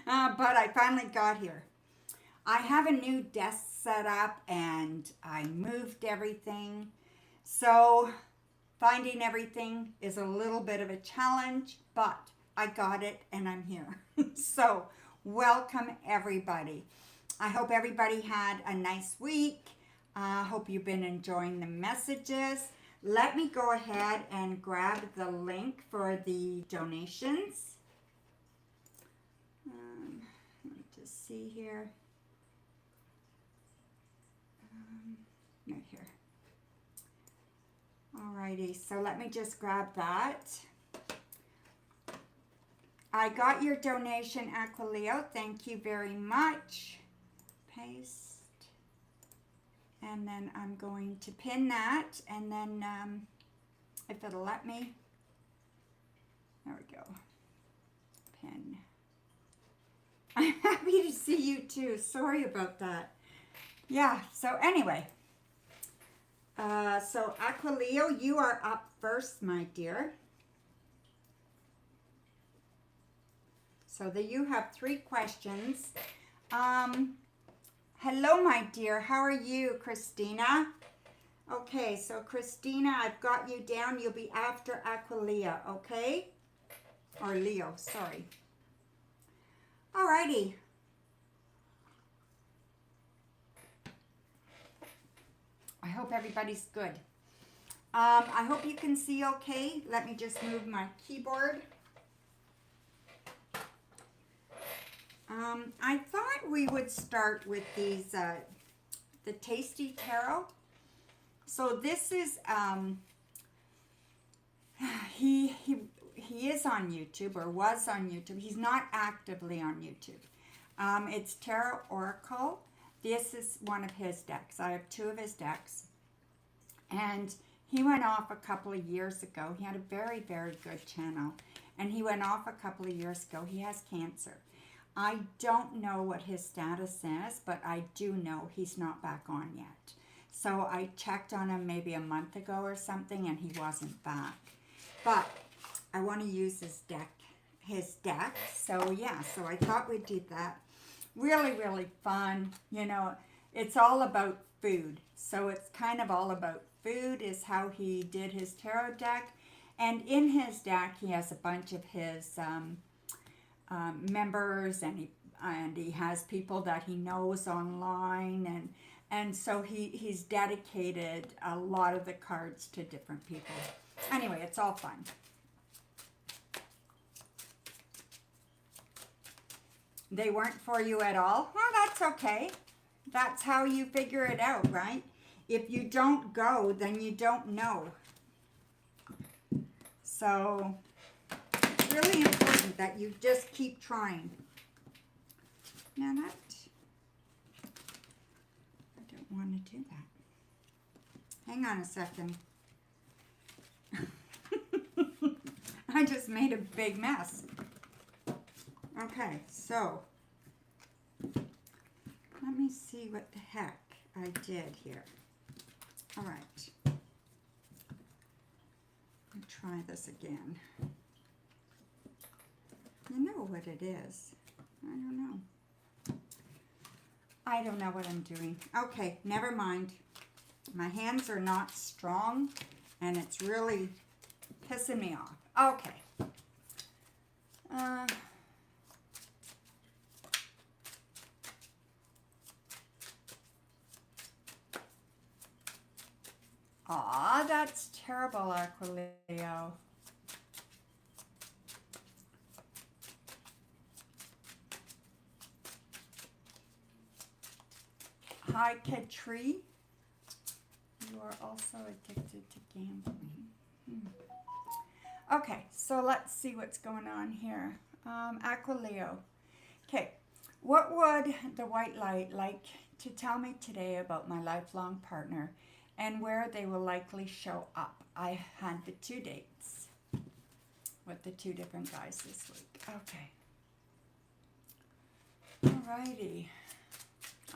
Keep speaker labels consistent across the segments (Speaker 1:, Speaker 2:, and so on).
Speaker 1: But I finally got here. I have a new desk set up and I moved everything. So finding everything is a little bit of a challenge, but I got it and I'm here. So welcome everybody. I hope everybody had a nice week. I hope you've been enjoying the messages. Let me go ahead and grab the link for the donations. Let me just see here. Right here. Alrighty, so let me just grab that. I got your donation, Aqua Leo. Thank you very much. Paste. And then I'm going to pin that. And then if it'll let me. There we go. Pin. I'm happy to see you too. Sorry about that. Yeah, so anyway. So Aqua Leo, you are up first, my dear. So you have 3 questions. Hello, my dear. How are you, Christina? Okay, so Christina, I've got you down. You'll be after Aqua Leo, okay? Or Leo, sorry. Alrighty. I hope everybody's good. I hope you can see okay. Let me just move my keyboard. I thought we would start with these, the Tasty Tarot. So this is, he is on YouTube, or was on YouTube. He's not actively on YouTube. It's Tarot Oracle. This is one of his decks. I have 2 of his decks. And he went off a couple of years ago. He had a very, very good channel. And he went off a couple of years ago. He has cancer. I don't know what his status is, but I do know he's not back on yet. So I checked on him maybe a month ago or something, and he wasn't back. But I want to use his deck. So yeah, so I thought we'd do that. Really, really fun. You know, it's all about food. So it's kind of all about food is how he did his tarot deck. And in his deck, he has a bunch of his members, and he has people that he knows online, and so he's dedicated a lot of the cards to different people. Anyway, it's all fun. They weren't for you at all? Well, that's okay. That's how you figure it out, right? If you don't go, then you don't know. So it's really important that you just keep trying. Now that, I don't want to do that. Hang on a second. I just made a big mess. Okay, so let me see what the heck I did here. All right. Let me try this again. You know what it is. I don't know. I don't know what I'm doing. Okay, never mind. My hands are not strong, and it's really pissing me off. Okay. Aw, that's terrible, Aqua Leo. Hi, Katri. You are also addicted to gambling. Okay, so let's see what's going on here. Aqua Leo. Okay, what would the white light like to tell me today about my lifelong partner and where they will likely show up? I had the 2 dates with the 2 different guys this week. Okay. Alrighty.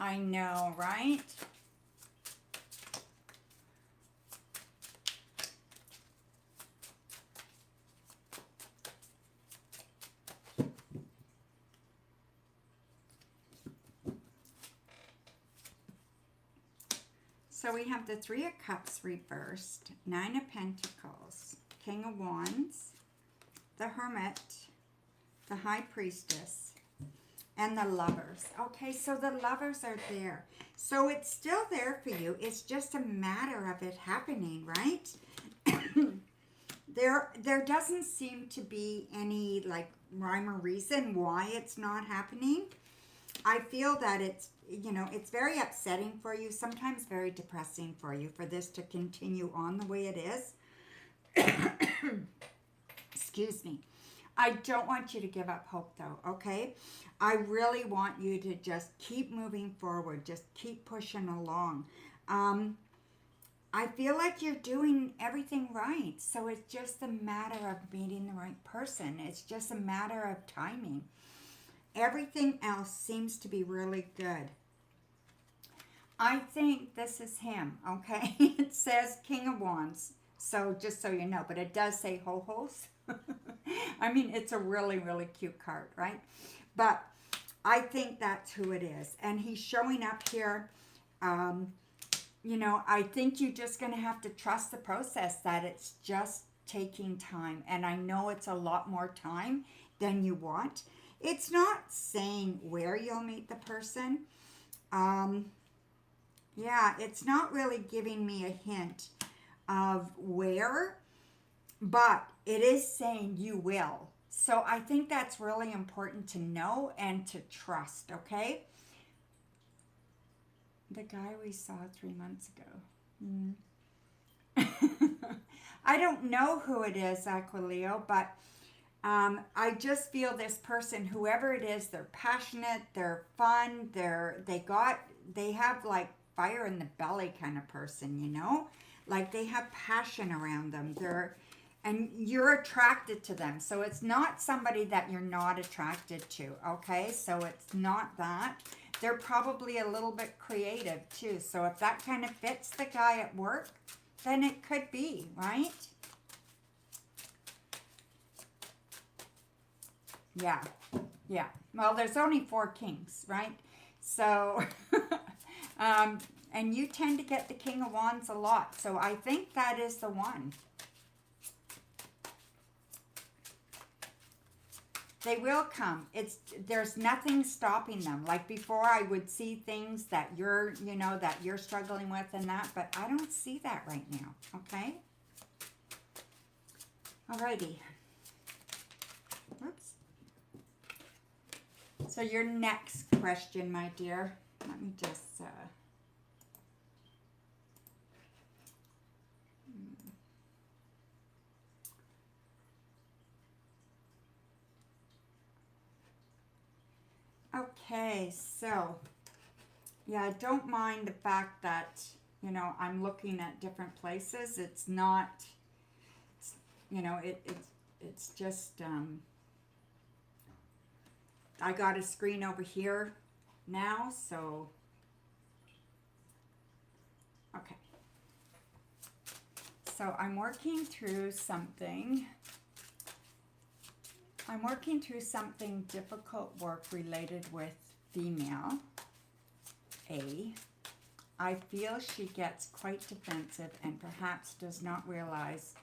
Speaker 1: I know, right? So we have the Three of Cups reversed, Nine of Pentacles, King of Wands, the Hermit, the High Priestess, and the Lovers. Okay, so the Lovers are there. So it's still there for you. It's just a matter of it happening, right? There doesn't seem to be any like rhyme or reason why it's not happening. I feel that it's, you know, it's very upsetting for you, sometimes very depressing for you, for this to continue on the way it is. Excuse me. I don't want you to give up hope though, okay? I really want you to just keep moving forward, just keep pushing along. I feel like you're doing everything right, so it's just a matter of meeting the right person. It's just a matter of timing. Everything else seems to be really good. I think this is him, okay? It says King of Wands, so just so you know, but it does say ho-hos. I mean, it's a really, really cute card, right? But I think that's who it is. And he's showing up here. You know, I think you're just going to have to trust the process, that it's just taking time. And I know it's a lot more time than you want. It's not saying where you'll meet the person. Yeah, it's not really giving me a hint of where, but it is saying you will. So I think that's really important to know and to trust, okay? The guy we saw 3 months ago. I don't know who it is, Aqua Leo, but I just feel this person, whoever it is, they're passionate, they're fun, they have like fire in the belly kind of person, you know? Like they have passion around them. And you're attracted to them. So it's not somebody that you're not attracted to, okay? So it's not that. They're probably a little bit creative too. So if that kind of fits the guy at work, then it could be, right? Yeah, yeah. Well, there's only 4 kings, right? So, and you tend to get the King of Wands a lot. So I think that is the one. They will come. There's nothing stopping them. Like before, I would see things that you're, you know, that you're struggling with and that, but I don't see that right now, okay? Alrighty. Whoops. So your next question, my dear, let me just, okay, so, yeah, I don't mind the fact that, you know, I'm looking at different places. It's not, you know, it's just, I got a screen over here now, so, okay. So I'm working through something. I'm working through something difficult work related with female A. I feel she gets quite defensive and perhaps does not realize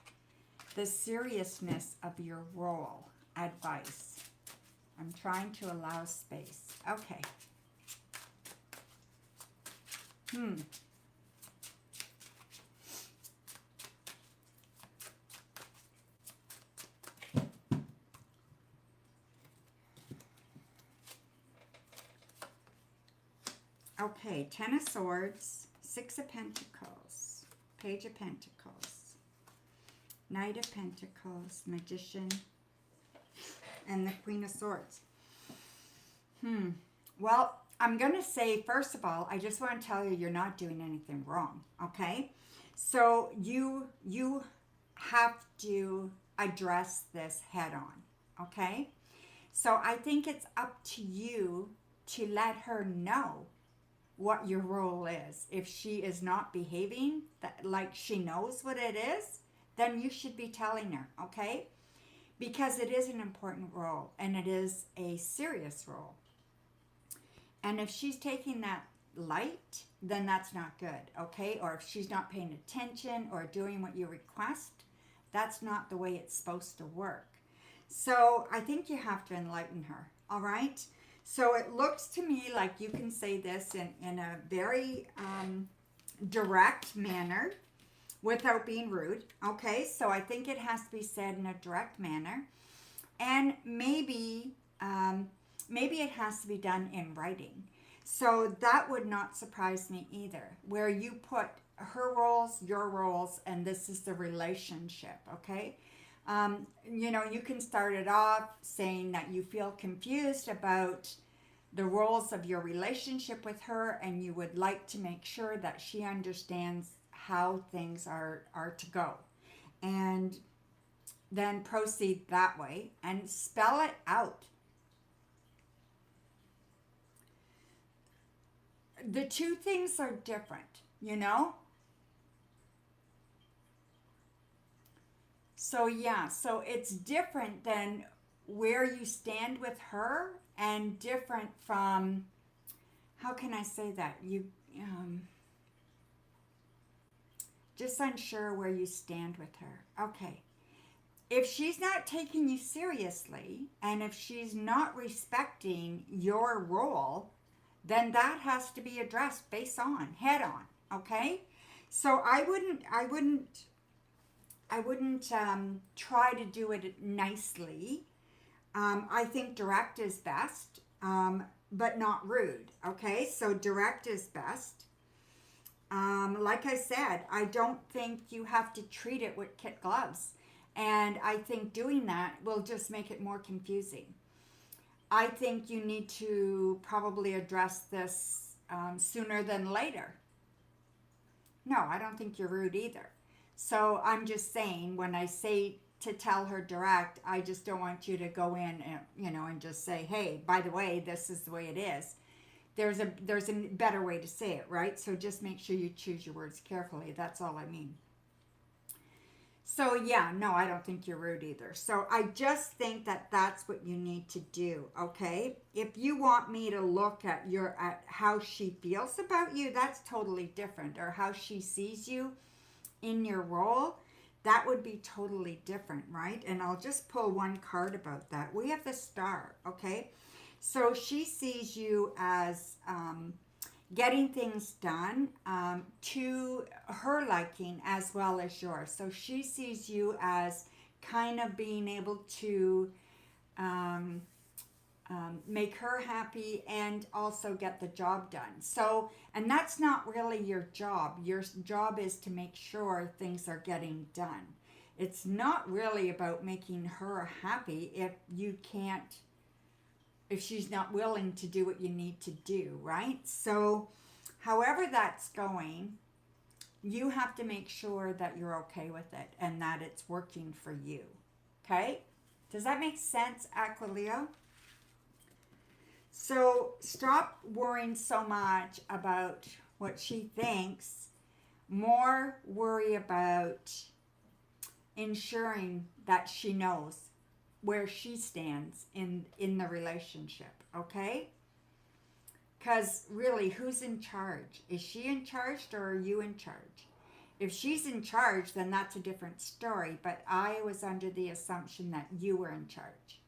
Speaker 1: the seriousness of your role. Advice. I'm trying to allow space. Okay. Okay, 10 of Swords, 6 of Pentacles, Page of Pentacles, Knight of Pentacles, Magician, and the Queen of Swords. Well, I'm going to say, first of all, I just want to tell you, you're not doing anything wrong, okay? So you have to address this head on, okay? So I think it's up to you to let her know what your role is. If she is not behaving like she knows what it is, then you should be telling her, okay? Because it is an important role and it is a serious role. And if she's taking that, light, then that's not good, okay? Or if she's not paying attention or doing what you request, that's not the way it's supposed to work. So I think you have to enlighten her, all right? So it looks to me like you can say this in a very direct manner without being rude, okay? So I think it has to be said in a direct manner. And maybe it has to be done in writing. So that would not surprise me either, where you put her roles, your roles, and this is the relationship, okay? You know, you can start it off saying that you feel confused about the roles of your relationship with her, and you would like to make sure that she understands how things are to go. And then proceed that way and spell it out. The two things are different, you know? So yeah, so it's different than where you stand with her and different from, how can I say that? You just unsure where you stand with her. Okay. If she's not taking you seriously and if she's not respecting your role, then that has to be addressed head on, okay? So I wouldn't try to do it nicely. I think direct is best, but not rude, okay? So direct is best. Like I said, I don't think you have to treat it with kid gloves. And I think doing that will just make it more confusing. I think you need to probably address this sooner than later. No, I don't think you're rude either. So I'm just saying, when I say to tell her direct, I just don't want you to go in and, you know, and just say, hey, by the way, this is the way it is. There's a better way to say it, right? So just make sure you choose your words carefully. That's all I mean. So yeah, no, I don't think you're rude either. So I just think that that's what you need to do, okay? If you want me to look at how she feels about you, that's totally different. Or how she sees you in your role, that would be totally different, right? And I'll just pull one card about that. We have the Star, okay? So she sees you as getting things done to her liking as well as yours. So she sees you as kind of being able to make her happy and also get the job done. So, and that's not really your job. Your job is to make sure things are getting done. It's not really about making her happy if she's not willing to do what you need to do, right? So however that's going, you have to make sure that you're okay with it and that it's working for you, okay? Does that make sense, Aqua Leo? So stop worrying so much about what she thinks. More worry about ensuring that she knows where she stands in the relationship, okay? Because really, who's in charge? Is she in charge or are you in charge? If she's in charge, then that's a different story, but I was under the assumption that you were in charge.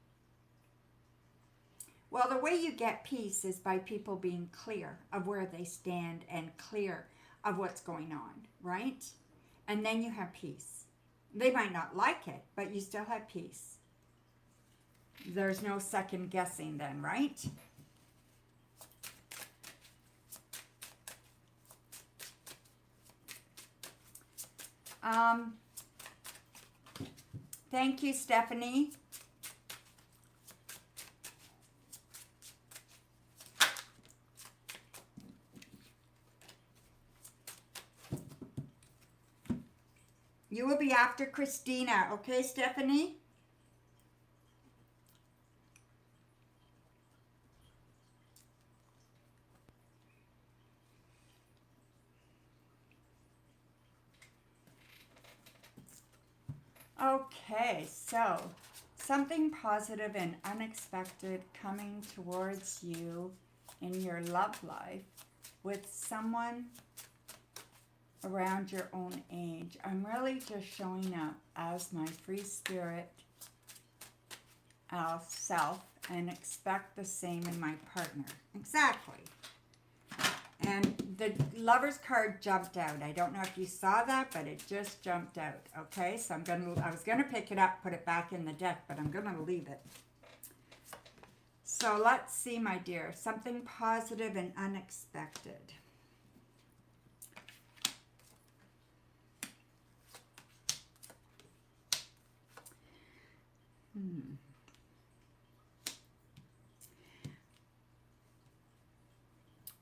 Speaker 1: Well, the way you get peace is by people being clear of where they stand and clear of what's going on, right? And then you have peace. They might not like it, but you still have peace. There's no second guessing then, right? Thank you, Stephanie. You will be after Christina, okay, Stephanie? Okay, so something positive and unexpected coming towards you in your love life with someone around your own age. I'm really just showing up as my free spirit self and expect the same in my partner. Exactly. And the Lover's card jumped out. I don't know if you saw that, but it just jumped out. Okay, so I was gonna pick it up, put it back in the deck, but I'm gonna leave it. So let's see, my dear, something positive and unexpected.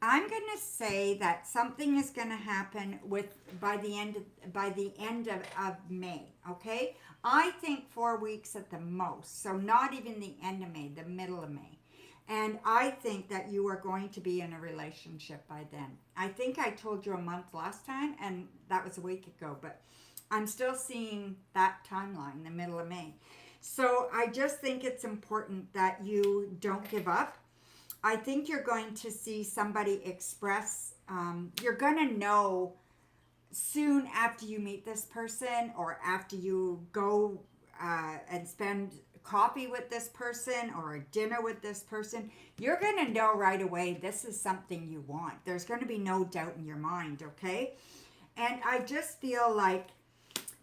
Speaker 1: I'm going to say that something is going to happen by the end of May, okay? I think 4 weeks at the most, so not even the end of May, the middle of May. And I think that you are going to be in a relationship by then. I think I told you a month last time, and that was a week ago, but I'm still seeing that timeline, the middle of May. So I just think it's important that you don't give up. I think you're going to see somebody express, you're going to know soon after you meet this person or after you go and spend coffee with this person or a dinner with this person, you're going to know right away this is something you want. There's going to be no doubt in your mind, okay? And I just feel like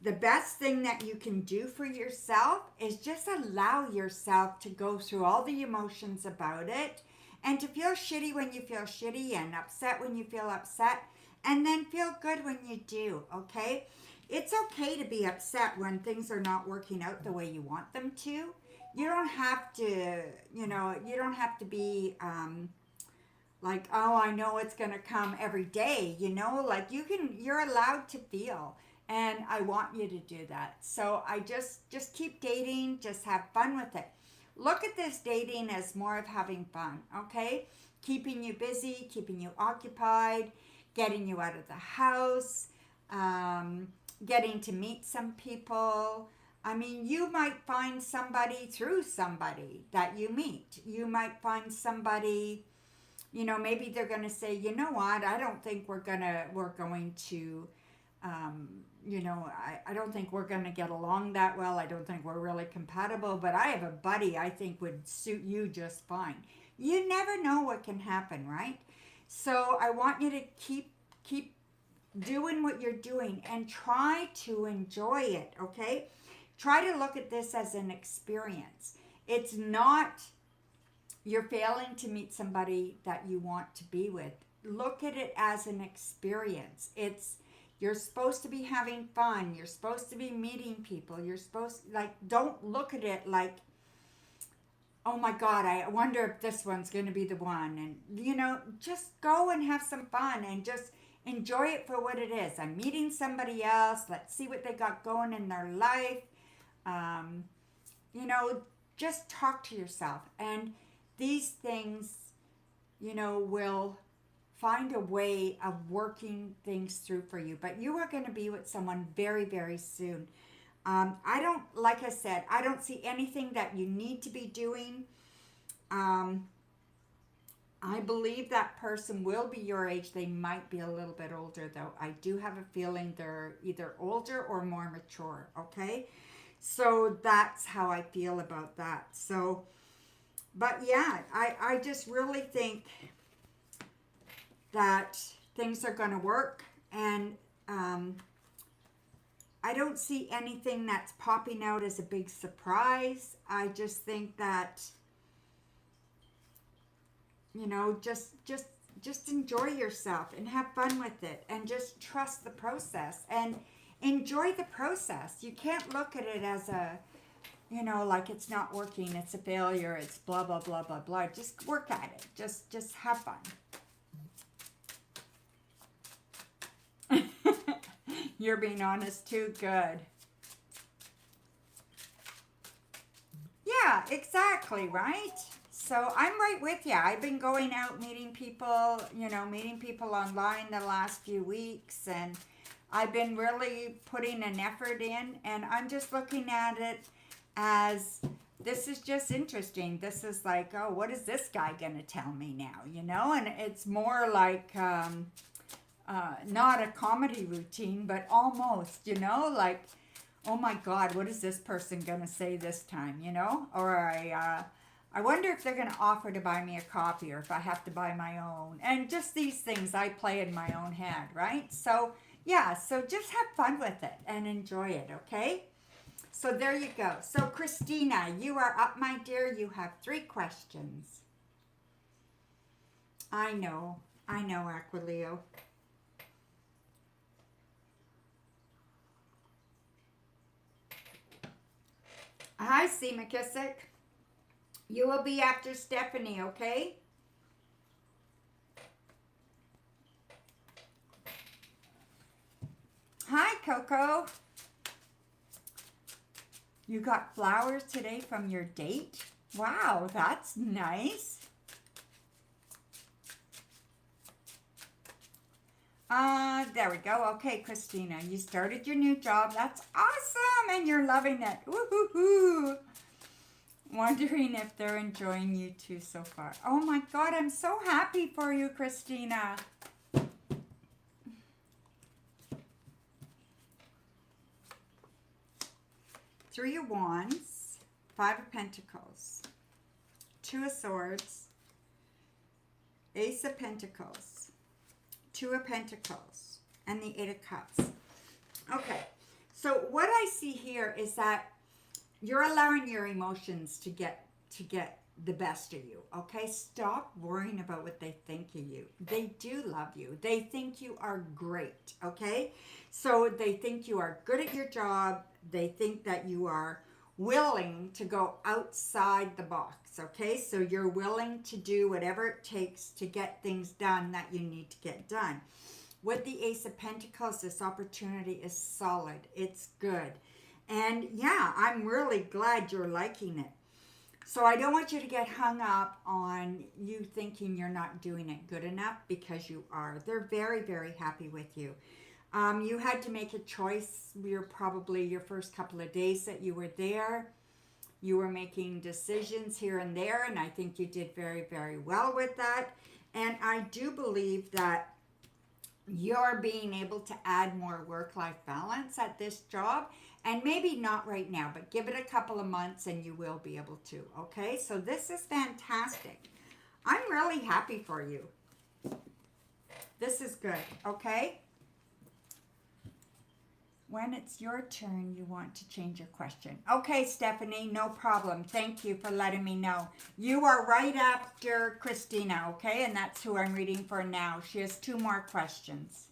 Speaker 1: the best thing that you can do for yourself is just allow yourself to go through all the emotions about it and to feel shitty when you feel shitty and upset when you feel upset and then feel good when you do, okay? It's okay to be upset when things are not working out the way you want them to. You don't have to, you don't have to be like, oh, I know it's going to come every day, like you're allowed to feel. And I want you to do that. So I just keep dating, just have fun with it. Look at this dating as more of having fun, okay? Keeping you busy, keeping you occupied, getting you out of the house, getting to meet some people. I mean, you might find somebody through somebody that you meet. You might find somebody, maybe they're going to say, you know what, I don't think we're going to I don't think we're going to get along that well. I don't think we're really compatible, but I have a buddy I think would suit you just fine. You never know what can happen, right? So I want you to keep doing what you're doing and try to enjoy it, okay? Try to look at this as an experience. It's not you're failing to meet somebody that you want to be with. Look at it as an experience. You're supposed to be having fun. You're supposed to be meeting people. Don't look at it like, oh my God, I wonder if this one's going to be the one. And, just go and have some fun and just enjoy it for what it is. I'm meeting somebody else. Let's see what they got going in their life. Just talk to yourself. And these things, will find a way of working things through for you. But you are going to be with someone very, very soon. Like I said, I don't see anything that you need to be doing. I believe that person will be your age. They might be a little bit older, though. I do have a feeling they're either older or more mature, okay? So that's how I feel about that. So, but yeah, I just really think that things are going to work, and I don't see anything that's popping out as a big surprise. I just think that, just enjoy yourself and have fun with it and just trust the process and enjoy the process. You can't look at it as a, like it's not working, it's a failure, it's blah, blah, blah, blah, blah. Just work at it. Just have fun. You're being honest too. Good. Yeah, exactly, right? So I'm right with you. I've been going out meeting people online the last few weeks, and I've been really putting an effort in, and I'm just looking at it as this is just interesting. This is like, oh, what is this guy going to tell me now, you know? And it's more like, not a comedy routine, but almost, you know, like, oh my God, what is this person going to say this time, you know? Or I wonder if they're going to offer to buy me a coffee or if I have to buy my own. And just these things I play in my own head, right? So, yeah, so just have fun with it and enjoy it, okay? So there you go. So Christina, you are up, my dear. You have 3 questions. I know, Aqua Leo. Hi, Sema Kissic. You will be after Stephanie, okay? Hi, Coco. You got flowers today from your date? Wow, that's nice. There we go. Okay, Christina, you started your new job. That's awesome, and you're loving it. Woo-hoo-hoo. Wondering if they're enjoying you too so far. Oh my God, I'm so happy for you, Christina. 3 of Wands, 5 of Pentacles, 2 of Swords, Ace of Pentacles, 2 of Pentacles, and the 8 of Cups. Okay, so what I see here is that you're allowing your emotions to get the best of you, okay? Stop worrying about what they think of you. They do love you. They think you are great, okay? So they think you are good at your job. They think that you are willing to go outside the box, okay? So you're willing to do whatever it takes to get things done that you need to get done. With the Ace of Pentacles, this opportunity is solid. It's good. And yeah, I'm really glad you're liking it. So I don't want you to get hung up on you thinking you're not doing it good enough, because you are. They're very, very happy with you. You had to make a choice. You're probably your first couple of days that you were there. You were making decisions here and there, and I think you did very, very well with that. And I do believe that you're being able to add more work-life balance at this job. And maybe not right now, but give it a couple of months and you will be able to, okay? So this is fantastic. I'm really happy for you. This is good, okay? When it's your turn, you want to change your question. Okay, Stephanie, no problem. Thank you for letting me know. You are right after Christina, okay? And that's who I'm reading for now. She has 2 more questions.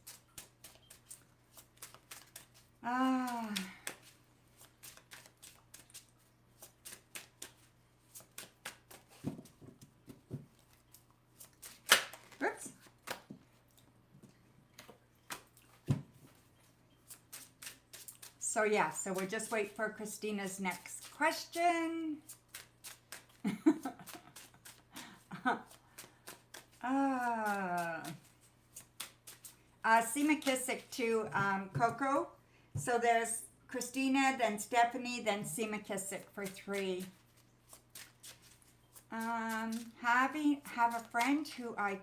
Speaker 1: Oops. So yeah, so we'll just wait for Christina's next question. Sema Kissic to Coco. So there's Christina, then Stephanie, then Sema Kissic for 3. Have a friend who I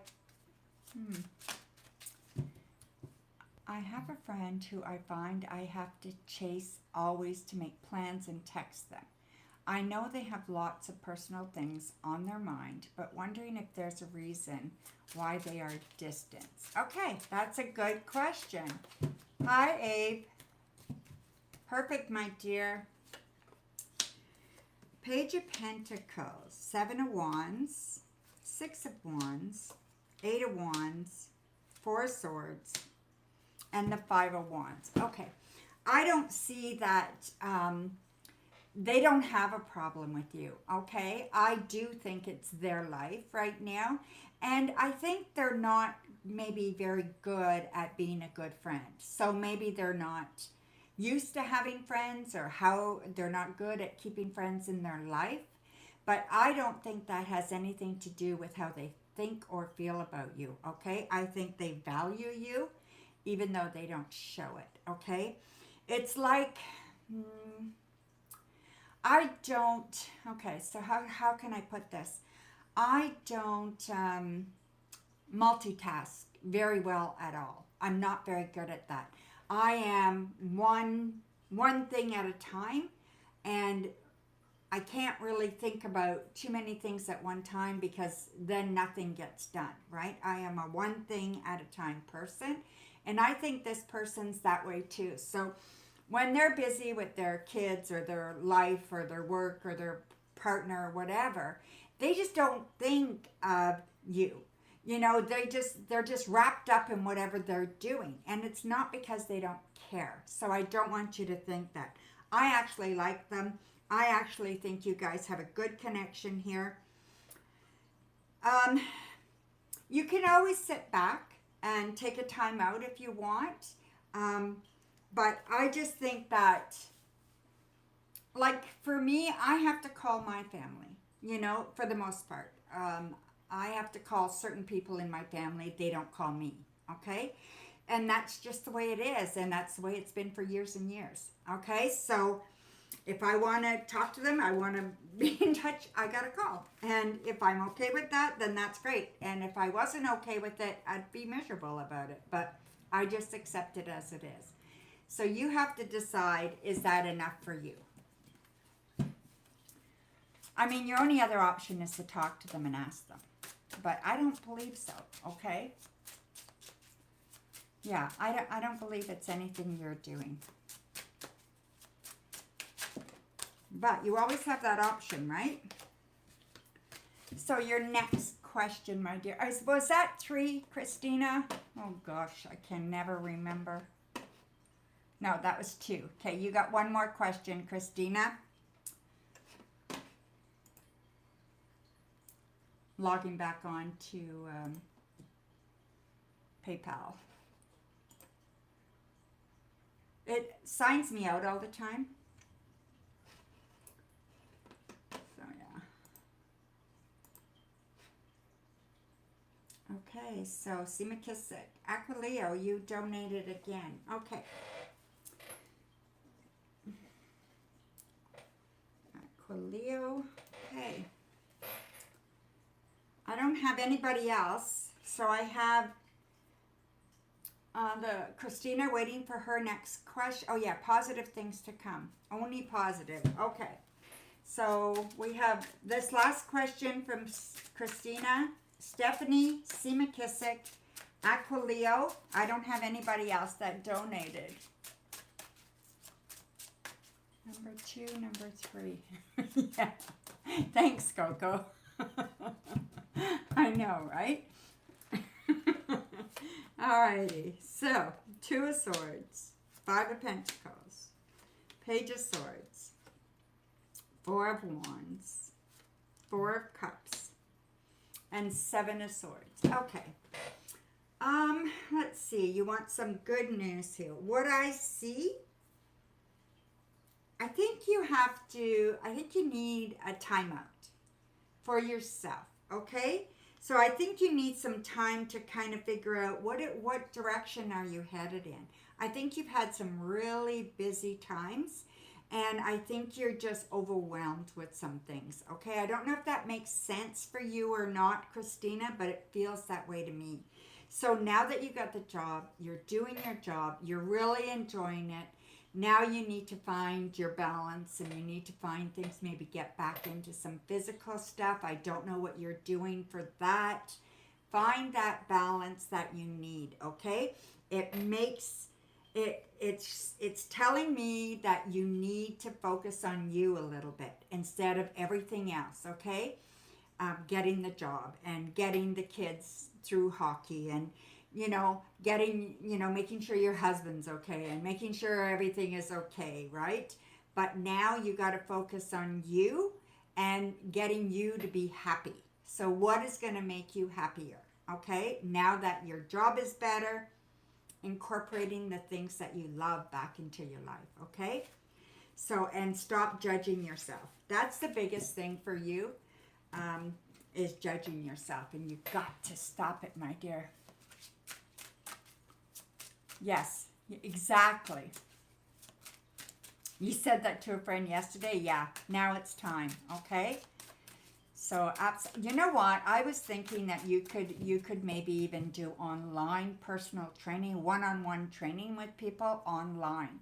Speaker 1: have a friend who I find I have to chase always to make plans and text them. I know they have lots of personal things on their mind, but wondering if there's a reason why they are distant. Okay, that's a good question. Hi, Abe. Perfect, my dear. Page of Pentacles, 7 of Wands, 6 of Wands, 8 of Wands, 4 of Swords, and the 5 of Wands. Okay, I don't see that they don't have a problem with you, okay? I do think it's their life right now, and I think they're not maybe very good at being a good friend. So maybe they're not used to having friends, or how they're not good at keeping friends in their life. But I don't think that has anything to do with how they think or feel about you, okay? I think they value you, even though they don't show it, okay? It's like, I don't, okay, so how can I put this? I don't multitask very well at all. I'm not very good at that. I am one thing at a time, and I can't really think about too many things at one time because then nothing gets done, right? I am a one thing at a time person, and I think this person's that way too. So when they're busy with their kids or their life or their work or their partner or whatever, they just don't think of you. You know, they're just wrapped up in whatever they're doing, and it's not because they don't care. So I don't want you to think that. I actually like them. I actually think you guys have a good connection here. You can always sit back and take a time out if you want. But I just think that, like, for me, I have to call my family, you know, for the most part. I have to call certain people in my family. They don't call me, okay? And that's just the way it is. And that's the way it's been for years and years, okay? So if I want to talk to them, I want to be in touch, I got to call. And if I'm okay with that, then that's great. And if I wasn't okay with it, I'd be miserable about it. But I just accept it as it is. So you have to decide, is that enough for you? I mean, your only other option is to talk to them and ask them. But I don't believe so, okay? Yeah, I don't believe it's anything you're doing. But you always have that option, right? So your next question, my dear. Was that 3, Christina? Oh, gosh, I can never remember. No, that was 2. Okay, you got one more question, Christina. Logging back on to PayPal. It signs me out all the time. So, yeah. Okay, so Sema Kissic. Aqua Leo, you donated again. Okay. Aqua Leo. Okay. I don't have anybody else, so I have the Christina waiting for her next question. Oh yeah, positive things to come. Only positive. Okay. So we have this last question from Christina, Stephanie, Sema Kissic, Aqua Leo. I don't have anybody else that donated. Number 2, number 3. Yeah. Thanks, Coco. I know, right? Alrighty, so 2 of Swords, 5 of Pentacles, Page of Swords, 4 of Wands, 4 of Cups, and 7 of Swords. Okay. Let's see. You want some good news here. What I see, I think you need a timeout for yourself, okay? So I think you need some time to kind of figure out what direction are you headed in. I think you've had some really busy times, and I think you're just overwhelmed with some things, okay? I don't know if that makes sense for you or not, Christina, but it feels that way to me. So now that you got the job, you're doing your job, you're really enjoying it. Now you need to find your balance, and you need to find things, maybe get back into some physical stuff. I don't know what you're doing for that. Find that balance that you need, okay? It's telling me that you need to focus on you a little bit instead of everything else, okay? Getting the job and getting the kids through hockey, and making sure your husband's okay and making sure everything is okay, right? But now you got to focus on you and getting you to be happy. So what is going to make you happier, okay? Now that your job is better, incorporating the things that you love back into your life, okay? So, and stop judging yourself. That's the biggest thing for you, is judging yourself. And you've got to stop it, my dear. Yes, exactly. You said that to a friend yesterday. Yeah, now it's time. Okay. So, you know what? I was thinking that you could maybe even do online personal training, one-on-one training with people online.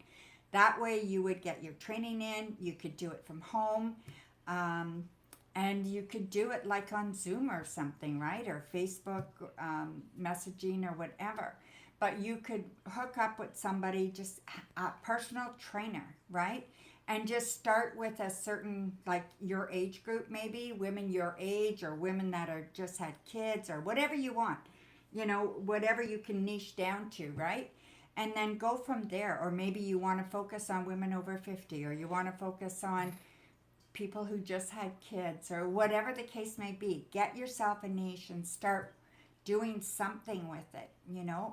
Speaker 1: That way, you would get your training in. You could do it from home, and you could do it like on Zoom or something, right? Or Facebook messaging or whatever. But you could hook up with somebody, just a personal trainer, right? And just start with a certain, like your age group, maybe women your age or women that are just had kids or whatever you want, whatever you can niche down to, right? And then go from there. Or maybe you want to focus on women over 50, or you want to focus on people who just had kids, or whatever the case may be. Get yourself a niche and start doing something with it,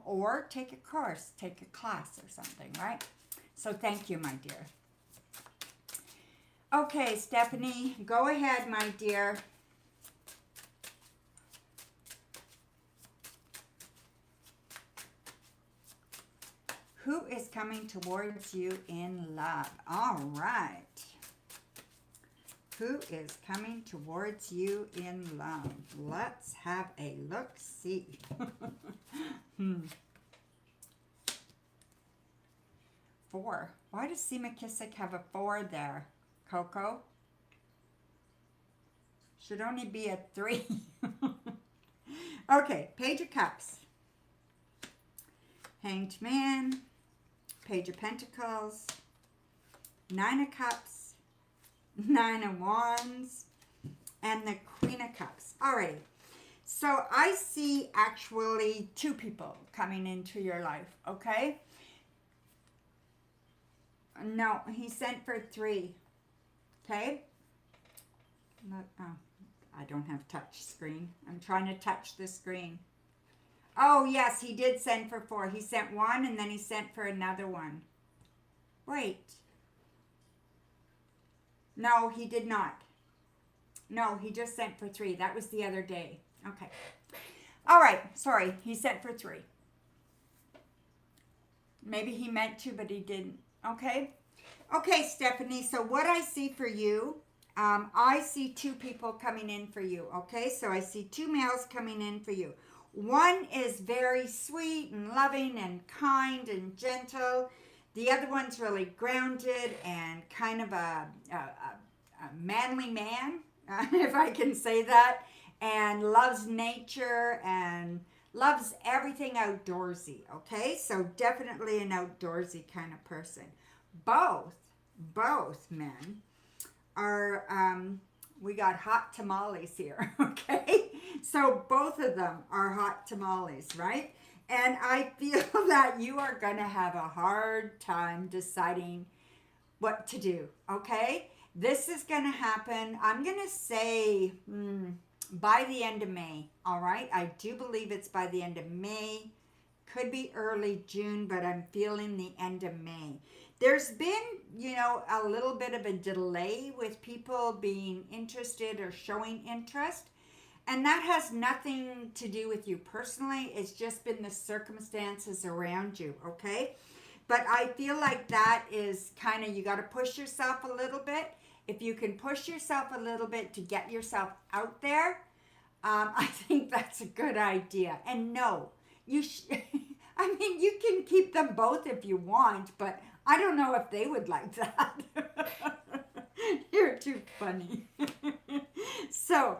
Speaker 1: or take a course, take a class or something, right? So thank you, my dear. Okay, Stephanie, go ahead, my dear. Who is coming towards you in love? All right. Who is coming towards you in love? Let's have a look-see. 4. Why does Sema Kissic have a 4 there? Coco? Should only be a 3. Okay, Page of Cups. Hanged Man. Page of Pentacles. 9 of Cups. 9 of Wands. And the Queen of Cups. Alrighty. So I see actually 2 people coming into your life, okay? No, he sent for 3. Okay? I don't have touch screen. I'm trying to touch the screen. Oh, yes, he did send for 4. He sent 1 and then he sent for another one. Wait. No, he did not. No, he just sent for 3. That was the other day. Okay. All right. Sorry. He sent for 3. Maybe he meant to, but he didn't. Okay. Okay, Stephanie. So what I see for you, I see 2 people coming in for you. Okay. So I see 2 males coming in for you. One is very sweet and loving and kind and gentle. The other one's really grounded and kind of a manly man, if I can say that, and loves nature and loves everything outdoorsy, okay? So definitely an outdoorsy kind of person. Both men are, we got hot tamales here, okay? So both of them are hot tamales, right? And I feel that you are going to have a hard time deciding what to do, okay? This is going to happen, I'm going to say, by the end of May, all right? I do believe it's by the end of May. Could be early June, but I'm feeling the end of May. There's been, a little bit of a delay with people being interested or showing interest. And that has nothing to do with you personally. It's just been the circumstances around you, okay? But I feel like that is kind of, you got to push yourself a little bit. If you can push yourself a little bit to get yourself out there, I think that's a good idea. And no, you can keep them both if you want, but I don't know if they would like that. You're too funny. So,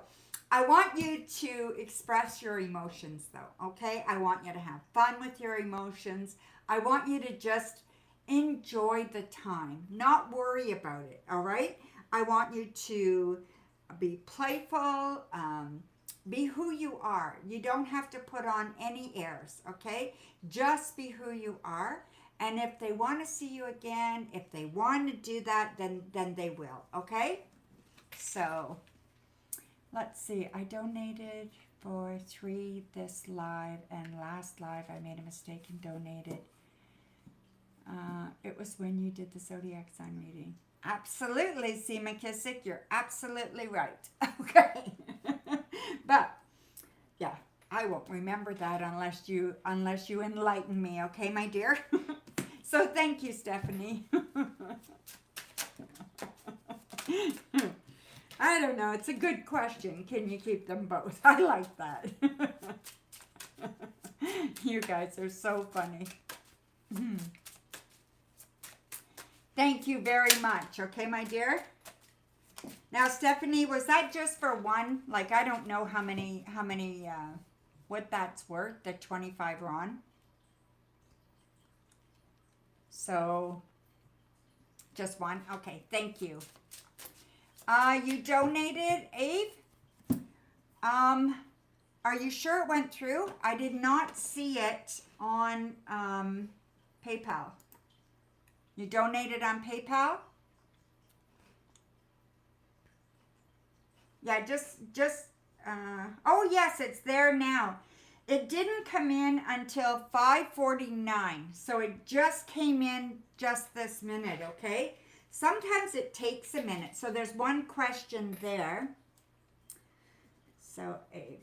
Speaker 1: I want you to express your emotions though, okay? I want you to have fun with your emotions. I want you to just enjoy the time, not worry about it, all right? I want you to be playful, be who you are. You don't have to put on any airs, okay? Just be who you are. And if they want to see you again, if they want to do that, then they will, okay? So, let's see. I donated for 3 this live, and last live I made a mistake and donated. It was when you did the zodiac sign reading. Absolutely, Sema Kissic, you're absolutely right. Okay. But, yeah, I won't remember that unless you enlighten me, okay, my dear? So thank you, Stephanie. I don't know. It's a good question. Can you keep them both? I like that. You guys are so funny. Thank you very much. Okay, my dear. Now, Stephanie, was that just for one? Like, I don't know how many, what that's worth, the 25 RON. So, just one? Okay, thank you. You donated, Abe? Are you sure it went through? I did not see it on PayPal. You donated on PayPal? Yeah, oh yes, it's there now. It didn't come in until 5:49, so it just came in just this minute, okay? Sometimes it takes a minute. So there's one question there. So Abe,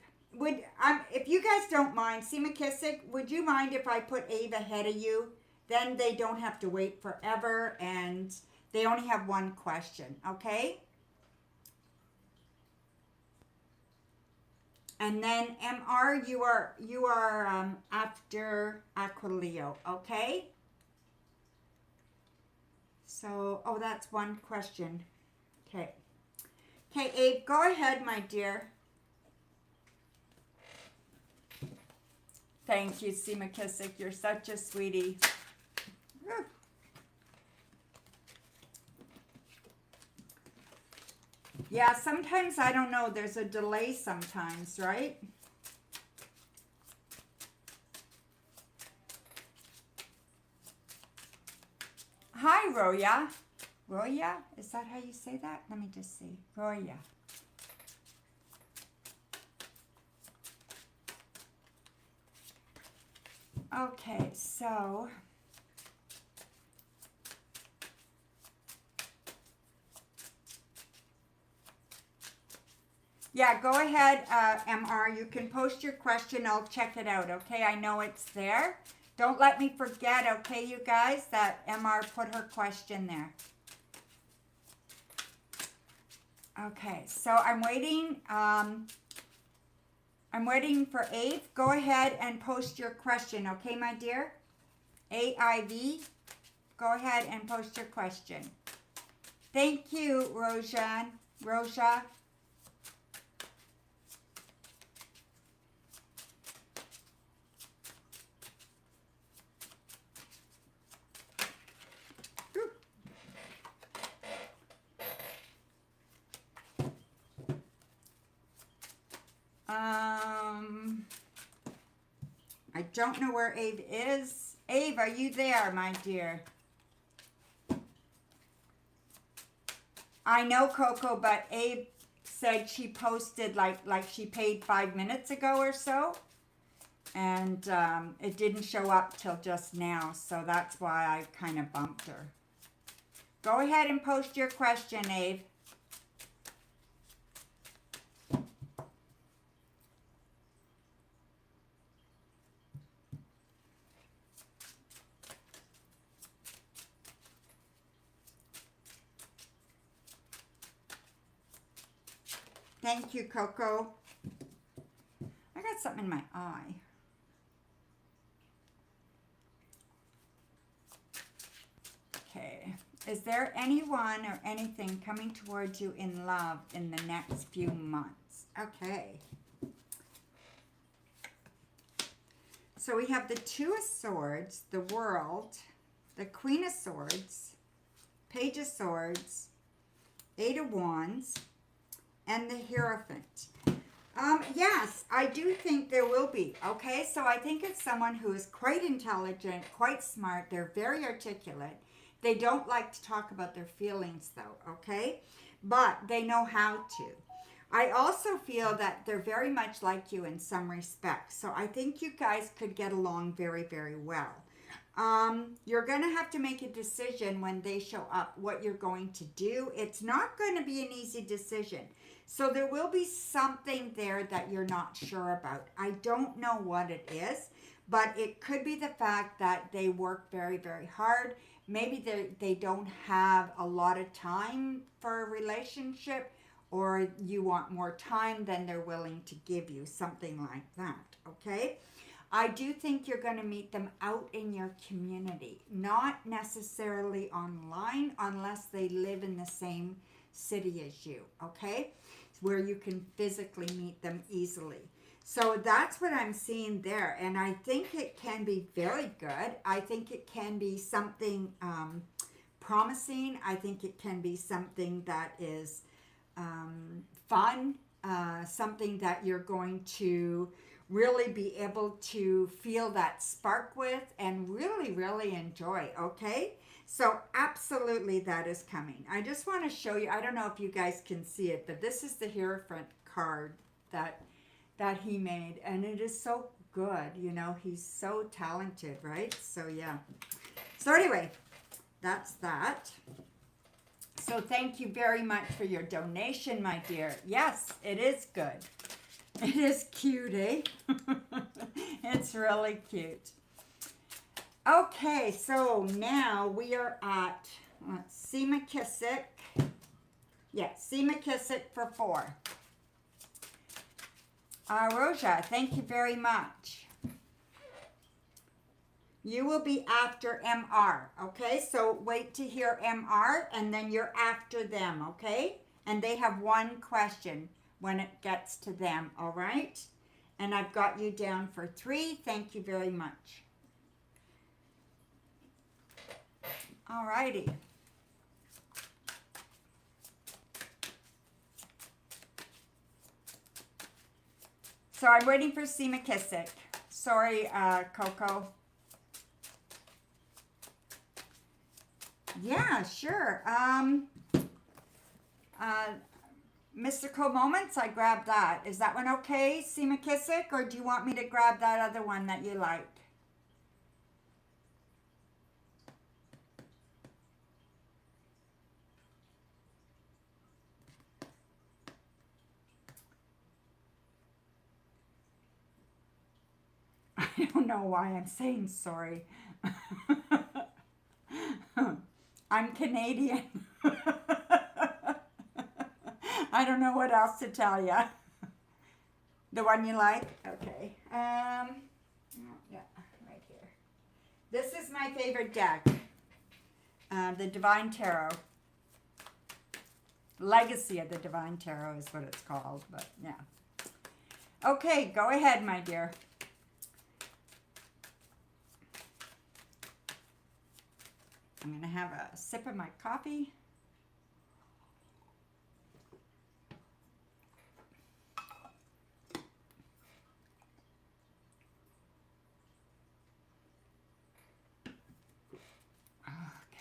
Speaker 1: if you guys don't mind, Sema Kissic, would you mind if I put Abe ahead of you? Then they don't have to wait forever, and they only have one question, okay? And then MR, you are after Aqua Leo, okay? So, oh, that's one question. Okay. Okay, Abe, go ahead, my dear. Thank you, Sema Kissic. You're such a sweetie. Whew. Yeah, sometimes, I don't know, there's a delay sometimes, right? Hi, Roya. Roya? Is that how you say that? Let me just see. Roya. Okay, so... Yeah, go ahead, MR. You can post your question. I'll check it out, okay? I know it's there. Don't let me forget, okay, you guys, that MR put her question there. Okay, so I'm waiting for Abe. Go ahead and post your question, okay, my dear? AIV, go ahead and post your question. Thank you, Roja. I don't know where Abe is. Abe, are you there, my dear? I know, Coco, but Abe said she posted like she paid 5 minutes ago or so. And it didn't show up till just now, so that's why I kind of bumped her. Go ahead and post your question, Abe. Thank you, Coco. I got something in my eye. Okay. Is there anyone or anything coming towards you in love in the next few months? Okay. So we have the Two of Swords, the World, the Queen of Swords, Page of Swords, Eight of Wands, and the Hierophant. Yes, I do think there will be. Okay, so I think it's someone who is quite intelligent, quite smart. They're very articulate. They don't like to talk about their feelings, though, okay? But they know how to. I also feel that they're very much like you in some respects. So I think you guys could get along very, very well. You're going to have to make a decision when they show up what you're going to do. It's not going to be an easy decision. So there will be something there that you're not sure about. I don't know what it is, But it could be the fact that they work very, very hard. Maybe they don't have a lot of time for a relationship, or you want more time than they're willing to give you, something like that, okay? I do think you're going to meet them out in your community, not necessarily online unless they live in the same city as you, okay? Where you can physically meet them easily. So that's what I'm seeing there, and I think it can be very good. I think it can be something promising. I think it can be something that is fun, something that you're going to really be able to feel that spark with and really, really enjoy, okay? So absolutely that is coming. I just want to show you, I don't know if you guys can see it, but this is the Hierophant card that he made, and it is so good. You know, he's so talented, right? So yeah. So anyway, that's that. So thank you very much for your donation, my dear. Yes, it is good. It is cute, eh? It's really cute. Okay, so now we are at Sema Kissic. Yeah, Sema Kissic for 4. Roja, thank you very much. You will be after MR, okay? So wait to hear MR, and then you're after them, okay? And they have one question when it gets to them, all right? And I've got you down for 3. Thank you very much. All righty. So I'm waiting for Sema Kissic. Sorry, Coco. Yeah, sure. Mystical Moments, I grabbed that. Is that one okay, Sema Kissic, or do you want me to grab that other one that you like? I don't know why I'm saying sorry. I'm Canadian. I don't know what else to tell you. The one you like? Okay. Yeah, right here. This is my favorite deck. The Divine Tarot. Legacy of the Divine Tarot is what it's called, but yeah. Okay, go ahead, my dear. I'm going to have a sip of my coffee.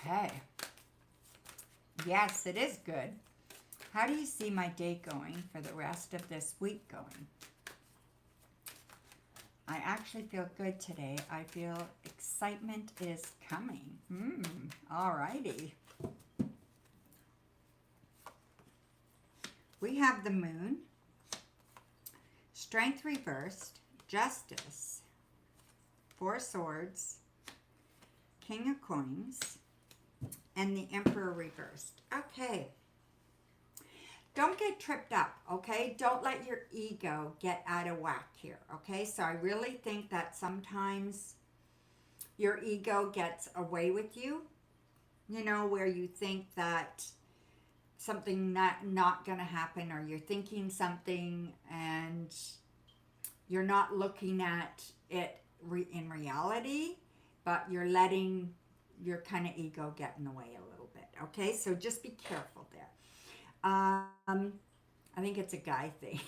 Speaker 1: Okay. Yes, it is good. How do you see my day going for the rest of this week going? I actually feel good today. I feel excitement is coming. All righty. We have the Moon, Strength reversed, Justice, 4 Swords, King of Coins, and the Emperor reversed. Okay. Don't get tripped up, okay? Don't let your ego get out of whack here, okay? So I really think that sometimes your ego gets away with you, you know, where you think that something not going to happen, or you're thinking something and you're not looking at it in reality, but you're letting your kind of ego get in the way a little bit, okay? So just be careful there. I think it's a guy thing.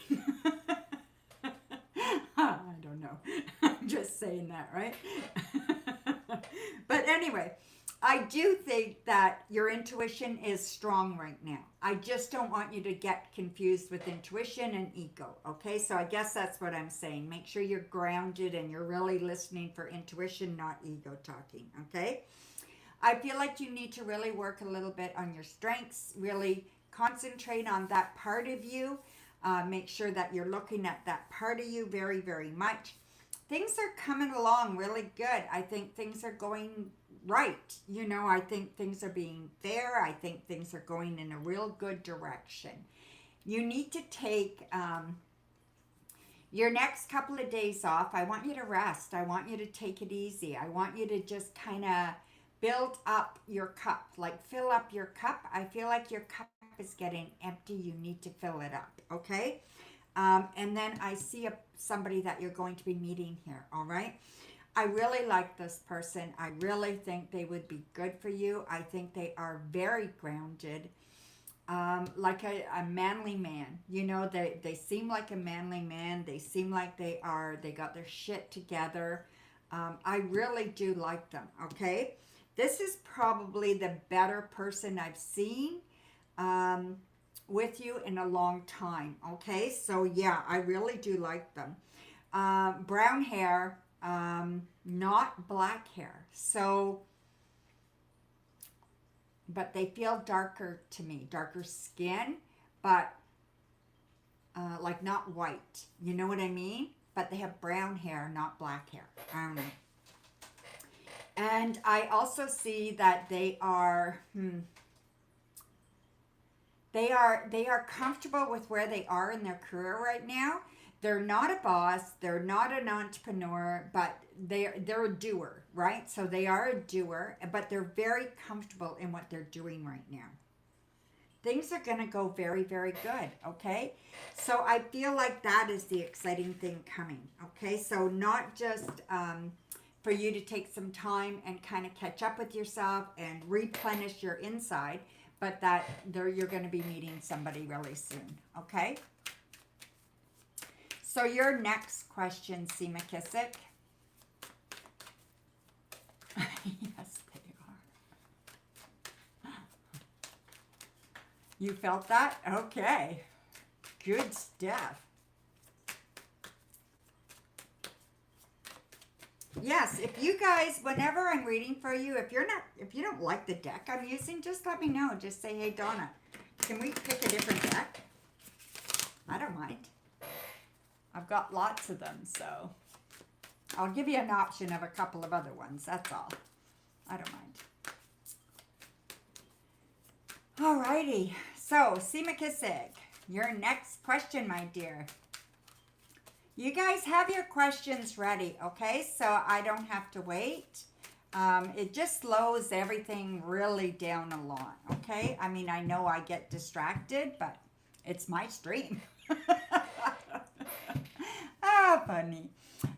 Speaker 1: I don't know. I'm just saying that, right? But anyway, I do think that your intuition is strong right now. I just don't want you to get confused with intuition and ego, okay? So I guess that's what I'm saying. Make sure you're grounded and you're really listening for intuition, not ego talking, okay? I feel like you need to really work a little bit on your strengths, really concentrate on that part of you. Make sure that you're looking at that part of you very, very much. things are coming along really good. I think things are going right. You know, I think things are being fair. I think things are going in a real good direction. You need to take your next couple of days off. I want you to rest. I want you to take it easy. I want you to just kind of build up your cup, like fill up your cup. I feel like your cup is getting empty. You need to fill it up, okay? And then I see somebody that you're going to be meeting here, all right? I really like this person. I really think they would be good for you. I think they are very grounded, like a manly man. You know, they seem like a manly man. They seem like they got their shit together. I really do like them, okay? This is probably the better person I've seen with you in a long time, okay? So, yeah, I really do like them. Brown hair, not black hair. So, but they feel darker to me, darker skin, but like not white. You know what I mean? But they have brown hair, not black hair. I don't know. And I also see that they are comfortable with where they are in their career right now. They're not a boss, they're not an entrepreneur, but they're a doer, right? So they are a doer, but they're very comfortable in what they're doing right now. Things are going to go very, very good, okay? So I feel like that is the exciting thing coming, okay? So not just for you to take some time and kind of catch up with yourself and replenish your inside, but that you're going to be meeting somebody really soon, okay? So your next question, Sema Kissic. Yes, they are. You felt that? Okay. Good stuff. Yes, if you guys, whenever I'm reading for you, if you don't like the deck I'm using, just let me know. Just say, hey, Donna, can we pick a different deck? I don't mind. I've got lots of them, so I'll give you an option of a couple of other ones. That's all. I don't mind. Alrighty. So, Sema Kissic, your next question, my dear. You guys have your questions ready, okay? So I don't have to wait. It just slows everything really down a lot, okay? I mean, I know I get distracted, but it's my stream. Ah, funny.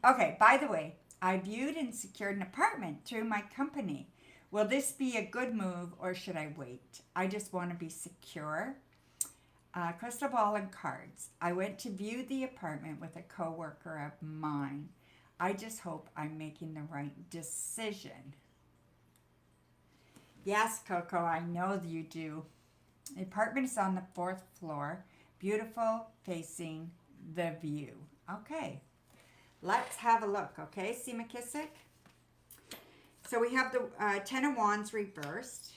Speaker 1: Okay, by the way, I viewed and secured an apartment through my company. Will this be a good move or should I wait? I just want to be secure. Crystal ball and cards. I went to view the apartment with a coworker of mine. I just hope I'm making the right decision. Yes, Coco, I know you do. The apartment is on the 4th floor. Beautiful, facing the view. Okay, let's have a look, okay, Sema Kissic? So we have the 10 of Wands reversed,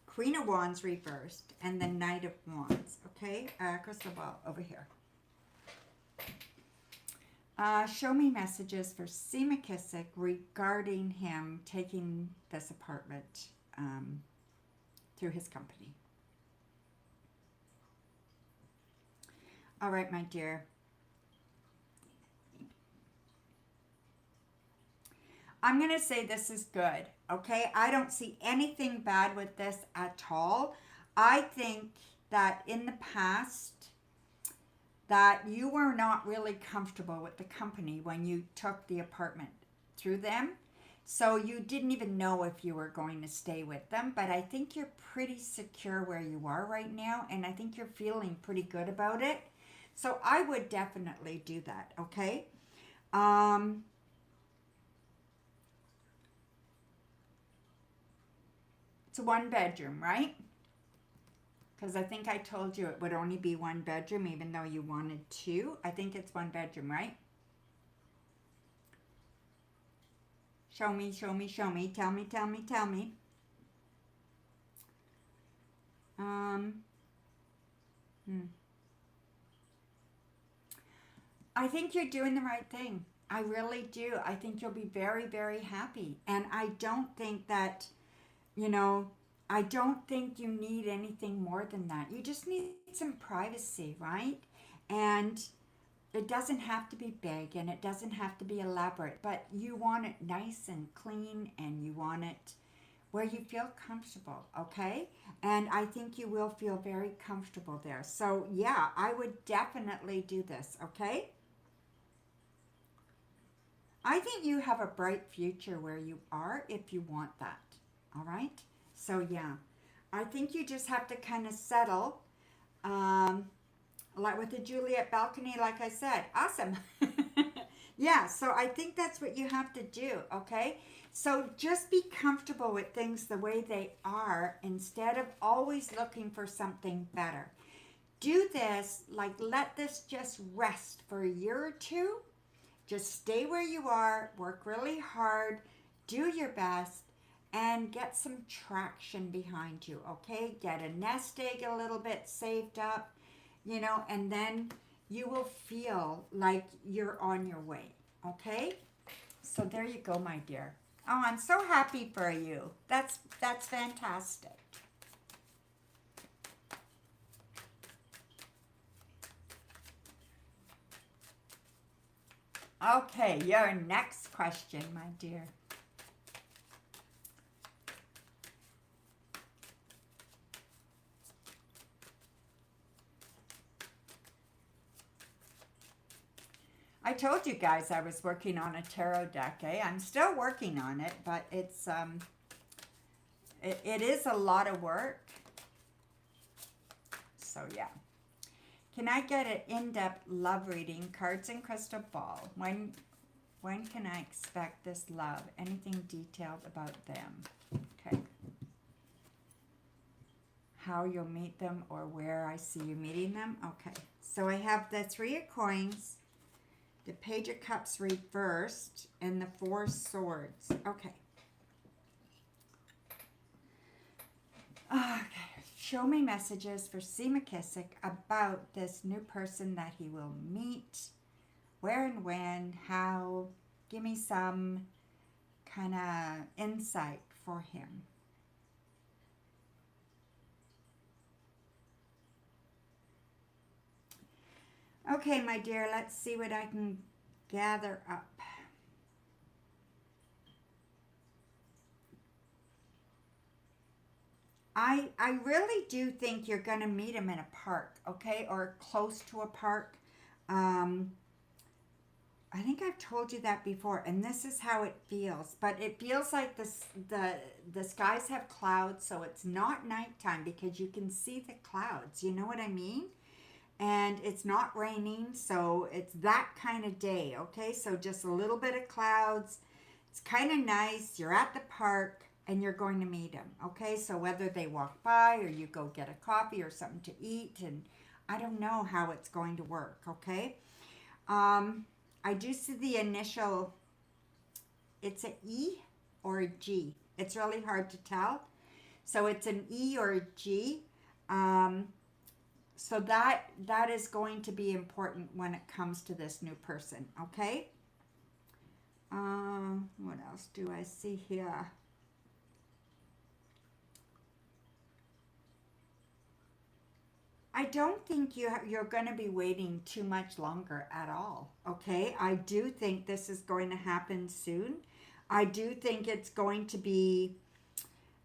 Speaker 1: Queen of Wands reversed, and the Knight of Wands, okay? Crystal ball over here. Show me messages for Sema Kissic regarding him taking this apartment through his company. All right, my dear. I'm going to say this is good, okay? I don't see anything bad with this at all. I think that in the past that you were not really comfortable with the company when you took the apartment through them. So you didn't even know if you were going to stay with them. But I think you're pretty secure where you are right now. And I think you're feeling pretty good about it. So I would definitely do that, okay? It's a 1-bedroom, right? Because I think I told you it would only be 1 bedroom even though you wanted 2. I think it's 1 bedroom, right? Show me, show me, show me. Tell me, tell me, tell me. I think you're doing the right thing. I really do. I think you'll be very, very happy. And I don't think that, you know, I don't think you need anything more than that. You just need some privacy, right? And it doesn't have to be big and it doesn't have to be elaborate, but you want it nice and clean and you want it where you feel comfortable, okay? And I think you will feel very comfortable there. So, yeah, I would definitely do this, okay? I think you have a bright future where you are if you want that, all right? So, yeah, I think you just have to kind of settle. Like with the Juliet balcony, like I said, awesome. Yeah, so I think that's what you have to do, okay? So just be comfortable with things the way they are instead of always looking for something better. Do this, like let this just rest for a year or two. Just stay where you are, work really hard, do your best, and get some traction behind you, okay? Get a nest egg a little bit saved up, you know, and then you will feel like you're on your way, okay? So there you go, my dear. Oh, I'm so happy for you. That's fantastic. Okay, your next question, my dear. I told you guys I was working on a tarot deck, eh? I'm still working on it, but it is a lot of work. So yeah. Can I get an in-depth love reading, cards and crystal ball? When can I expect this love? Anything detailed about them? Okay. How you'll meet them or where I see you meeting them? Okay. So I have the Three of Coins, the Page of Cups reversed, and the Four Swords. Okay. Okay. Show me messages for Sema Kissic about this new person that he will meet. Where and when, how. Give me some kind of insight for him. Okay, my dear, let's see what I can gather up. I really do think you're going to meet him in a park, okay, or close to a park. I think I've told you that before, and this is how it feels. But it feels like the skies have clouds, so it's not nighttime because you can see the clouds. You know what I mean? And it's not raining, so it's that kind of day, okay? So just a little bit of clouds. It's kind of nice. You're at the park, and you're going to meet them, okay? So whether they walk by or you go get a coffee or something to eat, and I don't know how it's going to work, okay? I do see the initial, it's an E or a G. It's really hard to tell. So it's an E or a G. So that is going to be important when it comes to this new person, okay? What else do I see here? I don't think you're going to be waiting too much longer at all, okay? I do think this is going to happen soon. I do think it's going to be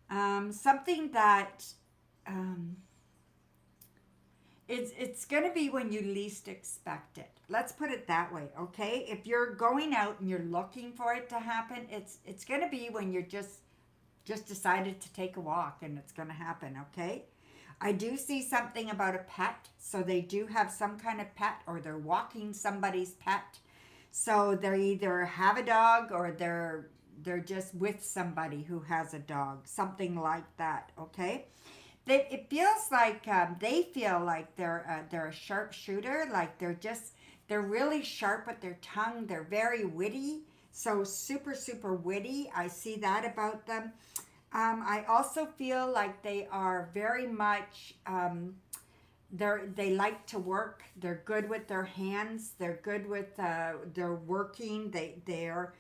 Speaker 1: something that it's going to be when you least expect it. Let's put it that way, okay? If you're going out and you're looking for it to happen, it's going to be when you're just decided to take a walk and it's going to happen, okay? I do see something about a pet. So they do have some kind of pet or they're walking somebody's pet. So they either have a dog or they're just with somebody who has a dog, something like that, okay? It feels like they feel like they're a sharpshooter, like they're really sharp with their tongue. They're very witty, so super, super witty. I see that about them. I also feel like they are very much they like to work. They're good with their hands. They're good with they're working. They're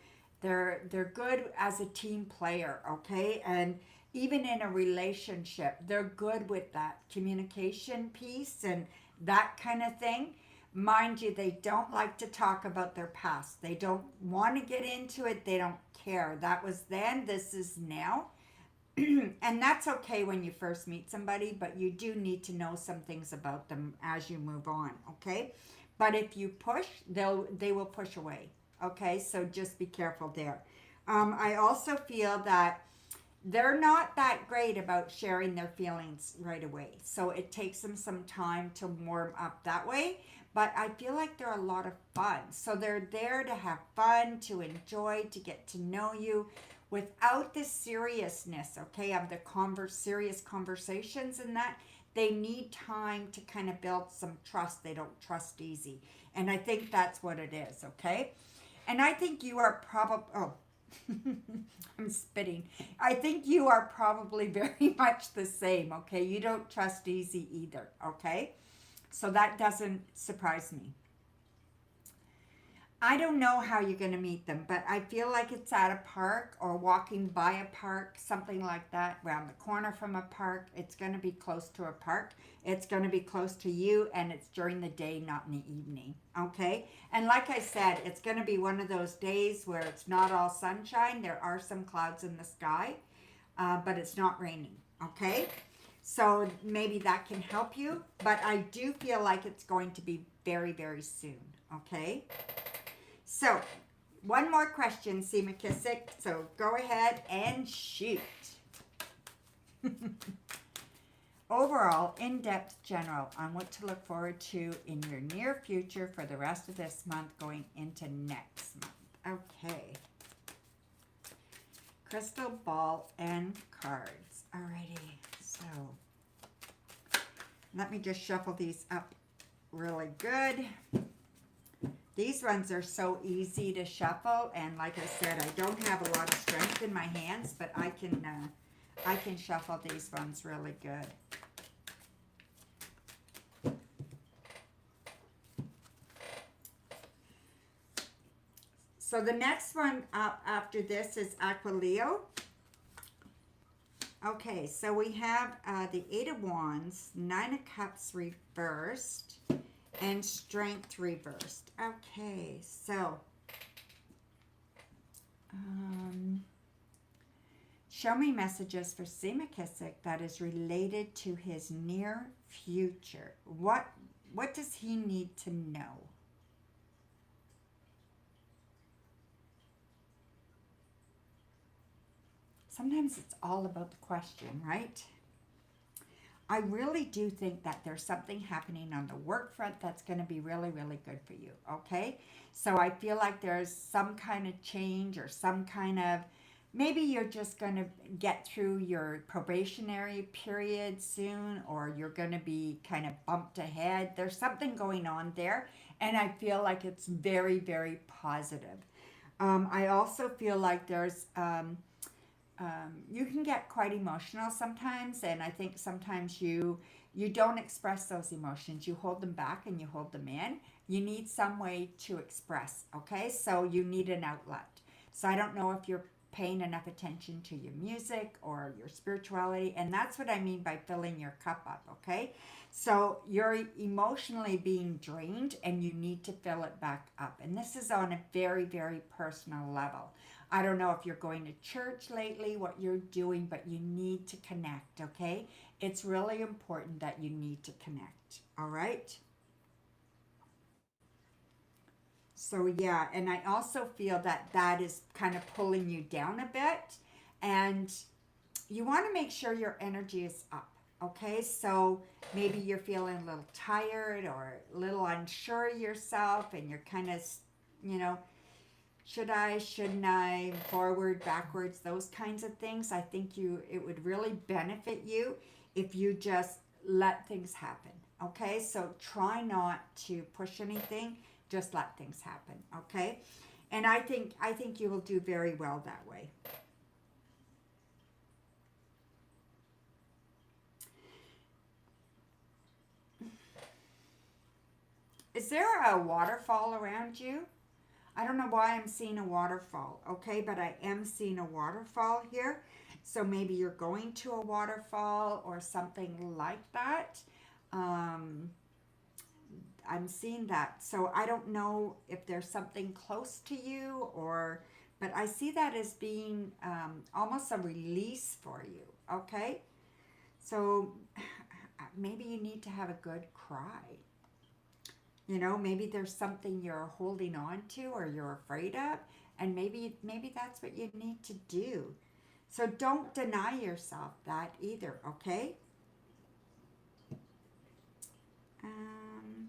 Speaker 1: good as a team player, okay? And even in a relationship, they're good with that communication piece and that kind of thing. Mind you, they don't like to talk about their past. They don't want to get into it. They don't care. That was then, this is now. And that's okay when you first meet somebody, but you do need to know some things about them as you move on, okay? But if you push, they will push away, okay? So just be careful there. I also feel that they're not that great about sharing their feelings right away. So it takes them some time to warm up that way. But I feel like they're a lot of fun. So they're there to have fun, to enjoy, to get to know you without the seriousness, okay, of the serious conversations and that. They need time to kind of build some trust. They don't trust easy. And I think that's what it is, okay? And I think you are probably, oh, I'm spitting. I think you are probably very much the same, okay? You don't trust easy either, okay? So that doesn't surprise me. I don't know how you're going to meet them, but I feel like it's at a park or walking by a park, something like that, around the corner from a park. It's going to be close to a park. It's going to be close to you, and it's during the day, not in the evening, okay? And like I said, it's going to be one of those days where it's not all sunshine. There are some clouds in the sky, but it's not raining, okay? So maybe that can help you, but I do feel like it's going to be very, very soon, okay? So, one more question, Sema Kissic. So, go ahead and shoot. Overall, in-depth general on what to look forward to in your near future for the rest of this month going into next month. Okay. Crystal ball and cards. Alrighty. So, let me just shuffle these up really good. These ones are so easy to shuffle, and like I said, I don't have a lot of strength in my hands, but I can shuffle these ones really good. So the next one up after this is Aqua Leo. Okay, so we have the Eight of Wands, Nine of Cups reversed, and Strength reversed. Okay, so show me messages for Sema Kissic that is related to his near future. What does he need to know? Sometimes it's all about the question, right? I really do think that there's something happening on the work front that's going to be really, really good for you, okay? So I feel like there's some kind of change or some kind of, maybe you're just going to get through your probationary period soon, or you're going to be kind of bumped ahead. There's something going on there, and I feel like it's very, very positive. I also feel like there's... you can get quite emotional sometimes, and I think sometimes you don't express those emotions. You hold them back and you hold them in. You need some way to express, okay? So you need an outlet. So I don't know if you're paying enough attention to your music or your spirituality, and that's what I mean by filling your cup up, okay? So you're emotionally being drained and you need to fill it back up. And this is on a very, very personal level. I don't know if you're going to church lately, what you're doing, but you need to connect, okay? It's really important that you need to connect, all right? So yeah, and I also feel that that is kind of pulling you down a bit, and you want to make sure your energy is up, okay? So maybe you're feeling a little tired or a little unsure of yourself, and you're kind of, you know, should I, shouldn't I, forward, backwards, those kinds of things. I think it would really benefit you if you just let things happen, okay? So try not to push anything, just let things happen, okay? And I think you will do very well that way. Is there a waterfall around you? I don't know why I'm seeing a waterfall, okay? But I am seeing a waterfall here. So maybe you're going to a waterfall or something like that. Um, I'm seeing that. So I don't know if there's something close to you or, but I see that as being almost a release for you, okay? So maybe you need to have a good cry. You know, maybe there's something you're holding on to or you're afraid of, and maybe that's what you need to do. So don't deny yourself that either, okay? Um,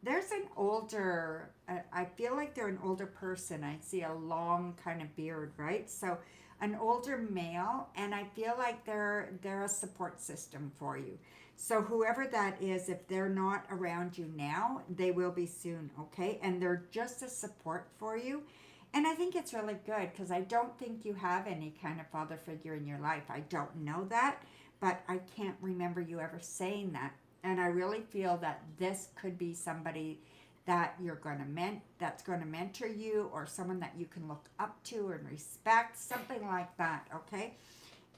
Speaker 1: there's an older, I feel like they're an older person. I see a long kind of beard, right? So an older male, and I feel like they're a support system for you. So whoever that is, if they're not around you now, they will be soon, okay? And they're just a support for you. And I think it's really good because I don't think you have any kind of father figure in your life. I don't know that, but I can't remember you ever saying that. And I really feel that this could be somebody that you're going to that's going to mentor you, or someone that you can look up to and respect, something like that, okay?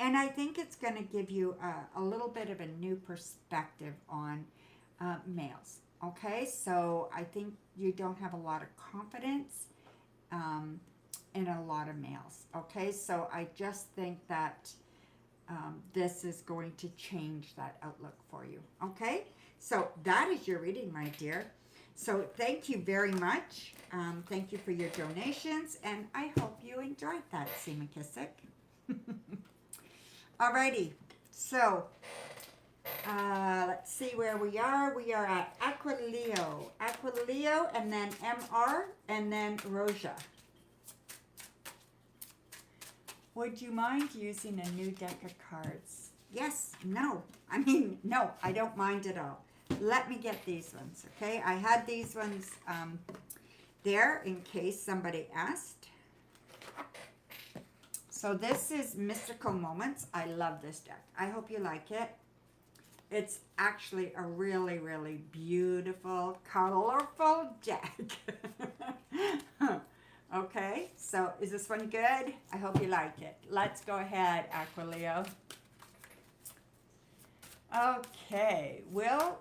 Speaker 1: And I think it's going to give you a little bit of a new perspective on males, okay? So I think you don't have a lot of confidence um, in a lot of males, okay? So I just think that this is going to change that outlook for you, okay? So that is your reading, my dear. So thank you very much. Thank you for your donations, and I hope you enjoyed that, Sema Kissick. Alrighty, so let's see where we are. We are at Aqua Leo, and then MR, and then Roja. Would you mind using a new deck of cards? Yes, no. I mean, no, I don't mind at all. Let me get these ones, okay? I had these ones there in case somebody asked. So this is Mystical Moments. I love this deck. I hope you like it. It's actually a really, really beautiful, colorful deck. Okay, so is this one good? I hope you like it. Let's go ahead, Aqua Leo. Okay, will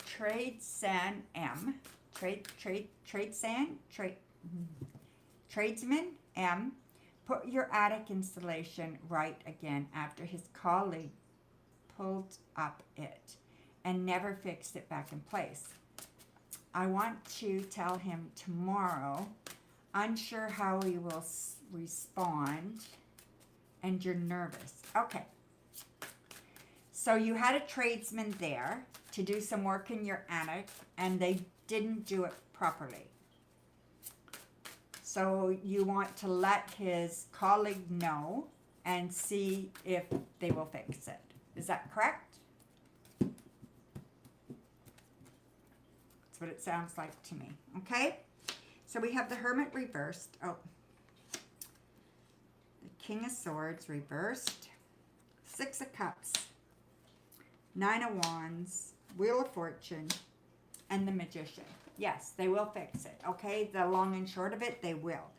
Speaker 1: tradesman M put your attic installation right again after his colleague pulled up it and never fixed it back in place? I want to tell him tomorrow, unsure how he will respond, and you're nervous. Okay. So you had a tradesman there to do some work in your attic, and they didn't do it properly. So you want to let his colleague know and see if they will fix it. Is that correct? That's what it sounds like to me. Okay? So we have the Hermit reversed. Oh. The King of Swords reversed. Six of Cups. Nine of Wands. Wheel of Fortune. And the Magician. Yes, they will fix it. Okay? The long and short of it, they will.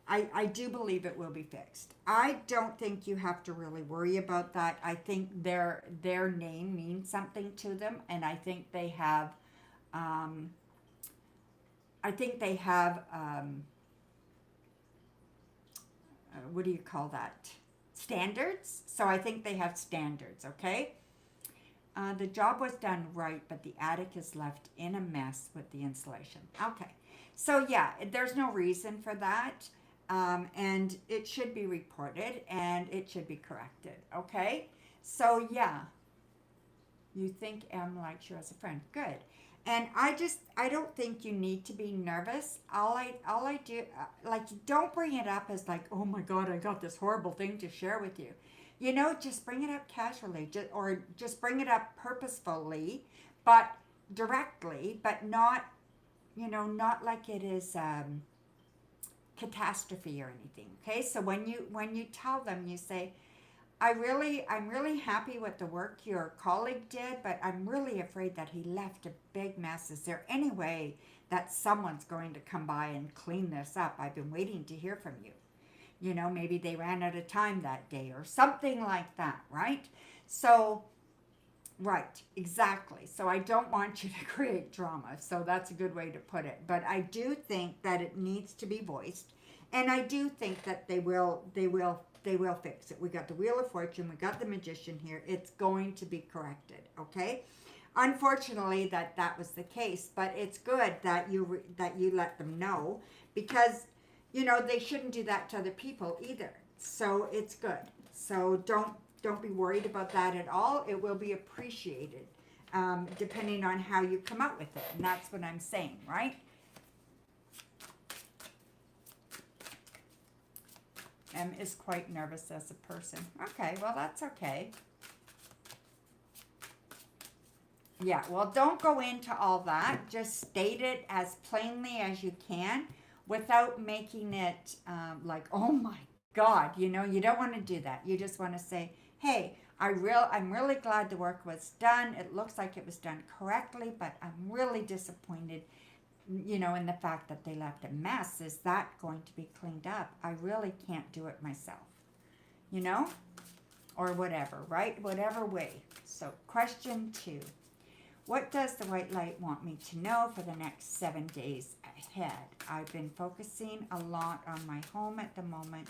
Speaker 1: I do believe it will be fixed. I don't think you have to really worry about that. I think their name means something to them, and I think they have what do you call that? Standards. So I think they have standards, okay? The job was done right, but the attic is left in a mess with the insulation. Okay. So yeah, there's no reason for that. And it should be reported and it should be corrected, okay? So yeah, you think M likes you as a friend. Good. And I don't think you need to be nervous. All I do, like, don't bring it up as like, oh my God, I got this horrible thing to share with you. You know, just bring it up casually, or just bring it up purposefully, but directly, but not, you know, not like it is catastrophe or anything. Okay, so when you tell them, you say, I'm really happy with the work your colleague did, but I'm really afraid that he left a big mess. Is there any way that someone's going to come by and clean this up? I've been waiting to hear from you. You know, maybe they ran out of time that day or something like that, right? So, right, exactly. So I don't want you to create drama. So that's a good way to put it. But I do think that it needs to be voiced, and I do think that they will fix it. We got the Wheel of Fortune, we got the Magician here. It's going to be corrected, okay? Unfortunately, that was the case, but it's good that you let them know, because you know they shouldn't do that to other people either. So it's good. So don't be worried about that at all. It will be appreciated, depending on how you come out with it, and that's what I'm saying, right? M is quite nervous as a person. Okay, well, that's okay. Yeah, well, don't go into all that. Just state it as plainly as you can without making it like, oh my God, you know, you don't want to do that. You just want to say, hey, I'm really glad the work was done. It looks like it was done correctly, but I'm really disappointed, you know, in the fact that they left a mess. Is that going to be cleaned up? I really can't do it myself, you know, or whatever, right? Whatever way. So question 2. What does the white light want me to know for the next 7 days ahead? I've been focusing a lot on my home at the moment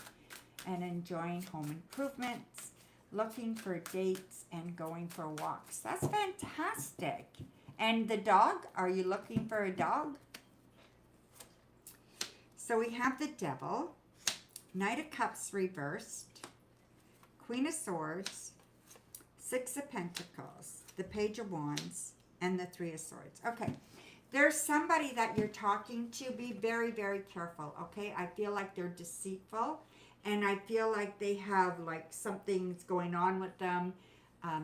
Speaker 1: and enjoying home improvements, looking for dates and going for walks. That's fantastic. And the dog, are you looking for a dog? So we have the Devil, Knight of Cups reversed, Queen of Swords, Six of Pentacles, the Page of Wands, and the Three of Swords. Okay, there's somebody that you're talking to. Be very, very careful, okay? I feel like they're deceitful, and I feel like they have, like, something's going on with them.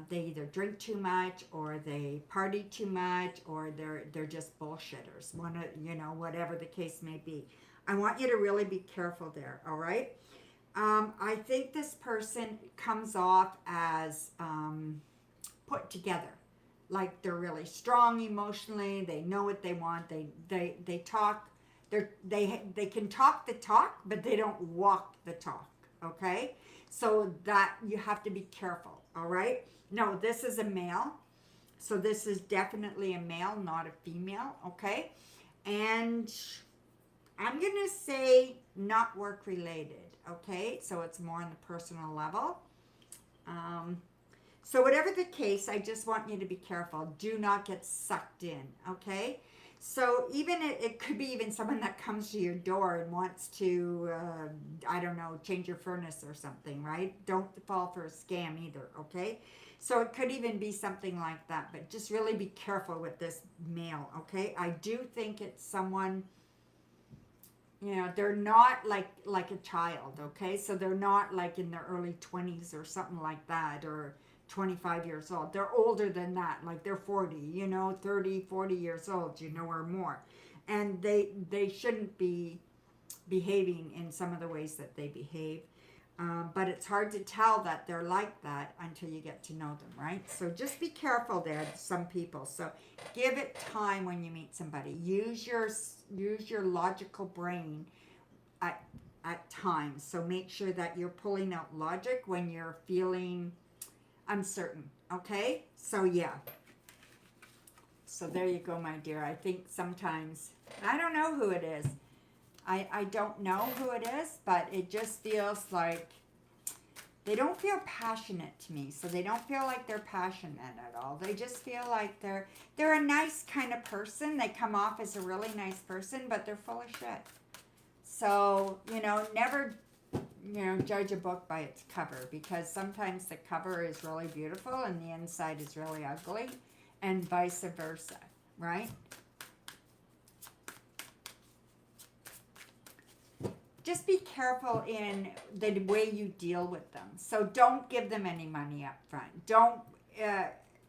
Speaker 1: They either drink too much, or they party too much, or they're just bullshitters. You know, whatever the case may be. I want you to really be careful there, all right? I think this person comes off as put together. Like they're really strong emotionally. They know what they want. They talk. They can talk the talk, but they don't walk the talk. Okay, so that you have to be careful. All right. No, this is a male, so this is definitely a male, not a female. Okay, and I'm gonna say not work related. Okay, so it's more on the personal level. So whatever the case, I just want you to be careful. Do not get sucked in, okay? So even it could be even someone that comes to your door and wants to, I don't know, change your furnace or something, right? Don't fall for a scam either, okay? So it could even be something like that, but just really be careful with this male, okay? I do think it's someone, you know, they're not like a child, okay? So they're not like in their early 20s or something like that, or 25 years old. They're older than that, like they're 40, you know, 30, 40 years old, you know, or more. And they shouldn't be behaving in some of the ways that they behave. But it's hard to tell that they're like that until you get to know them, right? So just be careful there, some people. So give it time when you meet somebody. Use your logical brain at times. So make sure that you're pulling out logic when you're feeling uncertain, okay? So yeah. So there you go, my dear. I think sometimes, I don't know who it is. I don't know who it is, but it just feels like they don't feel passionate to me. So they don't feel like they're passionate at all. They just feel like they're a nice kind of person. They come off as a really nice person, but they're full of shit. So, you know, never, you know, judge a book by its cover, because sometimes the cover is really beautiful and the inside is really ugly, and vice versa, right? Just be careful in the way you deal with them. So don't give them any money up front. Don't,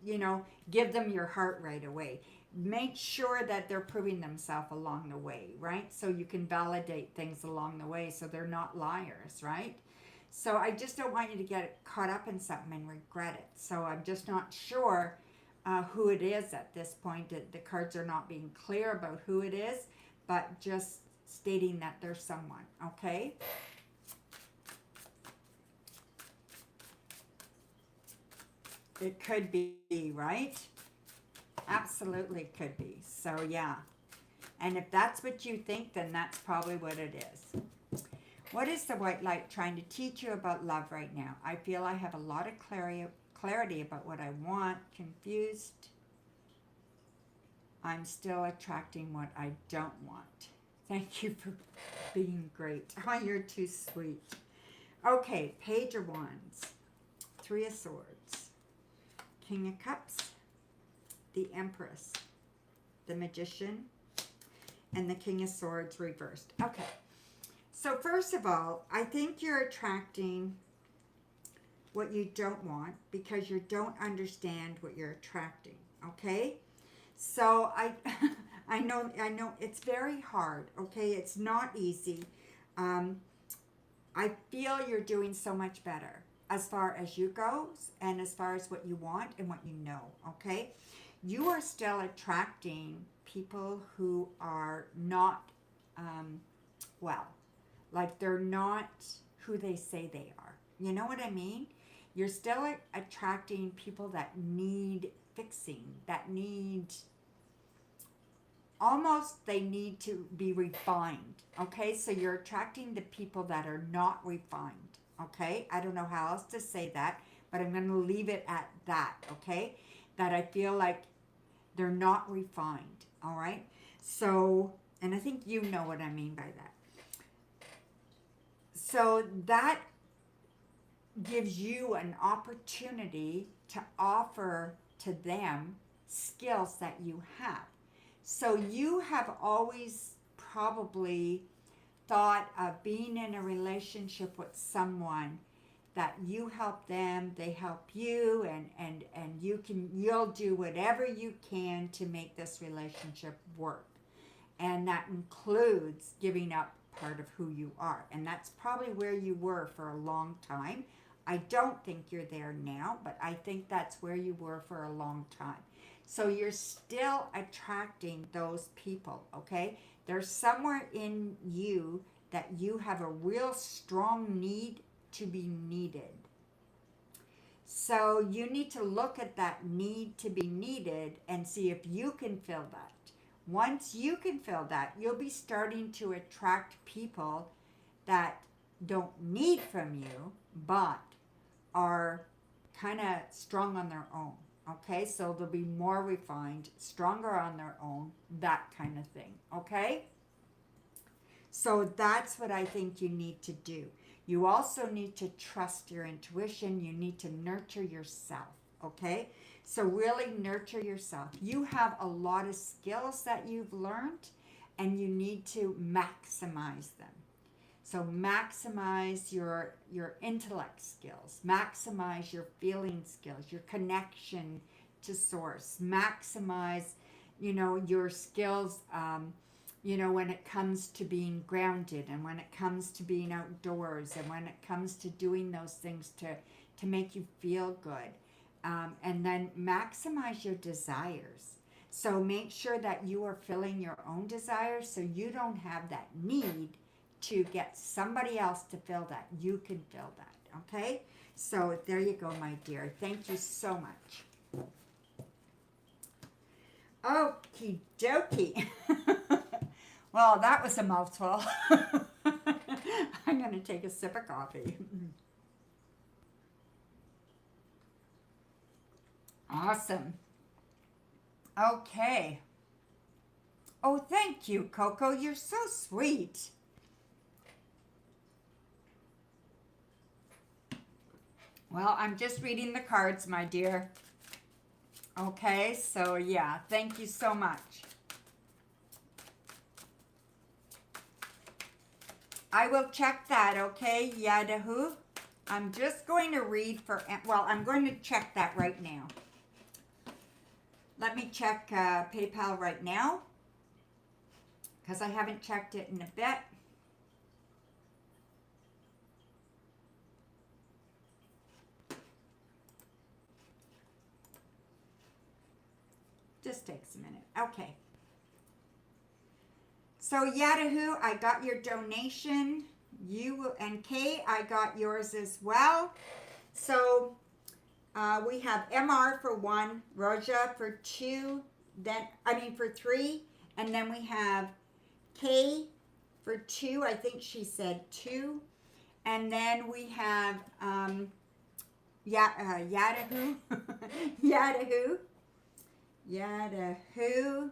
Speaker 1: you know, give them your heart right away. Make sure that they're proving themselves along the way, right? So you can validate things along the way so they're not liars, right? So I just don't want you to get caught up in something and regret it. So I'm just not sure who it is at this point. The cards are not being clear about who it is, but just stating that there's someone, okay? It could be, right? Absolutely could be. So yeah. And if that's what you think, then that's probably what it is. What is the white light trying to teach you about love right now? I feel I have a lot of clarity about what I want. Confused. I'm still attracting what I don't want. Thank you for being great. Oh, you're too sweet. Okay, Page of Wands. Three of Swords. King of Cups. The Empress. The Magician. And the King of Swords reversed. Okay. So first of all, I think you're attracting what you don't want because you don't understand what you're attracting, okay? So I know it's very hard, okay? It's not easy. I feel you're doing so much better as far as you goes and as far as what you want and what you know, okay? You are still attracting people who are not, well, like they're not who they say they are. You know what I mean? You're still attracting people that need fixing, that need, almost they need to be refined, okay? So you're attracting the people that are not refined, okay? I don't know how else to say that, but I'm going to leave it at that, okay? That I feel like they're not refined, all right? So, and I think you know what I mean by that. So that gives you an opportunity to offer to them skills that you have. So you have always probably thought of being in a relationship with someone that you help them, they help you, and you'll do whatever you can to make this relationship work. And that includes giving up part of who you are. And that's probably where you were for a long time. I don't think you're there now, but I think that's where you were for a long time. So you're still attracting those people, okay? There's somewhere in you that you have a real strong need to be needed. So you need to look at that need to be needed and see if you can fill that. Once you can fill that, you'll be starting to attract people that don't need from you, but are kind of strong on their own. Okay, so they'll be more refined, stronger on their own, that kind of thing. Okay? So that's what I think you need to do. You also need to trust your intuition. You need to nurture yourself. Okay? So really nurture yourself. You have a lot of skills that you've learned, and you need to maximize them. So maximize your intellect skills, maximize your feeling skills, your connection to source, maximize, your skills, when it comes to being grounded and when it comes to being outdoors and when it comes to doing those things to make you feel good. And then maximize your desires. So make sure that you are filling your own desires so you don't have that need to get somebody else to fill that. You can fill that, okay? So there you go, my dear. Thank you so much. Okie dokie. Well, that was a mouthful. I'm going to take a sip of coffee. Awesome. Okay. Oh, thank you, Coco. You're so sweet. Well, I'm just reading the cards, my dear. Okay, so yeah, thank you so much. I will check that, okay, Yahoo? I'm just going to read for, well, I'm going to check that right now. Let me check PayPal right now, because I haven't checked it in a bit. just takes a minute. Okay. So Yahoo, I got your donation. You and Kay, I got yours as well. So we have MR for 1, Roja for 2, for 3, and then we have Kay for 2. I think she said 2, and then we have Yahoo, Yahoo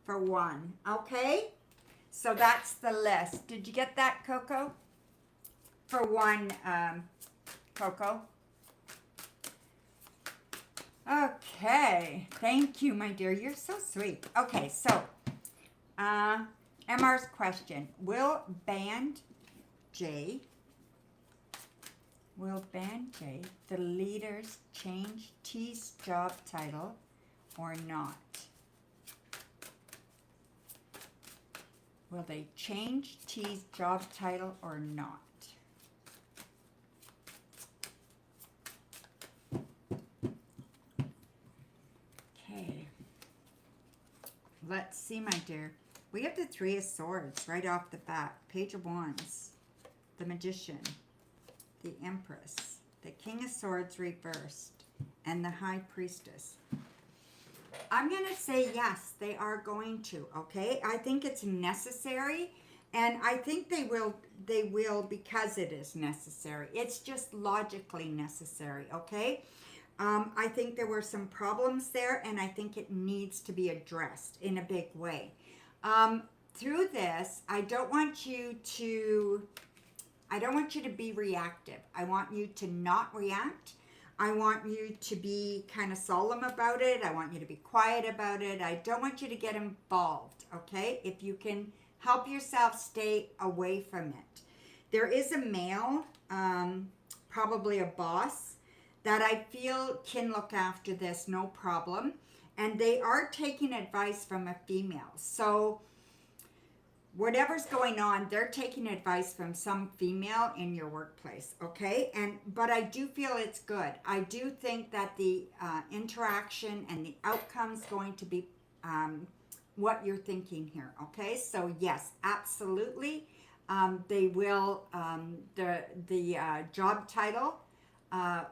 Speaker 1: for 1. Okay, so that's the list. Did you get that, Coco? For 1, Coco. Okay, thank you, my dear. You're so sweet. Okay, so MR's question: Will Band J, the leaders, change T's job title or not? Will they change T's job title or not? Let's see, my dear. We have the 3 of Swords right off the bat. Page of Wands, the Magician, the Empress, the King of Swords reversed, and the High Priestess. I'm going to say yes, they are going to, okay? I think it's necessary, and I think they will because it is necessary. It's just logically necessary, okay? I think there were some problems there, and I think it needs to be addressed in a big way. Through this, I don't want you to be reactive. I want you to not react. I want you to be kind of solemn about it. I want you to be quiet about it. I don't want you to get involved, okay? If you can help yourself, stay away from it. There is a male, probably a boss, that I feel can look after this, no problem. And they are taking advice from a female. So whatever's going on, they're taking advice from some female in your workplace, okay? But I do feel it's good. I do think that the interaction and the outcome's going to be what you're thinking here, okay? So yes, absolutely. They will, the job title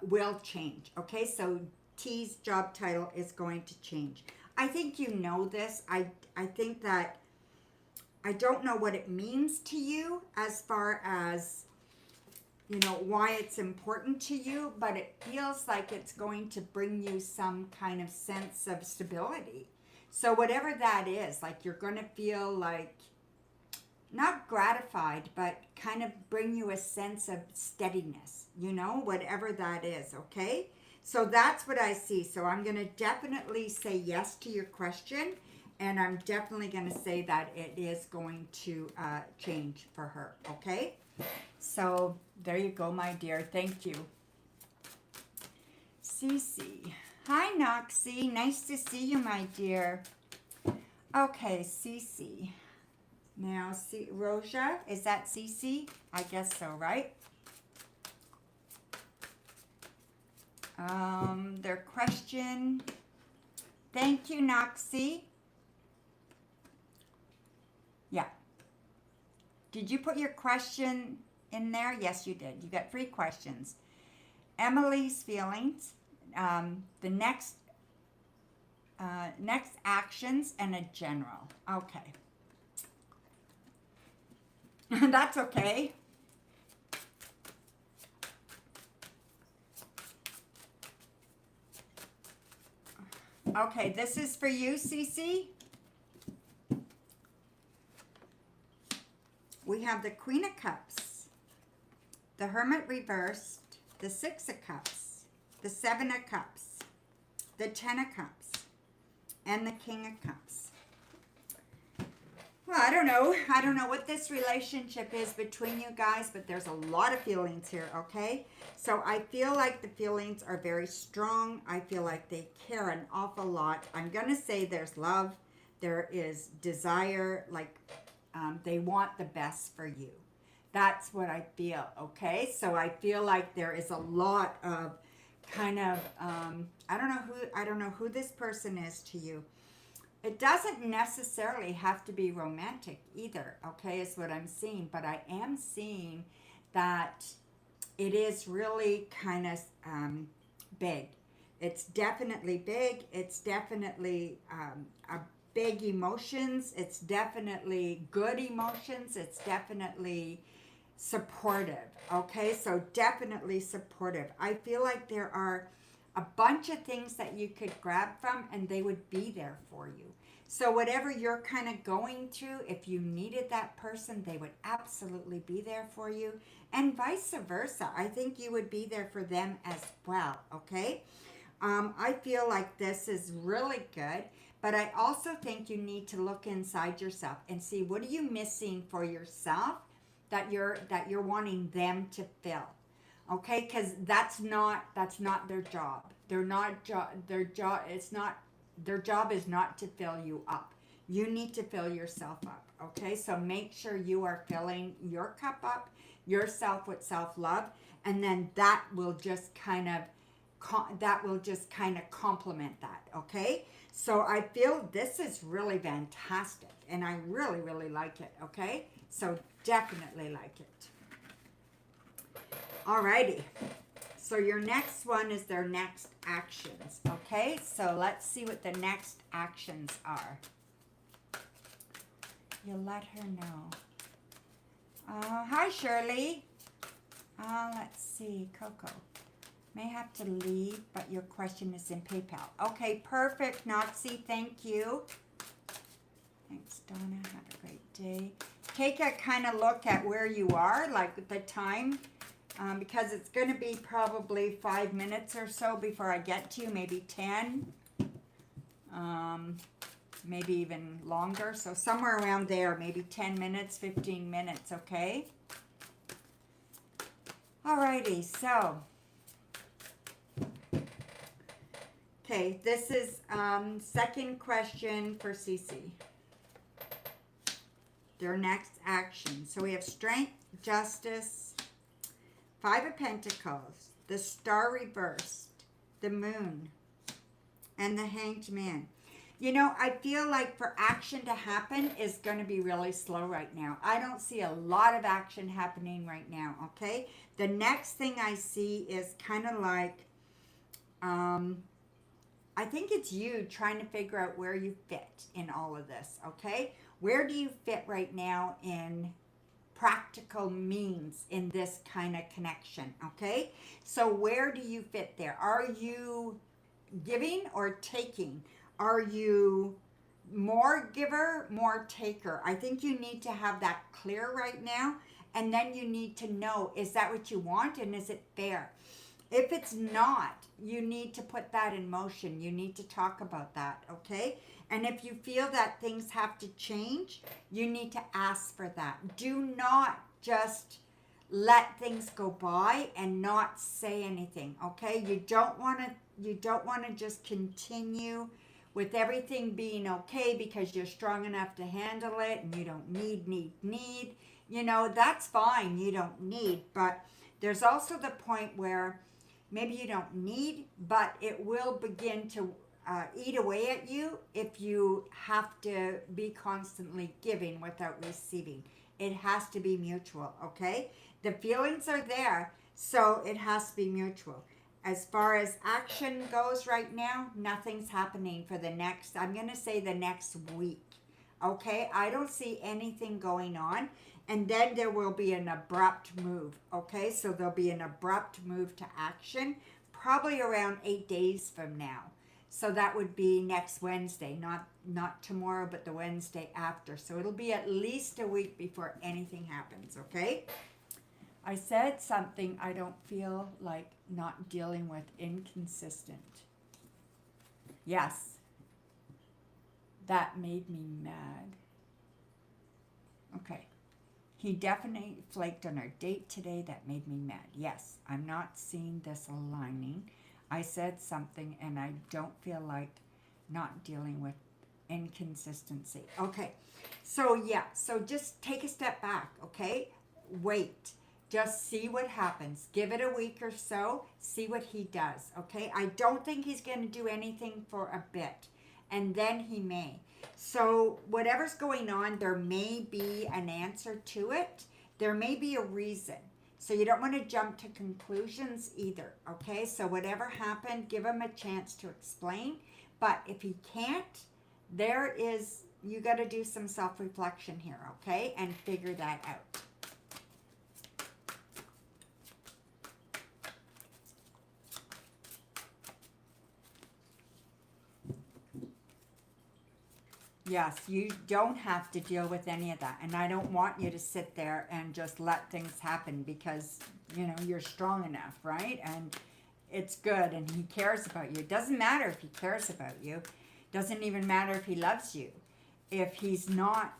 Speaker 1: will change, okay? So T's job title is going to change. I think you know this. I think that I don't know what it means to you as far as, you know, why it's important to you, but it feels like it's going to bring you some kind of sense of stability. So whatever that is, like you're going to feel like, not gratified, but kind of bring you a sense of steadiness, you know, whatever that is, okay? So that's what I see. So I'm going to definitely say yes to your question, and I'm definitely going to say that it is going to change for her, okay? So there you go, my dear. Thank you. Cece. Hi, Noxy. Nice to see you, my dear. Okay, Cece. Now, see, Roja, is that Cece? I guess so, right? Their question. Thank you, Noxy. Yeah. Did you put your question in there? Yes, you did. You got 3 questions. Emily's feelings, the next actions, and a general. Okay. That's okay. Okay, this is for you, Cece. We have the Queen of Cups, the Hermit reversed, the 6 of Cups, the 7 of Cups, the 10 of Cups, and the King of Cups. Well, I don't know what this relationship is between you guys, but there's a lot of feelings here, okay? So I feel like the feelings are very strong. I feel like they care an awful lot. I'm going to say there's love. There is desire, like they want the best for you. That's what I feel, okay? So I feel like there is a lot of kind of, I don't know who this person is to you. It doesn't necessarily have to be romantic either, okay, is what I'm seeing. But I am seeing that it is really kind of big. It's definitely big. It's definitely a big emotions. It's definitely good emotions. It's definitely supportive, okay? So definitely supportive. I feel like there are a bunch of things that you could grab from and they would be there for you. So whatever you're kind of going through, if you needed that person, they would absolutely be there for you, and vice versa. I think you would be there for them as well, okay? I feel like this is really good, but I also think you need to look inside yourself and see what are you missing for yourself that you're wanting them to fill, okay? Because that's not their job. Their job is not to fill you up. You need to fill yourself up, okay? So make sure you are filling your cup up, yourself with self-love, and then that will just kind of complement that, okay? So I feel this is really fantastic, and I really, really like it, okay? So definitely like it. Alrighty. So your next one is their next actions, okay? So let's see what the next actions are. You'll let her know. Hi, Shirley. Let's see, Coco. May have to leave, but your question is in PayPal. Okay, perfect, Noxy. Thank you. Thanks, Donna. Have a great day. Take a kind of look at where you are, like the time, because it's going to be probably 5 minutes or so before I get to you, maybe 10, maybe even longer. So somewhere around there, maybe 10 minutes, 15 minutes, okay? Alrighty, so... Okay, this is second question for Cece. Their next action. So we have strength, justice, 5 of Pentacles, the star reversed, the moon, and the hanged man. You know, I feel like for action to happen is going to be really slow right now. I don't see a lot of action happening right now, okay? The next thing I see is kind of like... I think it's you trying to figure out where you fit in all of this, okay? Where do you fit right now in practical means in this kind of connection, okay? So where do you fit there? Are you giving or taking? Are you more giver, more taker? I think you need to have that clear right now, and then you need to know, is that what you want and is it fair? If it's not, you need to put that in motion. You need to talk about that, okay? And if you feel that things have to change, you need to ask for that. Do not just let things go by and not say anything, okay? You don't want to just continue with everything being okay because you're strong enough to handle it and you don't need. You know, that's fine. You don't need, but there's also the point where maybe you don't need, but it will begin to eat away at you if you have to be constantly giving without receiving. It has to be mutual, okay? The feelings are there, so it has to be mutual. As far as action goes right now, nothing's happening for the next, I'm going to say the next week, okay? I don't see anything going on. And then there will be an abrupt move, okay? So there'll be an abrupt move to action, probably around 8 days from now. So that would be next Wednesday, not tomorrow, but the Wednesday after. So it'll be at least a week before anything happens, okay? I said something I don't feel like not dealing with, inconsistent. Yes, that made me mad. Okay. He definitely flaked on our date today. That made me mad. Yes, I'm not seeing this aligning. I said something and I don't feel like not dealing with inconsistency. Okay, so yeah, so just take a step back, okay? Wait. Just see what happens. Give it a week or so. See what he does, okay? I don't think he's going to do anything for a bit. And then he may. So whatever's going on, there may be an answer to it. There may be a reason. So you don't want to jump to conclusions either, okay? So whatever happened, give him a chance to explain. But if he can't, you got to do some self-reflection here, okay? And figure that out. Yes, you don't have to deal with any of that. And I don't want you to sit there and just let things happen because, you know, you're strong enough, right? And it's good and he cares about you. It doesn't matter if he cares about you. It doesn't even matter if he loves you. If he's not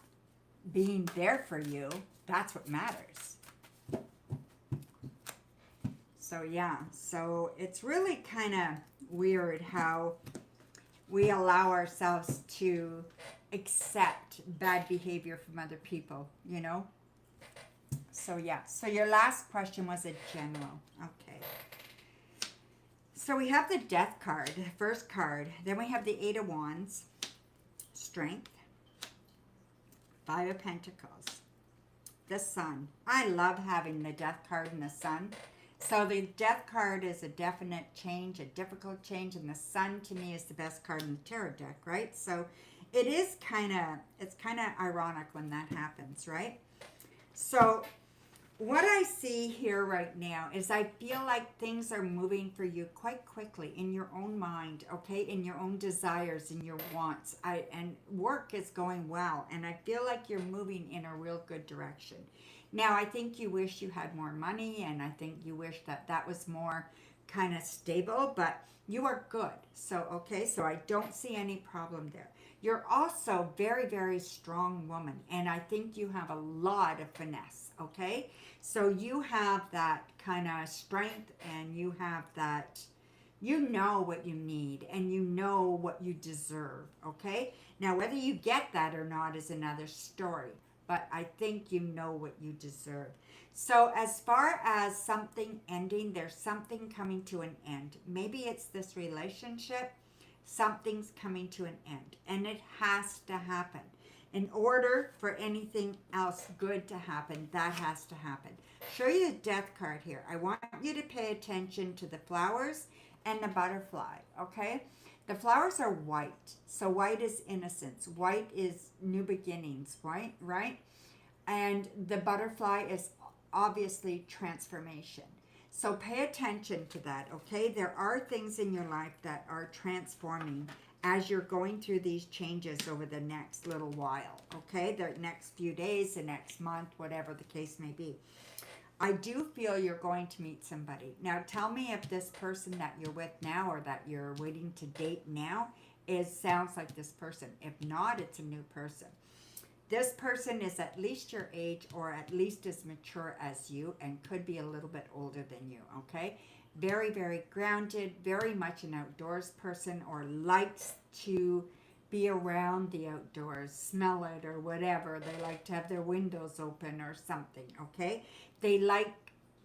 Speaker 1: being there for you, that's what matters. So, yeah. So, it's really kind of weird how we allow ourselves to accept bad behavior from other people, you know? So, yeah. So, your last question was a general. Okay. So, we have the Death card, the first card. Then we have the Eight of Wands, Strength, Five of Pentacles, the Sun. I love having the Death card and the Sun. So the Death card is a definite change, a difficult change, and the Sun to me is the best card in the tarot deck, right? So it's kind of ironic when that happens, right? So what I see here right now is I feel like things are moving for you quite quickly in your own mind, okay? In your own desires, in your wants. And work is going well, and I feel like you're moving in a real good direction. Now, I think you wish you had more money, and I think you wish that that was more kind of stable, but you are good. So, okay, so I don't see any problem there. You're also very, very strong woman, and I think you have a lot of finesse, okay? So you have that kind of strength, and you have that, you know what you need, and you know what you deserve, okay? Now, whether you get that or not is another story. But I think you know what you deserve. So as far as something ending, there's something coming to an end. Maybe it's this relationship. Something's coming to an end. And it has to happen. In order for anything else good to happen, that has to happen. Show you the Death card here. I want you to pay attention to the flowers and the butterfly, okay? The flowers are white, so white is innocence. White is new beginnings, right? And the butterfly is obviously transformation. So pay attention to that, okay? There are things in your life that are transforming as you're going through these changes over the next little while, okay? The next few days, the next month, whatever the case may be. I do feel you're going to meet somebody. Now, tell me if this person that you're with now or that you're waiting to date now sounds like this person. If not, it's a new person. This person is at least your age or at least as mature as you and could be a little bit older than you, okay? Very, very grounded, very much an outdoors person or likes to be around the outdoors, smell it or whatever. They like to have their windows open or something, okay? They like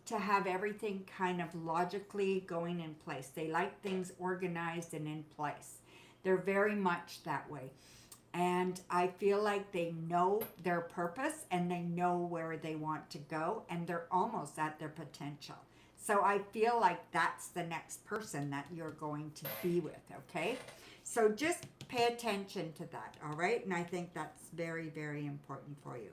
Speaker 1: to have everything kind of logically going in place. They like things organized and in place. They're very much that way. And I feel like they know their purpose and they know where they want to go and they're almost at their potential. So I feel like that's the next person that you're going to be with, okay? So just pay attention to that, all right? And I think that's very, very important for you.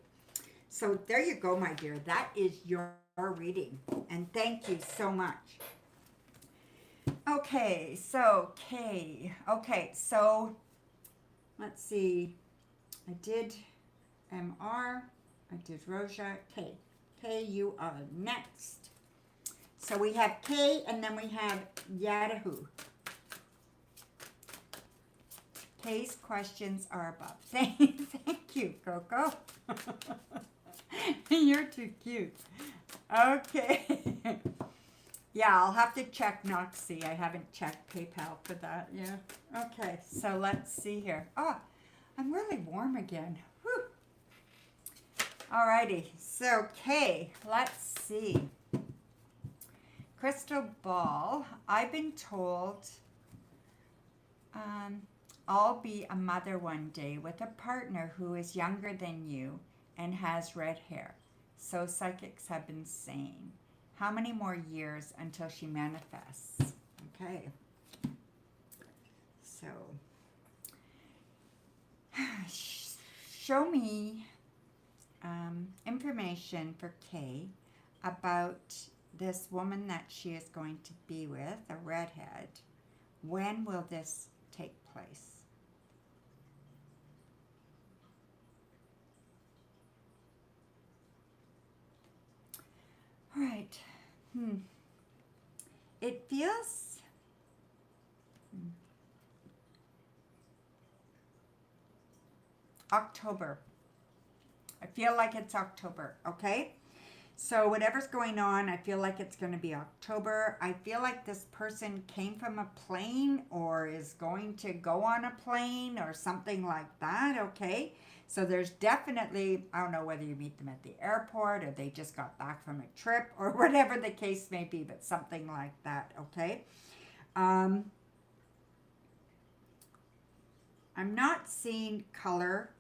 Speaker 1: So there you go, my dear. That is your reading. And thank you so much. Okay, so K. Okay, so let's see. I did MR. I did Roja. K. K, you are next. So we have K and then we have Yahoo. K's questions are above. Thank you, Coco. You're too cute. Okay. Yeah, I'll have to check Noxy. I haven't checked PayPal for that. Yeah. Okay, so let's see here. Oh, I'm really warm again. Whew. Alrighty, so K, let's see. Crystal ball. I've been told all be a mother one day with a partner who is younger than you and has red hair. So psychics have been saying. How many more years until she manifests? Okay. So, show me information for Kay about this woman that she is going to be with, a redhead. When will this take place? All right. It feels... October. I feel like it's October, okay? So whatever's going on, I feel like it's going to be October. I feel like this person came from a plane or is going to go on a plane or something like that, okay? So there's definitely, I don't know whether you meet them at the airport or they just got back from a trip or whatever the case may be, but something like that, okay? I'm not seeing color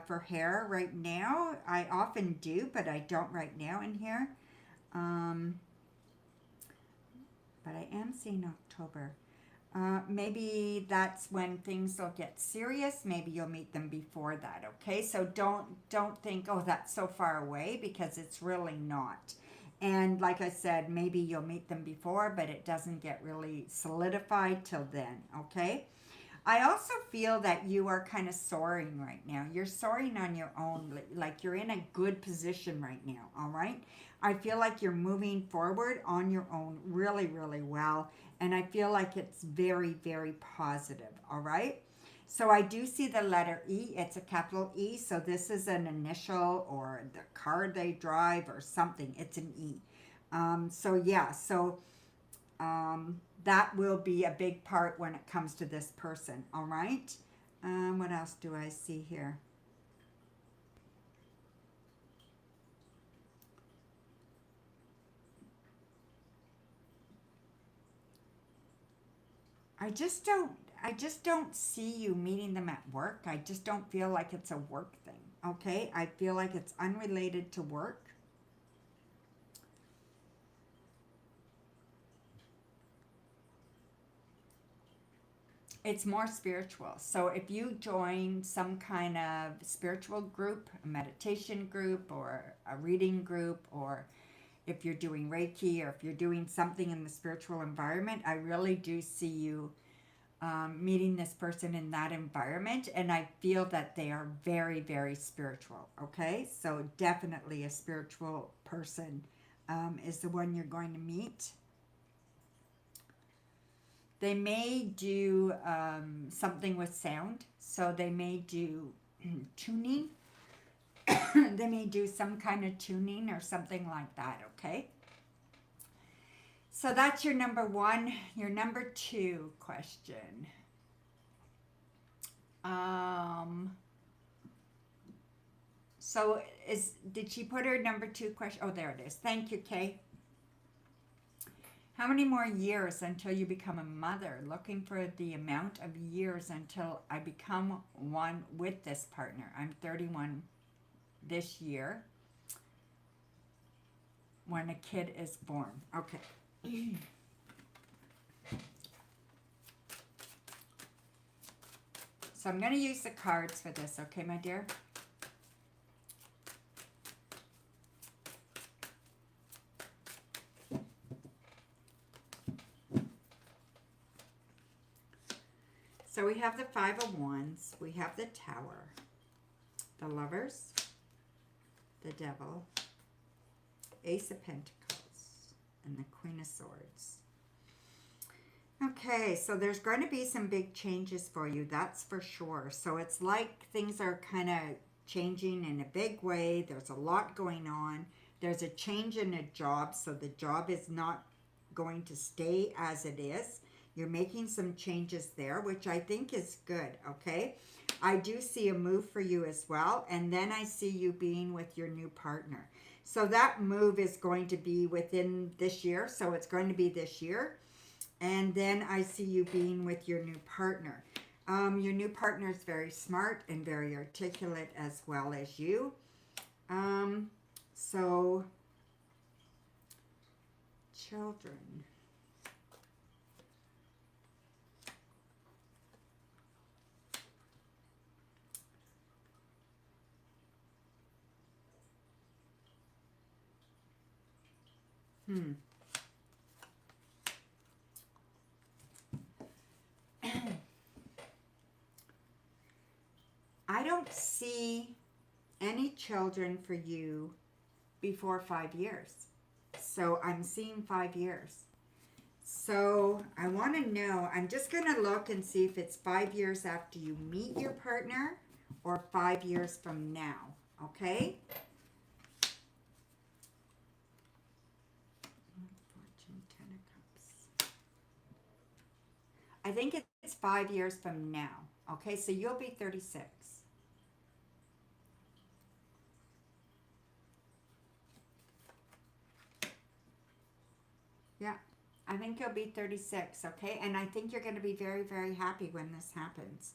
Speaker 1: for hair right now. I often do, but I don't right now in here. But I am seeing October. Maybe that's when things will get serious. Maybe you'll meet them before that, okay? So don't think, oh, that's so far away, because it's really not. And like I said, maybe you'll meet them before, but it doesn't get really solidified till then, okay? I also feel that you are kind of soaring right now. You're soaring on your own, like you're in a good position right now, all right? I feel like you're moving forward on your own really, really well, and I feel like it's very, very positive, all right? So I do see the letter E. It's a capital E, so this is an initial or the car they drive or something. It's an E. That will be a big part when it comes to this person, all right? What else do I see here? I just don't see you meeting them at work. I just don't feel like it's a work thing, okay? I feel like it's unrelated to work. It's more spiritual. So if you join some kind of spiritual group, a meditation group or a reading group, or if you're doing Reiki or if you're doing something in the spiritual environment, I really do see you meeting this person in that environment. And I feel that they are very, very spiritual. Okay. So definitely a spiritual person is the one you're going to meet. They may do something with sound. So they may do tuning. They may do some kind of tuning or something like that, okay? So that's your number one. Your number two question. Did she put her number two question? Oh, there it is. Thank you, Kay. How many more years until you become a mother? Looking for the amount of years until I become one with this partner. I'm 31 this year when a kid is born. Okay. So I'm going to use the cards for this, okay, my dear? So we have the Five of Wands, we have the Tower, the Lovers, the Devil, Ace of Pentacles, and the Queen of Swords. Okay, so there's going to be some big changes for you, that's for sure. So it's like things are kind of changing in a big way. There's a lot going on. There's a change in a job, so the job is not going to stay as it is. You're making some changes there, which I think is good, okay? I do see a move for you as well, and then I see you being with your new partner. So that move is going to be within this year, so it's going to be this year. And then I see you being with your new partner. Your new partner is very smart and very articulate as well as you. So, children. I don't see any children for you before 5 years. So I'm seeing 5 years. So I want to know, I'm just going to look and see if it's 5 years after you meet your partner or 5 years from now. Okay? Fortune, 10 of Cups. I think it's 5 years from now. Okay, so you'll be 36. Yeah, I think you'll be 36, okay? And I think you're going to be very, very happy when this happens.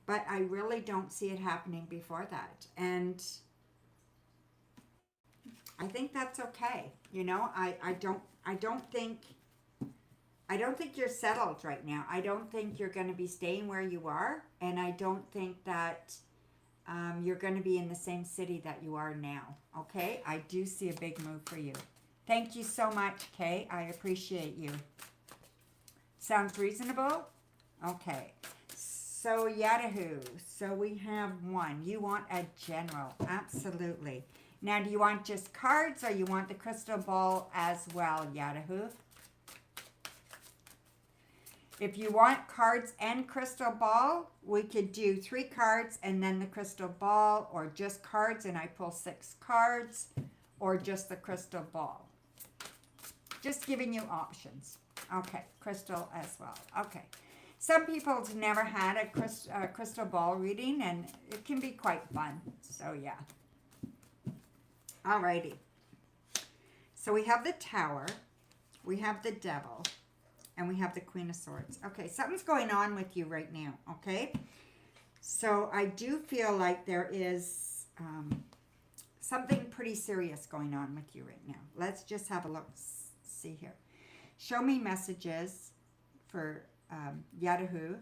Speaker 1: But I really don't see it happening before that. And I think that's okay. You know, I don't think you're settled right now. I don't think you're going to be staying where you are, and I don't think that you're going to be in the same city that you are now. Okay, I do see a big move for you. Thank you so much, Kay. I appreciate you. Sounds reasonable? Okay. So, Yahoo. So, we have one. You want a general. Absolutely. Now, do you want just cards or you want the crystal ball as well, Yahoo? If you want cards and crystal ball, we could do 3 cards and then the crystal ball, or just cards and I pull 6 cards, or just the crystal ball. Just giving you options. Okay, crystal as well. Okay. Some people's never had a crystal ball reading, and it can be quite fun. So, yeah. Alrighty. So, we have the Tower. We have the Devil. And we have the Queen of Swords. Okay, something's going on with you right now, okay? So, I do feel like there is something pretty serious going on with you right now. Let's just have a look. See here. Show me messages for Yahoo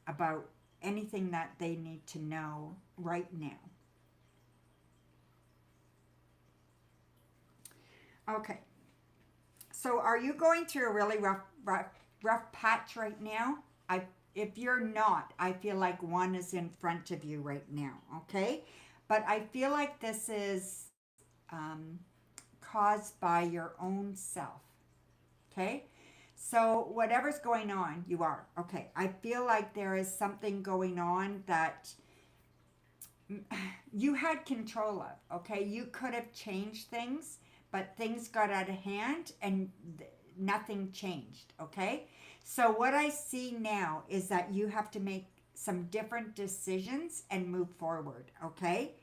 Speaker 1: about anything that they need to know right now. Okay. So are you going through a really rough patch right now? If you're not, I feel like one is in front of you right now, okay? But I feel like this is caused by your own self, okay? So whatever's going on, you are, okay? I feel like there is something going on that you had control of, okay? You could have changed things, but things got out of hand and nothing changed, okay? So what I see now is that you have to make some different decisions and move forward, okay?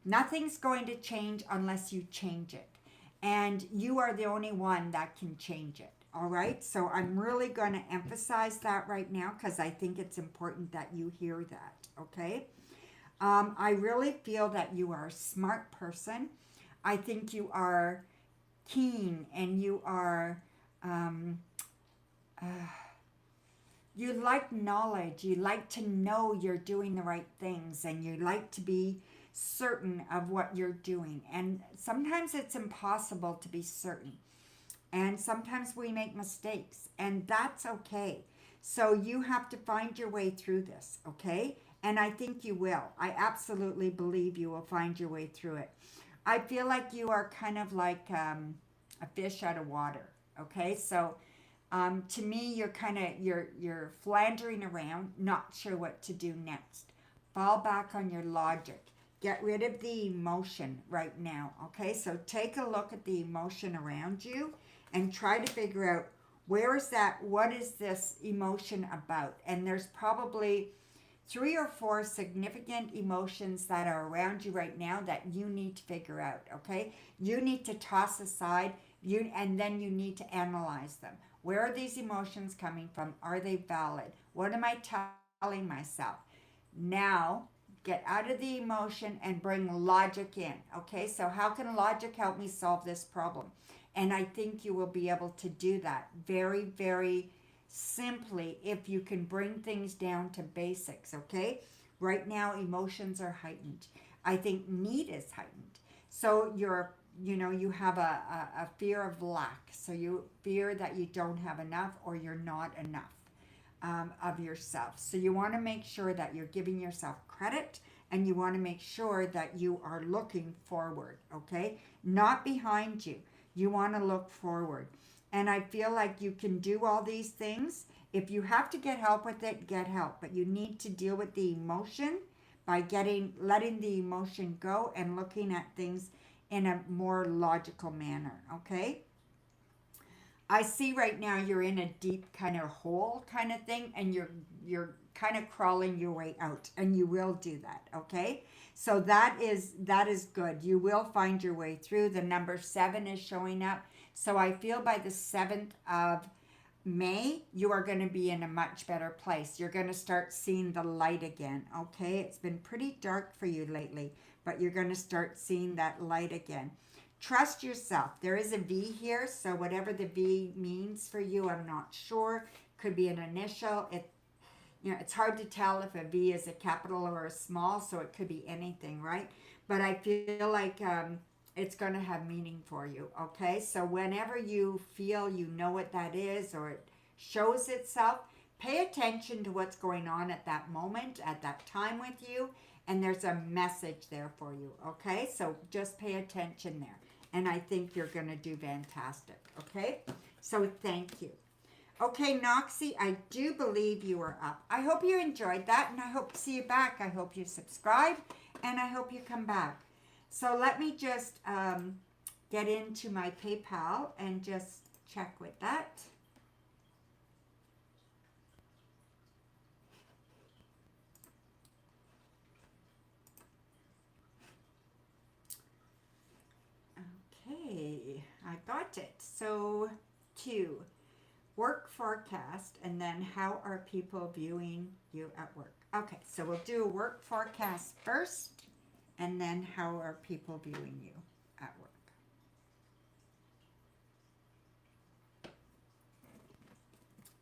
Speaker 1: Nothing's going to change unless you change it. And you are the only one that can change it, all right? So I'm really going to emphasize that right now because I think it's important that you hear that, okay? I really feel that you are a smart person. I think you are keen and you are, you like knowledge. You like to know you're doing the right things and you like to be certain of what you're doing. And sometimes it's impossible to be certain. And sometimes we make mistakes and that's okay. So you have to find your way through this, okay? And I think you will. I absolutely believe you will find your way through it. I feel like you are kind of like a fish out of water, okay? So to me, you're kind of, you're floundering around, not sure what to do next. Fall back on your logic. Get rid of the emotion right now, okay? So take a look at the emotion around you and try to figure out where is that, what is this emotion about? And there's probably 3 or 4 significant emotions that are around you right now that you need to figure out, okay? You need to toss aside, and then you need to analyze them. Where are these emotions coming from? Are they valid? What am I telling myself? Now, get out of the emotion and bring logic in. Okay, so how can logic help me solve this problem? And I think you will be able to do that very, very simply if you can bring things down to basics. Okay, right now emotions are heightened. I think need is heightened. So you have a fear of lack. So you fear that you don't have enough or you're not enough of yourself. So you want to make sure that you're giving yourself credit, and you want to make sure that you are looking forward, okay? Not behind you. You want to look forward. And I feel like you can do all these things. If you have to get help with it, get help. But you need to deal with the emotion by letting the emotion go and looking at things in a more logical manner, okay? I see right now you're in a deep kind of hole kind of thing, and you're kind of crawling your way out, and you will do that, okay? So that is good. You will find your way through. The number 7 is showing up. So I feel by the 7th of May, you are going to be in a much better place. You're going to start seeing the light again, okay? It's been pretty dark for you lately, but you're going to start seeing that light again. Trust yourself. There is a V here, so whatever the V means for you, I'm not sure. Could be an initial. It's hard to tell if a V is a capital or a small, so it could be anything, right? But I feel like it's going to have meaning for you, okay? So whenever you feel you know what that is or it shows itself, pay attention to what's going on at that moment, at that time with you, and there's a message there for you, okay? So just pay attention there, and I think you're going to do fantastic, okay? So thank you. Okay, Noxy, I do believe you are up. I hope you enjoyed that, and I hope to see you back. I hope you subscribe, and I hope you come back. So let me just get into my PayPal and just check with that. Okay, I got it. So 2, work forecast, and then how are people viewing you at work? Okay, so we'll do a work forecast first, and then how are people viewing you at work?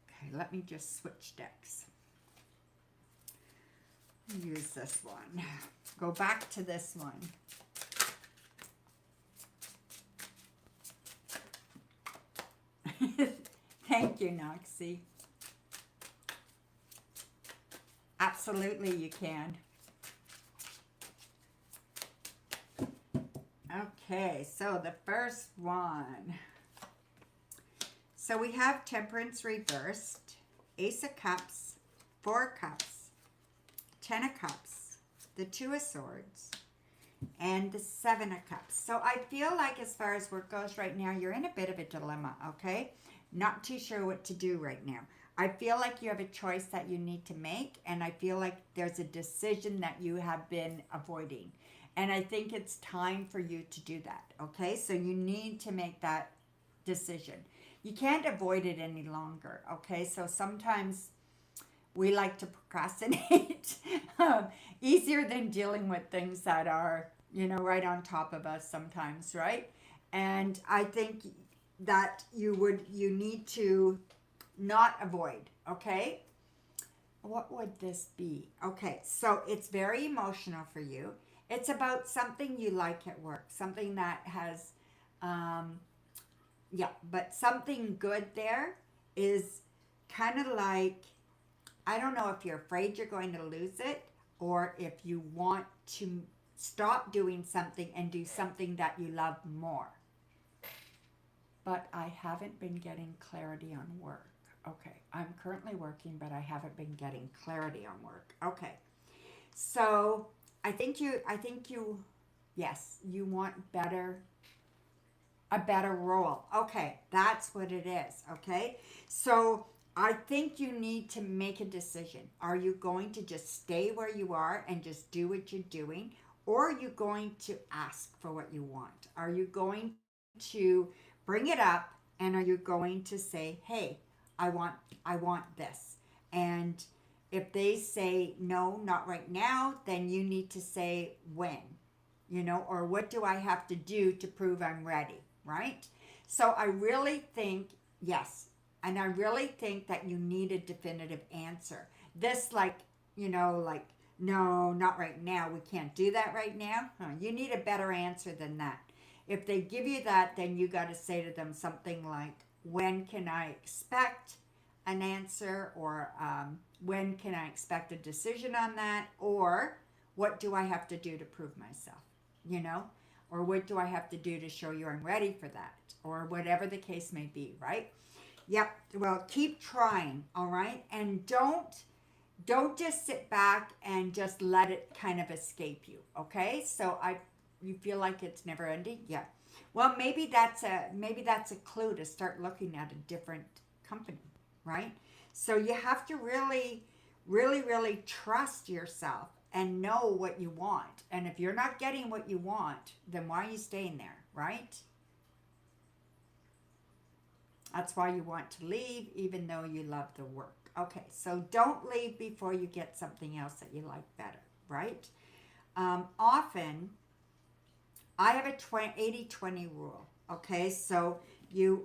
Speaker 1: Okay, let me just switch decks. Use this one. Go back to this one. Thank you, Noxy. Absolutely, you can. Okay, so the first one. So we have Temperance reversed, Ace of Cups, 4 of Cups, 10 of Cups, the 2 of Swords, and the 7 of Cups. So I feel like as far as work goes right now, you're in a bit of a dilemma, okay? Not too sure what to do right now. I feel like you have a choice that you need to make, and I feel like there's a decision that you have been avoiding. And I think it's time for you to do that, okay? So you need to make that decision. You can't avoid it any longer, okay? So sometimes we like to procrastinate. Easier than dealing with things that are, right on top of us sometimes, right? And I think that you need to not avoid, okay? What would this be? Okay, so it's very emotional for you. It's about something you like at work, something that has, but something good there is kind of like, I don't know if you're afraid you're going to lose it, or if you want to stop doing something and do something that you love more. But I haven't been getting clarity on work. Okay, I'm currently working, but I haven't been getting clarity on work. Okay, so I think you, yes, you want a better role. Okay, that's what it is, okay? So I think you need to make a decision. Are you going to just stay where you are and just do what you're doing? Or are you going to ask for what you want? Are you going to bring it up And are you going to say, hey, I want this? And if they say, no, not right now, then you need to say when, you know, or what do I have to do to prove I'm ready, right? So I really think, yes, and I really think that you need a definitive answer. This, like, you know, like, no, not right now. We can't do that right now. Huh. You need a better answer than that. If they give you that, then you got to say to them something like, when can I expect an answer? Or when can I expect a decision on that? Or what do I have to do to prove myself? You know? Or what do I have to do to show you I'm ready for that? Or whatever the case may be, right? Yep. Well, keep trying, all right? And don't just sit back and just let it kind of escape you, okay? So you feel like it's never ending? Yeah. Well, maybe that's a clue to start looking at a different company, right? So you have to really, really, really trust yourself and know what you want. And if you're not getting what you want, then why are you staying there, right? That's why you want to leave, even though you love the work. Okay, so don't leave before you get something else that you like better, right? Often, I have a 80-20 rule. Okay, so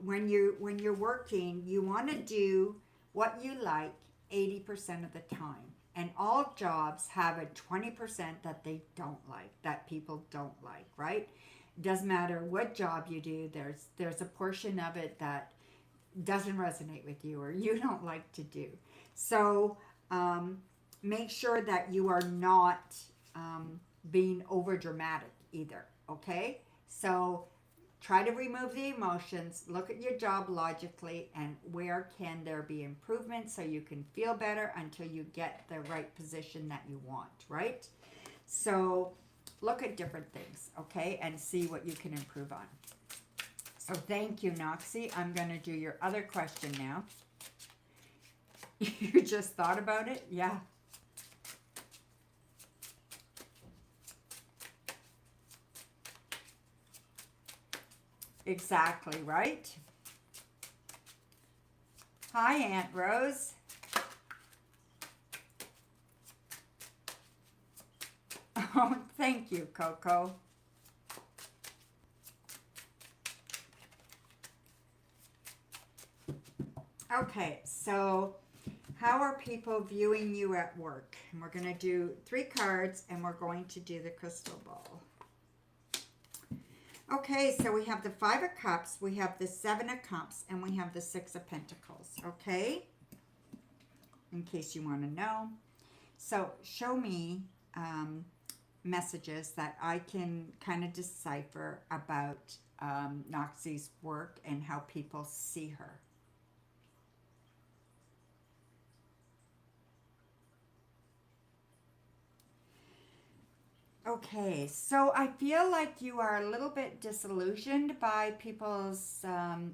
Speaker 1: when you're working, you want to do what you like 80% of the time, and all jobs have a 20% that they don't like, that people don't like, right? It doesn't matter what job you do. There's a portion of it that doesn't resonate with you or you don't like to do. So make sure that you are not being over dramatic either, okay? So try to remove the emotions, look at your job logically, and where can there be improvement so you can feel better until you get the right position that you want, right? So look at different things, okay, and see what you can improve on. So thank you, Noxy. I'm going to do your other question now. You just thought about it? Yeah. Exactly, right? Hi, Aunt Rose. Oh, thank you, Coco. Okay, so how are people viewing you at work? And we're going to do 3 cards and we're going to do the crystal ball. Okay, so we have the 5 of Cups, we have the 7 of Cups, and we have the 6 of Pentacles, okay? In case you want to know. So show me messages that I can kind of decipher about Noxy's work and how people see her. Okay, so I feel like you are a little bit disillusioned by people's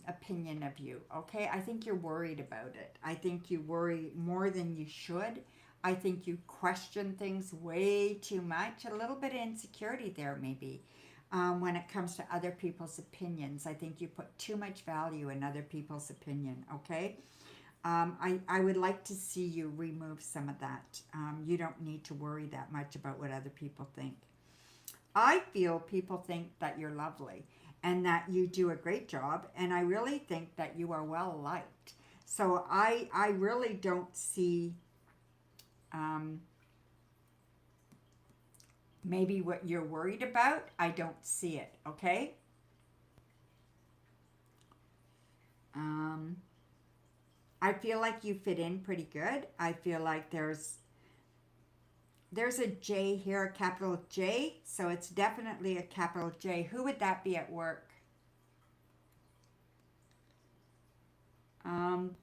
Speaker 1: opinion of you, okay? I think you're worried about it. I think you worry more than you should. I think you question things way too much. A little bit of insecurity there, maybe, when it comes to other people's opinions. I think you put too much value in other people's opinion, okay? I would like to see you remove some of that. You don't need to worry that much about what other people think. I feel people think that you're lovely and that you do a great job, and I really think that you are well liked. So I really don't see maybe what you're worried about. I don't see it, okay? I feel like you fit in pretty good. I feel like there's a J here, a capital J, so it's definitely a capital J. Who would that be at work?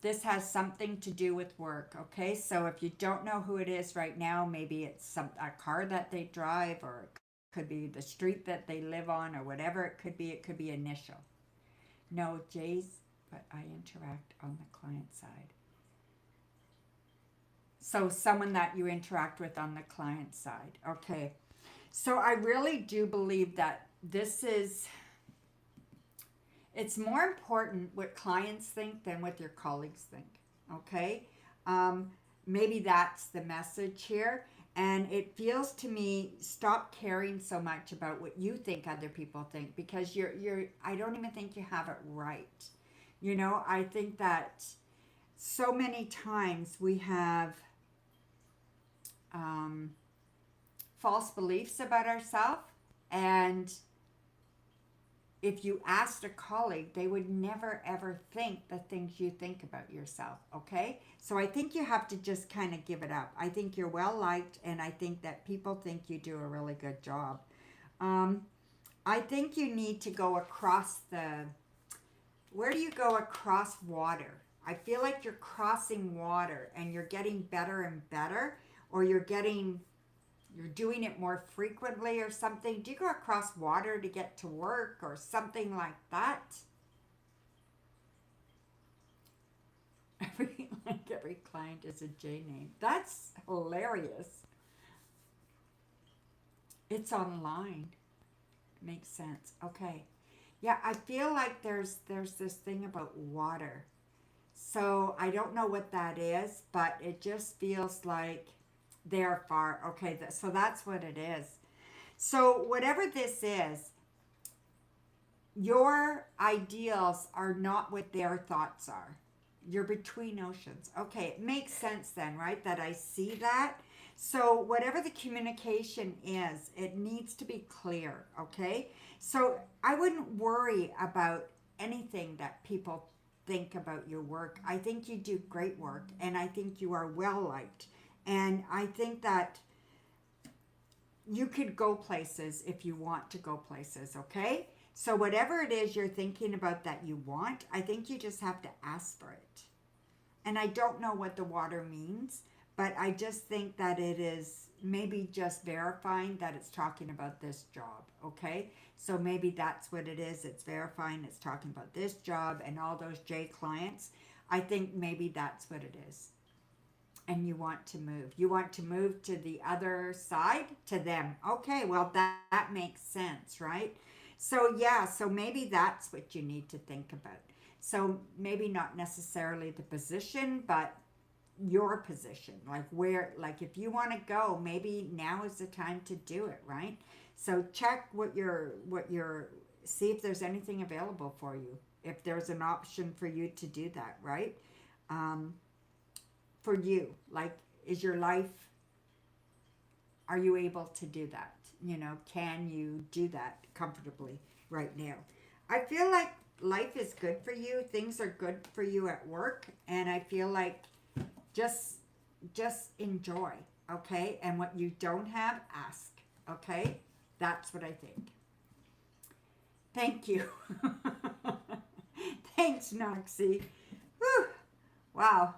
Speaker 1: This has something to do with work, okay? So if you don't know who it is right now, maybe it's a car that they drive, or it could be the street that they live on, or whatever it could be. It could be initial. No, J's, but I interact on the client side. So someone that you interact with on the client side. Okay. So I really do believe that this is, it's more important what clients think than what your colleagues think. Okay, maybe that's the message here. And it feels to me, stop caring so much about what you think other people think, because I don't even think you have it right. You know, I think that so many times we have false beliefs about ourselves, and if you asked a colleague, they would never ever think the things you think about yourself, okay? So I think you have to just kind of give it up. I think you're well liked, and I think that people think you do a really good job. I think you need to go across where do you go across water? I feel like you're crossing water and you're getting better and better, or you're doing it more frequently or something. Do you go across water to get to work or something like that? Every client is a J name. That's hilarious. It's online. Makes sense. Okay. Yeah, I feel like there's this thing about water. So I don't know what that is, but it just feels like they're far. Okay, so that's what it is. So whatever this is, your ideals are not what their thoughts are. You're between oceans. Okay, it makes sense then, right? That I see that. So whatever the communication is, it needs to be clear, okay? So I wouldn't worry about anything that people think about your work. I think you do great work, and I think you are well liked. And I think that you could go places if you want to go places, okay? So whatever it is you're thinking about that you want, I think you just have to ask for it. And I don't know what the water means, but I just think that it is maybe just verifying that it's talking about this job, okay? So maybe that's what it is. It's verifying it's talking about this job and all those J clients. I think maybe that's what it is. And you want to move. You want to move to the other side, to them. Okay, well, that makes sense, right? So, yeah, so maybe that's what you need to think about. So maybe not necessarily the position, but your position. Like if you want to go, maybe now is the time to do it, right? So check see if there's anything available for you. If there's an option for you to do that, right? For you, like, is your life, are you able to do that? You know, can you do that comfortably right now? I feel like life is good for you. Things are good for you at work. And I feel like just enjoy, okay? And what you don't have, ask, okay? That's what I think. Thank you. Thanks, Noxy. Whew. Wow.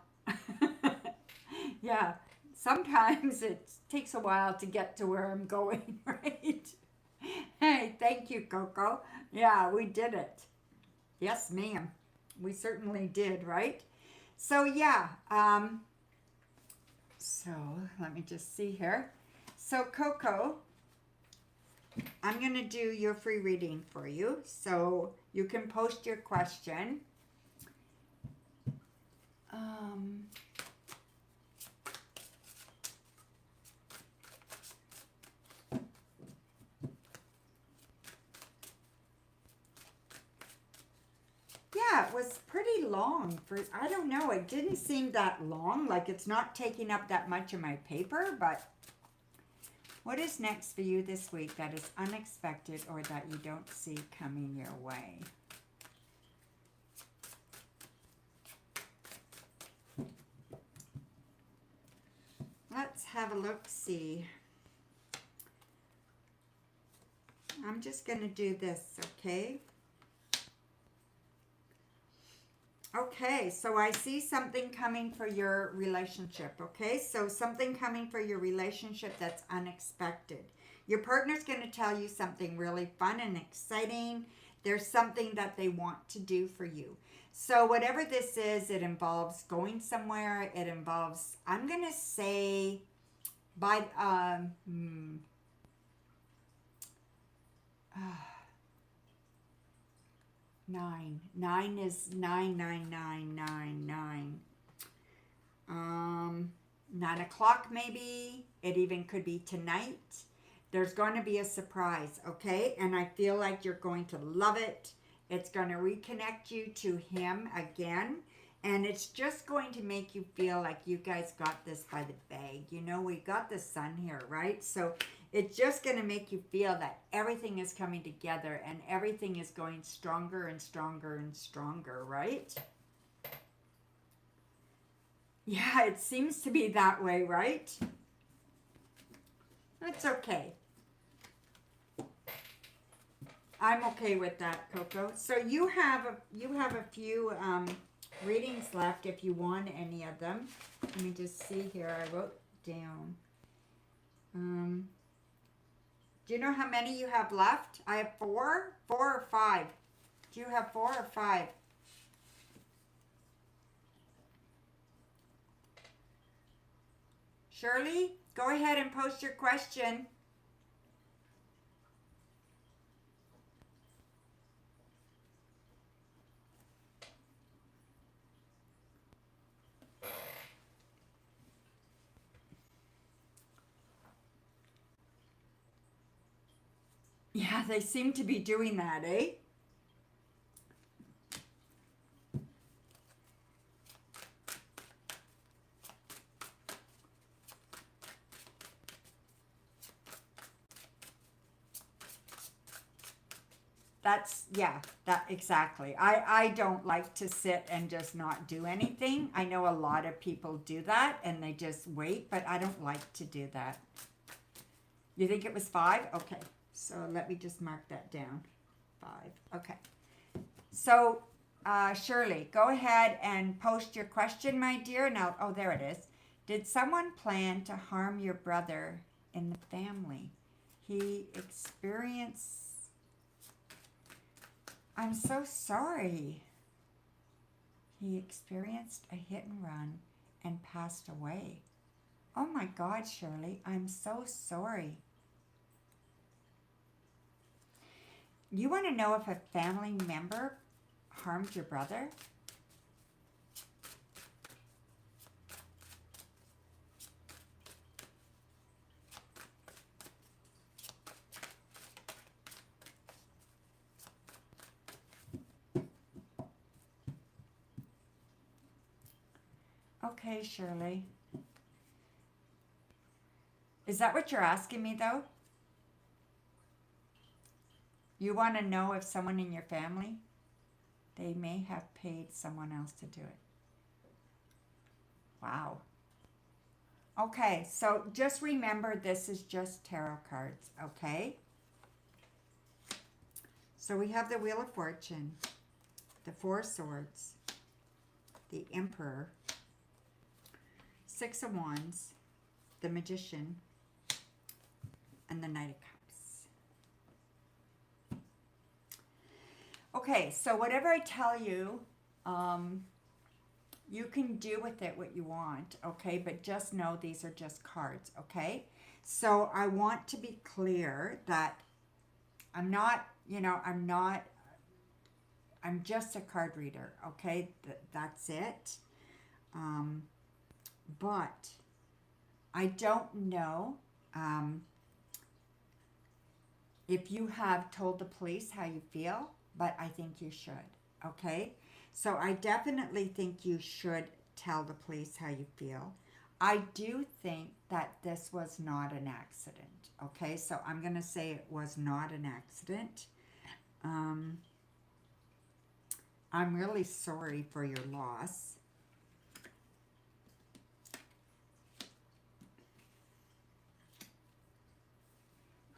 Speaker 1: Yeah, sometimes it takes a while to get to where I'm going, right? Hey, thank you, Coco. Yeah, we did it. Yes, ma'am. We certainly did, right? So, yeah. So, let me just see here. So, Coco, I'm going to do your free reading for you. So, you can post your question. Yeah, it was pretty long. I don't know, it didn't seem that long. Like, it's not taking up that much of my paper, but what is next for you this week that is unexpected or that you don't see coming your way? Let's have a look-see. I'm just going to do this, okay? Okay, so I see something coming for your relationship, okay? So something coming for your relationship that's unexpected. Your partner's going to tell you something really fun and exciting. There's something that they want to do for you. So whatever this is, it involves going somewhere. It involves, I'm going to say, by, 9. 9 is 99999. 9 o'clock maybe. It even could be tonight. There's going to be a surprise, okay? And I feel like you're going to love it. It's going to reconnect you to him again. And it's just going to make you feel like you guys got this by the bag. You know, we got the sun here, right? So it's just going to make you feel that everything is coming together and everything is going stronger and stronger and stronger, right? Yeah, it seems to be that way, right? That's okay. I'm okay with that, Coco. So you have a few readings left if you want any of them. Let me just see here. I wrote down. Do you know how many you have left? I have 4. 4 or 5. Do you have 4 or 5? Shirley, go ahead and post your question. Yeah, they seem to be doing that, eh? That exactly. I don't like to sit and just not do anything. I know a lot of people do that and they just wait, but I don't like to do that. You think it was 5? Okay. So let me just mark that down. 5. Okay. So, Shirley, go ahead and post your question, my dear. Now, oh, there it is. Did someone plan to harm your brother in the family? He experienced... I'm so sorry. He experienced a hit and run and passed away. Oh my God, Shirley, I'm so sorry. You want to know if a family member harmed your brother? Okay, Shirley. Is that what you're asking me, though? You want to know if someone in your family, they may have paid someone else to do it. Wow. Okay, so just remember this is just tarot cards, okay? So we have the Wheel of Fortune, the 4 Swords, the Emperor, 6 of Wands, the Magician, and the Knight of Cups. Okay, so whatever I tell you, you can do with it what you want, okay? But just know these are just cards, okay? So I want to be clear that I'm just a card reader, okay? That's it. But I don't know if you have told the police how you feel, but I think you should, okay? So I definitely think you should tell the police how you feel. I do think that this was not an accident, okay? So I'm going to say it was not an accident. I'm really sorry for your loss.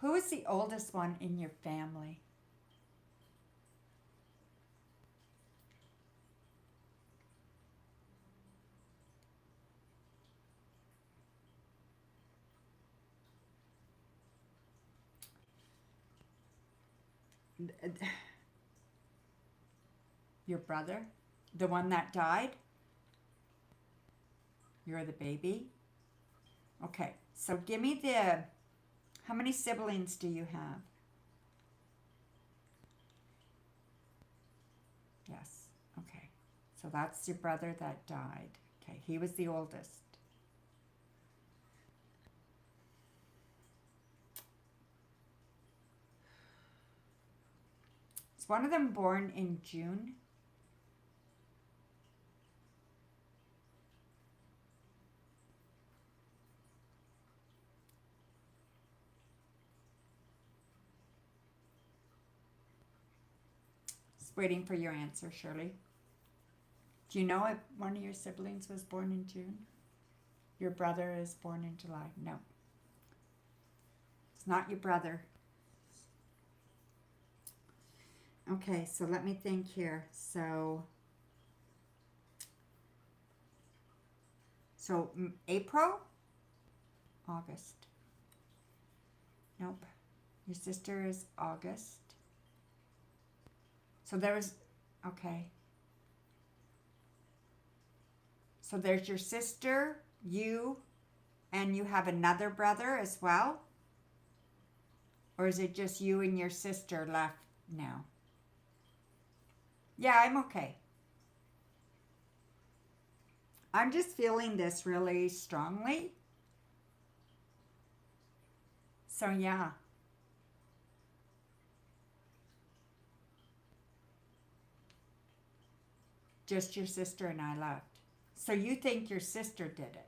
Speaker 1: Who is the oldest one in your family? Your brother? The one that died? You're the baby? Okay, so give me how many siblings do you have? Yes. Okay. So that's your brother that died. Okay. He was the oldest. Is one of them born in June? Just waiting for your answer, Shirley. Do you know if one of your siblings was born in June? Your brother is born in July. No. It's not your brother. Okay, so let me think here. So April? August. Nope. Your sister is August. So there's, okay. So there's your sister, you, and you have another brother as well? Or is it just you and your sister left now? Yeah, I'm okay. I'm just feeling this really strongly. So yeah. Just your sister and I left. So you think your sister did it?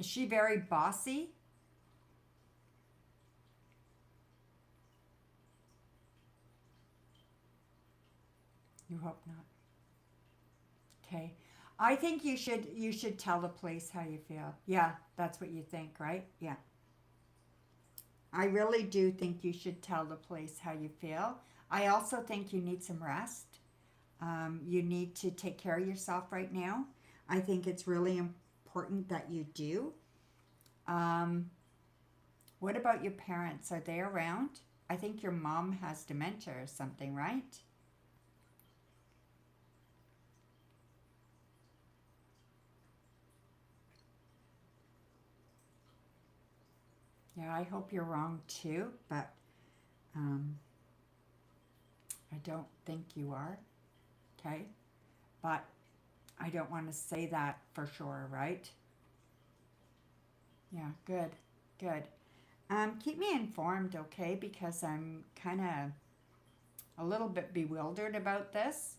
Speaker 1: Is she very bossy? You hope not. Okay. I think you should tell the police how you feel. Yeah, that's what you think, right? Yeah. I really do think you should tell the police how you feel. I also think you need some rest. You need to take care of yourself right now. I think it's really important that you do. What about your parents? Are they around? I think your mom has dementia or something, right? Yeah, I hope you're wrong too, but I don't think you are, okay? But I don't want to say that for sure, right? Yeah, good, good. Keep me informed, okay? Because I'm kind of a little bit bewildered about this.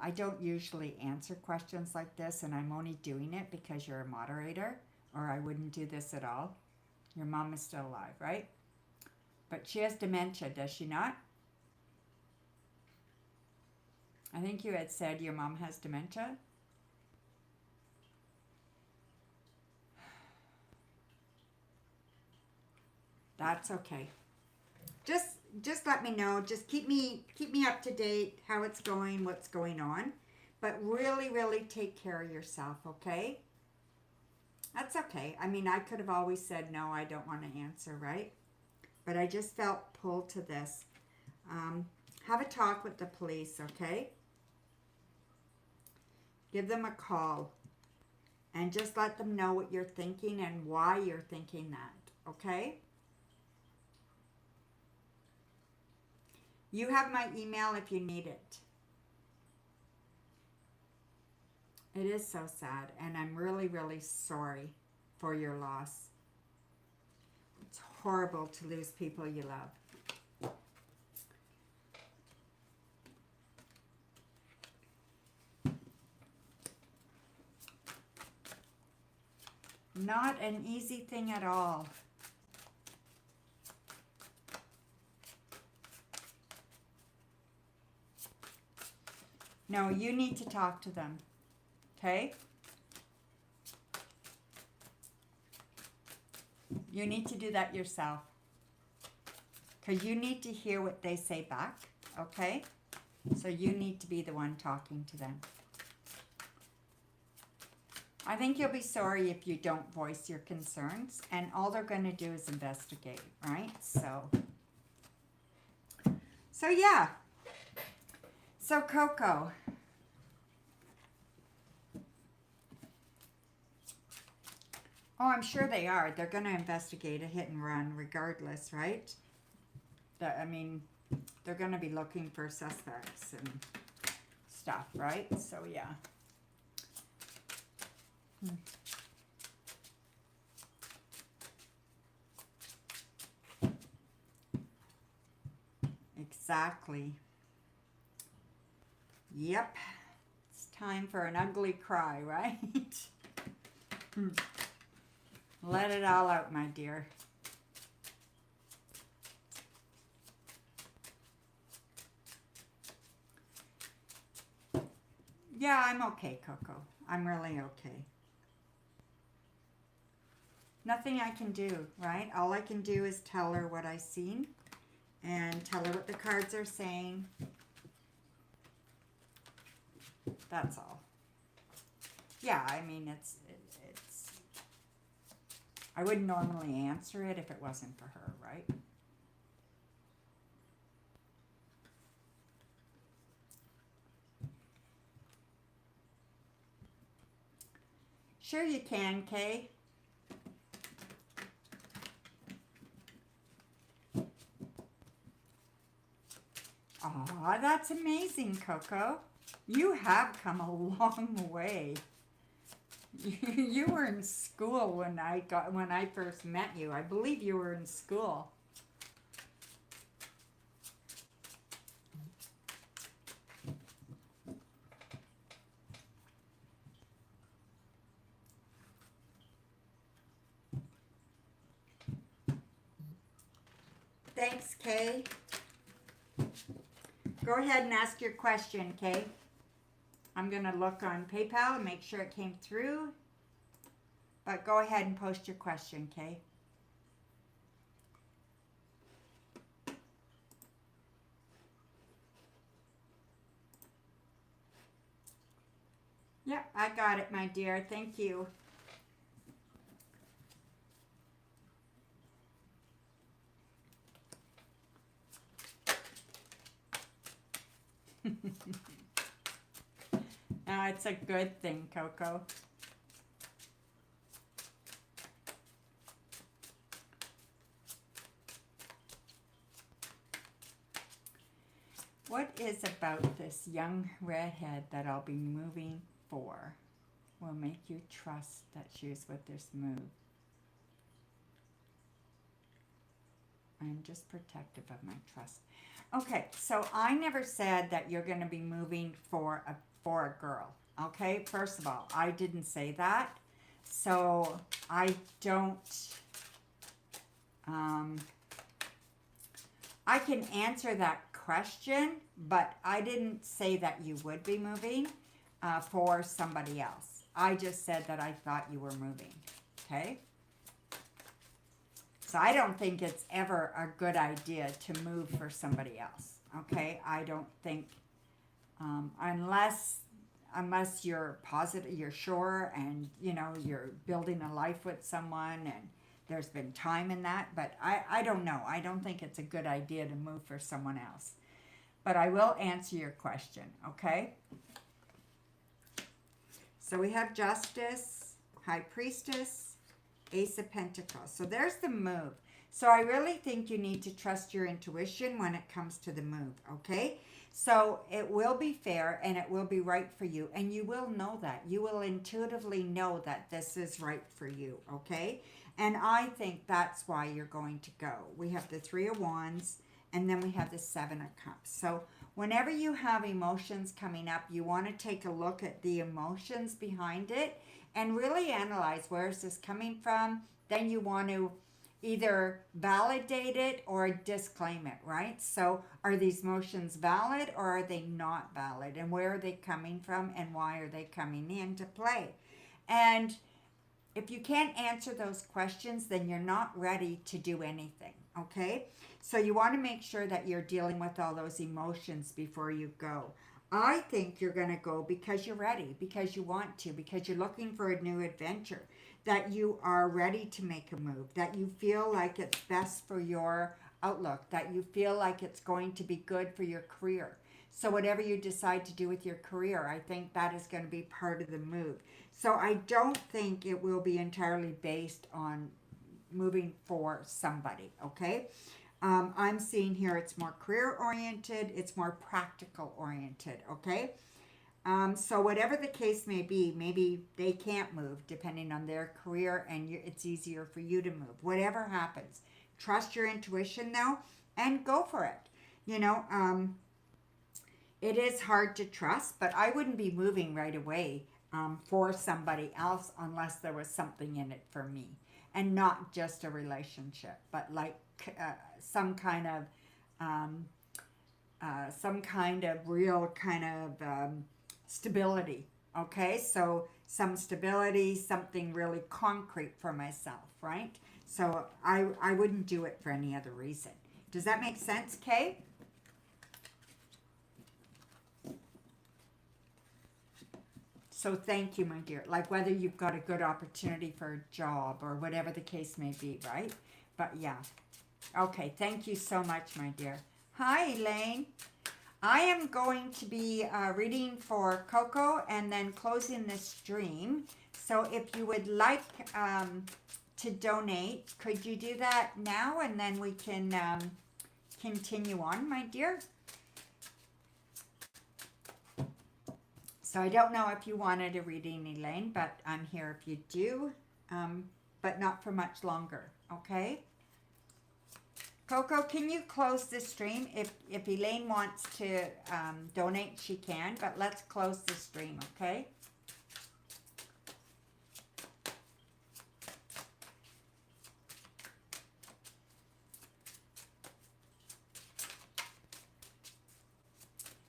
Speaker 1: I don't usually answer questions like this, and I'm only doing it because you're a moderator, or I wouldn't do this at all. Your mom is still alive, right? But she has dementia, does she not? I think you had said your mom has dementia. That's okay. Just let me know. Just keep me up to date how it's going, what's going on. But really, really take care of yourself, okay? That's okay. I mean, I could have always said no, I don't want to answer, right? But I just felt pulled to this. Have a talk with the police, okay? Give them a call and just let them know what you're thinking and why you're thinking that, okay? You have my email if you need it. It is so sad, and I'm really, really sorry for your loss. It's horrible to lose people you love. Not an easy thing at all. No, you need to talk to them, okay? You need to do that yourself. Because you need to hear what they say back, okay? So you need to be the one talking to them. I think you'll be sorry if you don't voice your concerns, and all they're going to do is investigate, right? So yeah. So Coco. Oh, I'm sure they are. They're going to investigate a hit and run regardless, right? I mean, they're going to be looking for suspects and stuff, right? So, yeah. Exactly. Yep. It's time for an ugly cry, right? Let it all out, my dear. Yeah, I'm okay, Coco. I'm really okay. Nothing I can do, right? All I can do is tell her what I've seen and tell her what the cards are saying. That's all. Yeah, I mean, it's I wouldn't normally answer it if it wasn't for her, right? Sure you can, Kay. Aw, that's amazing, Coco. You have come a long way. You were in school when I first met you. I believe you were in school. Thanks, Kay. Go ahead and ask your question, Kay. I'm going to look on PayPal and make sure it came through. But go ahead and post your question, Kay. Yep, I got it, my dear. Thank you. It's a good thing, Coco. What is about this young redhead that I'll be moving for will make you trust that she is with this move? I'm just protective of my trust. Okay, so I never said that you're going to be moving for a girl. Okay, first of all, I didn't say that. So I don't, I can answer that question, but I didn't say that you would be moving for somebody else. I just said that I thought you were moving. Okay? So I don't think it's ever a good idea to move for somebody else. Okay? I don't think, unless you're positive, you're sure, and you know you're building a life with someone and there's been time in that, but I don't know. I don't think it's a good idea to move for someone else. But I will answer your question, okay? So we have Justice, High Priestess, Ace of Pentacles. So there's the move. So I really think you need to trust your intuition when it comes to the move, okay? So it will be fair and it will be right for you. And you will know that. You will intuitively know that this is right for you, okay? And I think that's why you're going to go. We have the Three of Wands and then we have the Seven of Cups. So whenever you have emotions coming up, you want to take a look at the emotions behind it and really analyze, where is this coming from? Then you want to either validate it or disclaim it, right? So are these emotions valid or are they not valid? And where are they coming from and why are they coming into play? And if you can't answer those questions, then you're not ready to do anything, okay? So you want to make sure that you're dealing with all those emotions before you go. I think you're going to go because you're ready, because you want to, because you're looking for a new adventure, that you are ready to make a move, that you feel like it's best for your outlook, that you feel like it's going to be good for your career. So whatever you decide to do with your career, I think that is going to be part of the move. So I don't think it will be entirely based on moving for somebody, okay? I'm seeing here it's more career oriented, it's more practical oriented, okay? So whatever the case may be, maybe they can't move depending on their career and it's easier for you to move. Whatever happens, trust your intuition though and go for it. You know, it is hard to trust, but I wouldn't be moving right away for somebody else unless there was something in it for me. And not just a relationship, but like some kind of real kind of stability. Okay, so some stability, something really concrete for myself, right? So I wouldn't do it for any other reason. Does that make sense, Kay? So thank you, my dear. Like whether you've got a good opportunity for a job or whatever the case may be, right? But yeah. Okay, thank you so much, my dear. Hi, Elaine. I am going to be reading for Coco and then closing the stream. So if you would like to donate, could you do that now? And then we can continue on, my dear. So I don't know if you wanted a reading, Elaine, but I'm here if you do, but not for much longer, okay? Coco, can you close the stream? If Elaine wants to donate, she can, but let's close the stream, okay?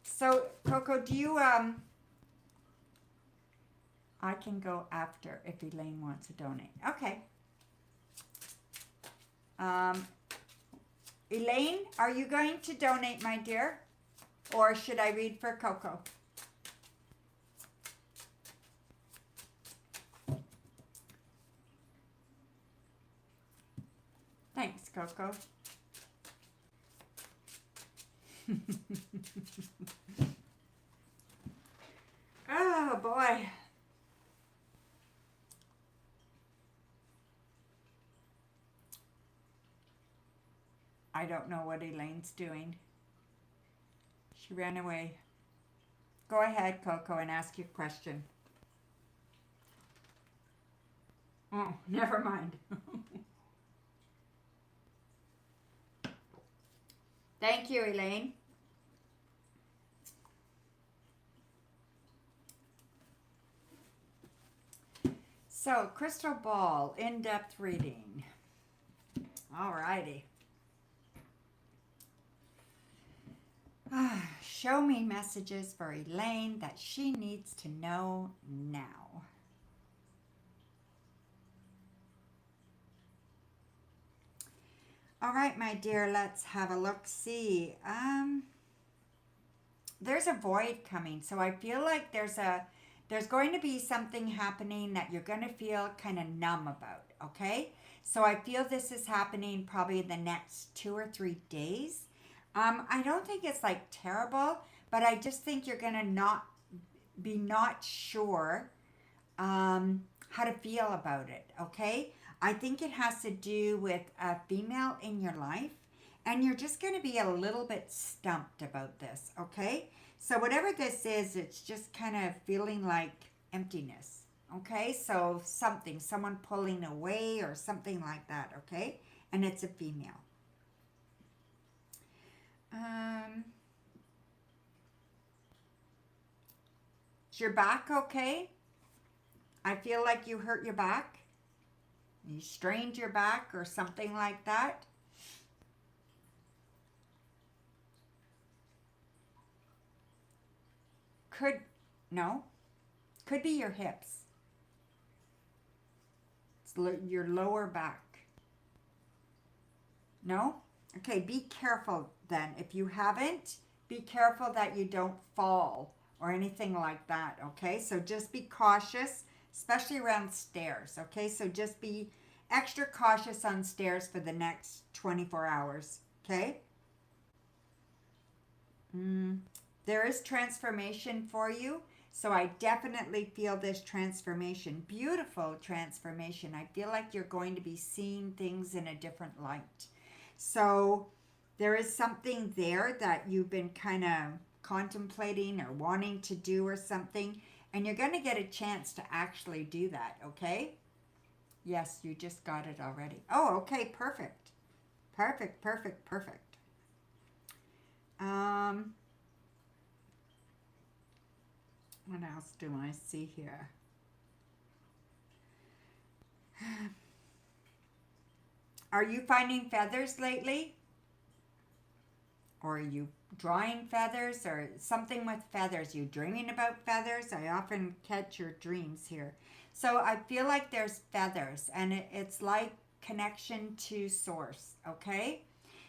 Speaker 1: So, Coco, do you... I can go after if Elaine wants to donate. Okay. Elaine, are you going to donate, my dear? Or should I read for Coco? Thanks, Coco. Oh, boy. I don't know what Elaine's doing. She ran away. Go ahead, Coco, and ask your question. Oh, never mind. Thank you, Elaine. So, crystal ball, in-depth reading. All righty. Show me messages for Elaine that she needs to know now. All right, my dear, let's have a look-see. There's a void coming, so I feel like there's going to be something happening that you're going to feel kind of numb about, okay? So I feel this is happening probably the next 2 or 3 days. I don't think it's like terrible, but I just think you're going to not sure how to feel about it, okay? I think it has to do with a female in your life, and you're just going to be a little bit stumped about this, okay? So whatever this is, it's just kind of feeling like emptiness, okay? So someone pulling away or something like that, okay? And it's a female. Is your back okay? I feel like you hurt your back. You strained your back or something like that. Could be your hips. It's your lower back. No? Okay, be careful then. If you haven't, be careful that you don't fall or anything like that, okay? So just be cautious, especially around stairs, okay? So just be extra cautious on stairs for the next 24 hours, okay? There is transformation for you. So I definitely feel this transformation, beautiful transformation. I feel like you're going to be seeing things in a different light. So there is something there that you've been kind of contemplating or wanting to do or something, and you're going to get a chance to actually do that, okay? Yes, you just got it already. Oh, okay, perfect. Perfect, perfect, perfect. What else do I see here? Are you finding feathers lately? Or are you drawing feathers or something with feathers? You dreaming about feathers? I often catch your dreams here. So I feel like there's feathers, and it's like connection to source, okay?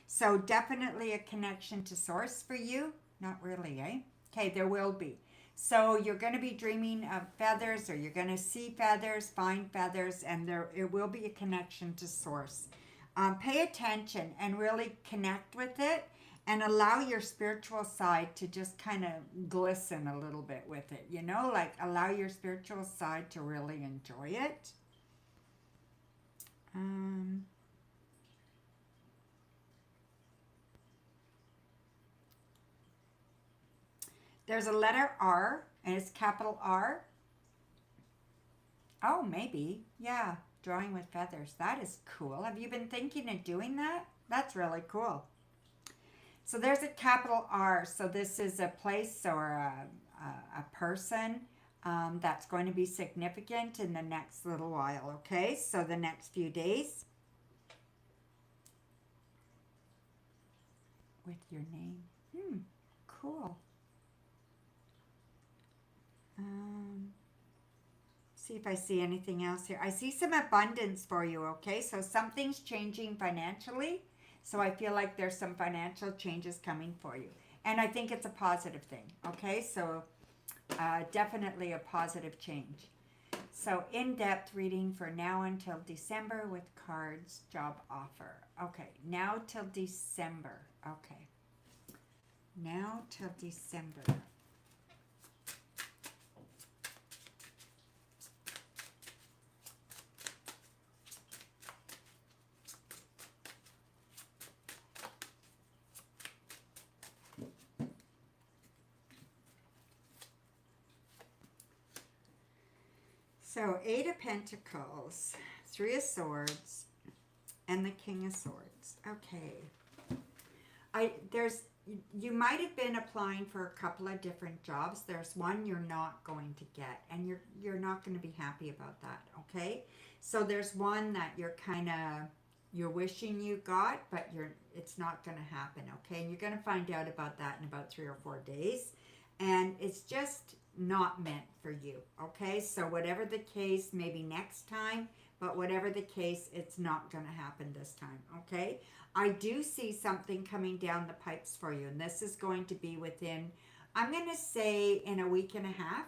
Speaker 1: So definitely a connection to source for you. Not really, eh? Okay, there will be. So you're going to be dreaming of feathers, or you're going to see feathers, find feathers, and it will be a connection to source. Pay attention and really connect with it, and allow your spiritual side to just kind of glisten a little bit with it, you know, like allow your spiritual side to really enjoy it. There's a letter R, and it's capital R. Oh, maybe. Yeah, drawing with feathers. That is cool. Have you been thinking of doing that? That's really cool. So there's a capital R. So this is a place or a person that's going to be significant in the next little while, okay? So the next few days. With your name. Cool. See if I see anything else here. I see some abundance for you, okay? So something's changing financially. So I feel like there's some financial changes coming for you. And I think it's a positive thing, okay? So definitely a positive change. So in-depth reading for now until December with cards, job offer. Okay, now till December. Okay. Now till December. So 8 of Pentacles, 3 of Swords, and the King of Swords. Okay. You might have been applying for a couple of different jobs. There's one you're not going to get, and you're not going to be happy about that, okay? So there's one that you're wishing you got, but it's not going to happen, okay? And you're going to find out about that in about 3 or 4 days. And it's just not meant for you, okay? So whatever the case, maybe next time, but whatever the case, it's not going to happen this time, okay? I do see something coming down the pipes for you, and this is going to be within, I'm going to say, in a week and a half.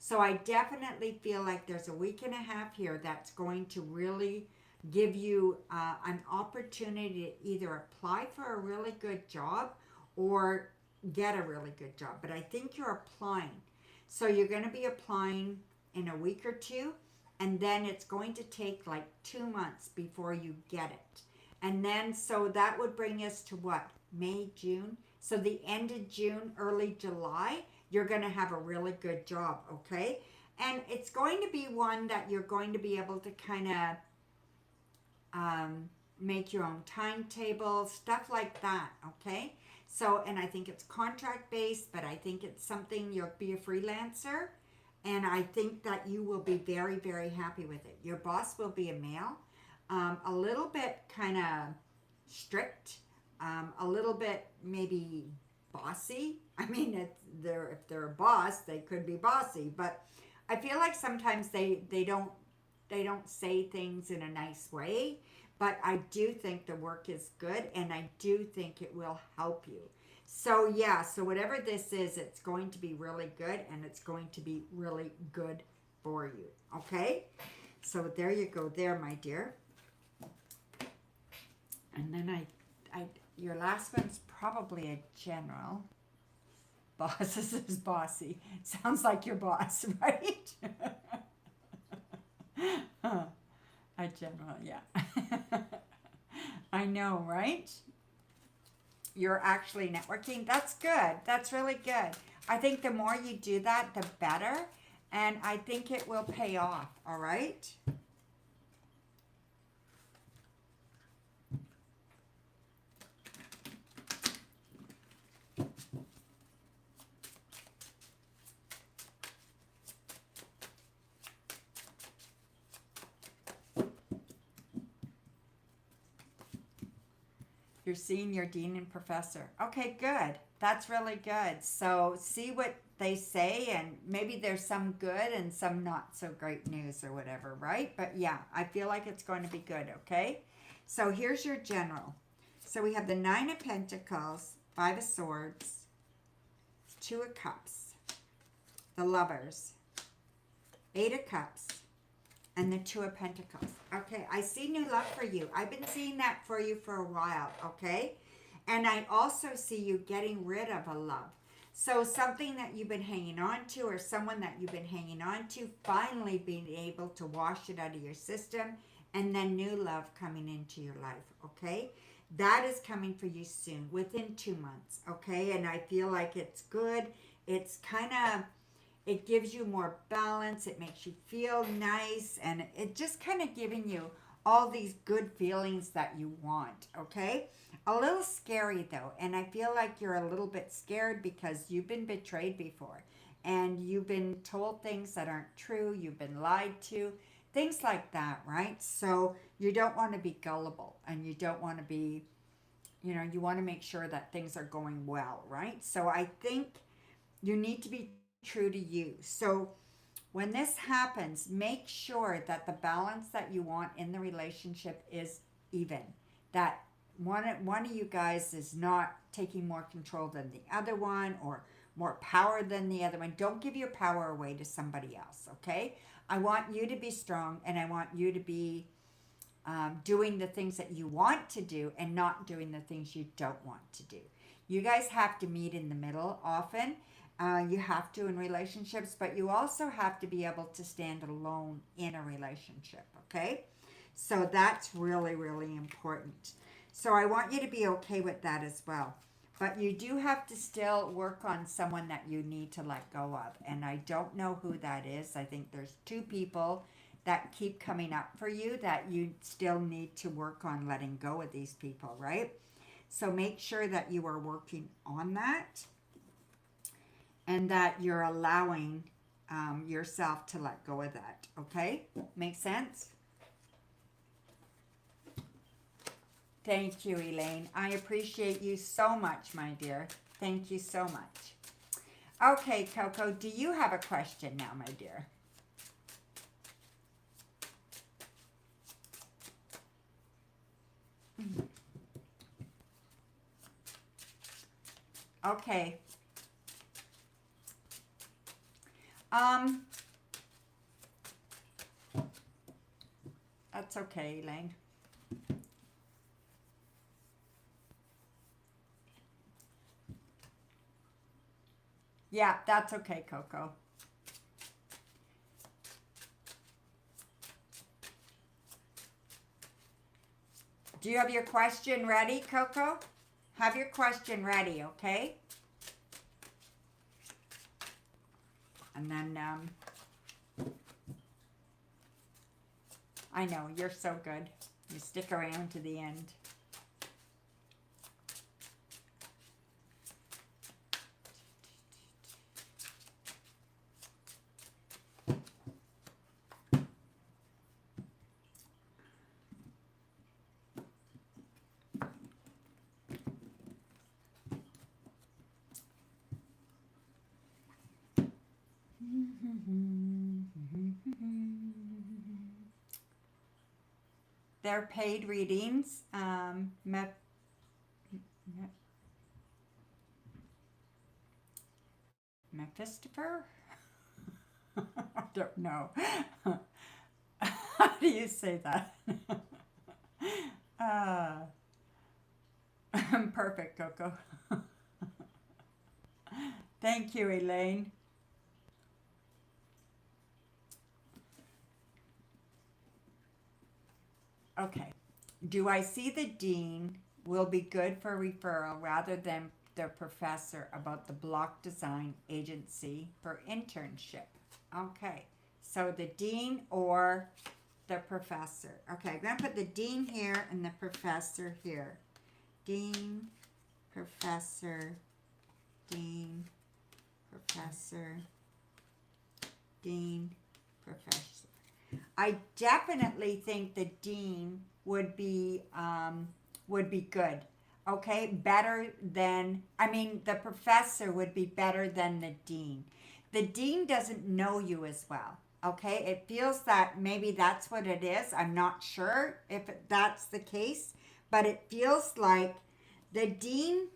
Speaker 1: So I definitely feel like there's a week and a half here that's going to really give you an opportunity to either apply for a really good job or get a really good job. But I think you're applying. So you're going to be applying in a week or two, and then it's going to take like 2 months before you get it. And then, so that would bring us to what? May, June? So the end of June, early July, you're going to have a really good job, okay? And it's going to be one that you're going to be able to kind of make your own timetable, stuff like that, okay? So, and I think it's contract-based, but I think it's something, you'll be a freelancer, and I think that you will be very, very happy with it. Your boss will be a male, a little bit kind of strict, a little bit maybe bossy. I mean, if they're a boss, they could be bossy, but I feel like sometimes they don't say things in a nice way. But I do think the work is good, and I do think it will help you. So yeah, so whatever this is, it's going to be really good, and it's going to be really good for you, okay? So there you go there, my dear. And then your last one's probably a general. Boss is bossy. Sounds like your boss, right? A general, yeah. I know, right? You're actually networking. That's good. That's really good. I think the more you do that, the better. And I think it will pay off, all right? You're seeing your dean and professor. Okay, good. That's really good. So see what they say, and maybe there's some good and some not so great news or whatever, right? But yeah, I feel like it's going to be good, okay? So here's your general. So we have the 9 of Pentacles, 5 of Swords, 2 of Cups, the Lovers, 8 of Cups, and the 2 of Pentacles. Okay, I see new love for you. I've been seeing that for you for a while, okay? And I also see you getting rid of a love. So something that you've been hanging on to, or someone that you've been hanging on to, finally being able to wash it out of your system, and then new love coming into your life, okay? That is coming for you soon, within 2 months, okay? And I feel like it's good. It's kind of... it gives you more balance. It makes you feel nice. And it just kind of giving you all these good feelings that you want, okay? A little scary, though. And I feel like you're a little bit scared because you've been betrayed before. And you've been told things that aren't true. You've been lied to. Things like that, right? So you don't want to be gullible. And you don't want to be, you know, you want to make sure that things are going well, right? So I think you need to be true to you. So when this happens, make sure that the balance that you want in the relationship is even. That one of you guys is not taking more control than the other one, or more power than the other one. Don't give your power away to somebody else, okay? I want you to be strong, and I want you to be doing the things that you want to do and not doing the things you don't want to do. You guys have to meet in the middle often. You have to in relationships, but you also have to be able to stand alone in a relationship, okay? So that's really, really important. So I want you to be okay with that as well. But you do have to still work on someone that you need to let go of. And I don't know who that is. I think there's 2 people that keep coming up for you that you still need to work on letting go of these people, right? So make sure that you are working on that. And that you're allowing yourself to let go of that. Okay? Make sense? Thank you, Elaine. I appreciate you so much, my dear. Thank you so much. Okay, Coco, do you have a question now, my dear? Okay. That's okay, Elaine. Yeah, that's okay, Coco. Do you have your question ready, Coco? Have your question ready, okay? And then, I know, you're so good. You stick around to the end. They're paid readings. Mephistoper? I don't know. How do you say that? Perfect, Coco. Thank you, Elaine. Okay. Do I see the dean will be good for referral rather than the professor about the block design agency for internship? Okay. So the dean or the professor. Okay, I'm going to put the dean here and the professor here. Dean, professor, dean, professor, dean, professor. I definitely think the dean would be good. Okay, better than, I mean, the professor would be better than the dean. The dean doesn't know you as well. Okay, it feels that maybe that's what it is. I'm not sure if that's the case, but it feels like the dean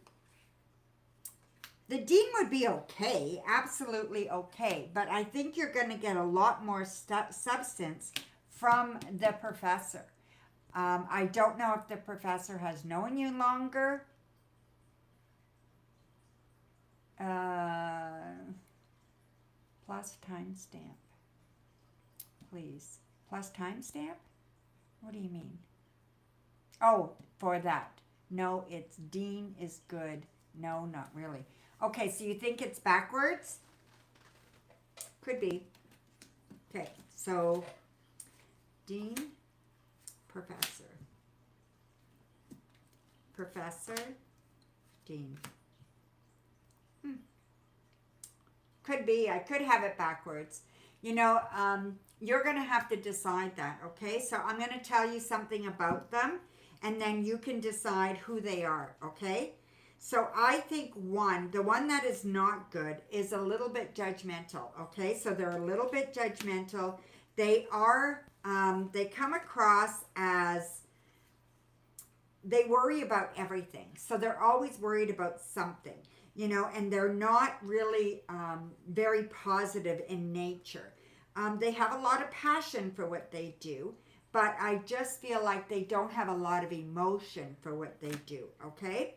Speaker 1: would be okay, absolutely okay, but I think you're going to get a lot more substance from the professor. I don't know if the professor has known you longer. Plus timestamp, please. Plus timestamp? What do you mean? Oh, for that. No, it's dean is good. No, not really. Okay, so you think it's backwards? Could be. Okay, so dean, professor. Professor, dean. Could be. I could have it backwards. You know, you're going to have to decide that, okay? So I'm going to tell you something about them, and then you can decide who they are, okay? So I think the one that is not good is a little bit judgmental, okay? So they're a little bit judgmental. They are, they come across as, they worry about everything. So they're always worried about something, you know, and they're not really very positive in nature. They have a lot of passion for what they do, but I just feel like they don't have a lot of emotion for what they do, okay?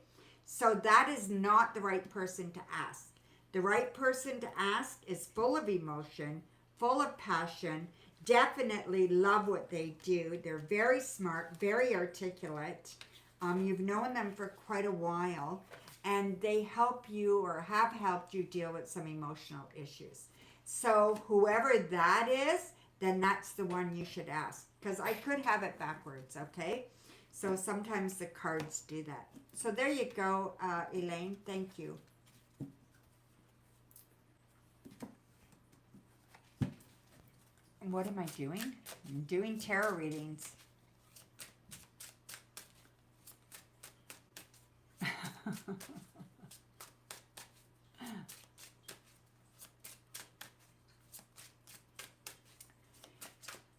Speaker 1: So that is not the right person to ask. The right person to ask is full of emotion, full of passion, definitely love what they do. They're very smart, very articulate. You've known them for quite a while, and they help you or have helped you deal with some emotional issues. So whoever that is, then that's the one you should ask, because I could have it backwards, okay? So sometimes the cards do that. So there you go, Elaine. Thank you. What am I doing? I'm doing tarot readings.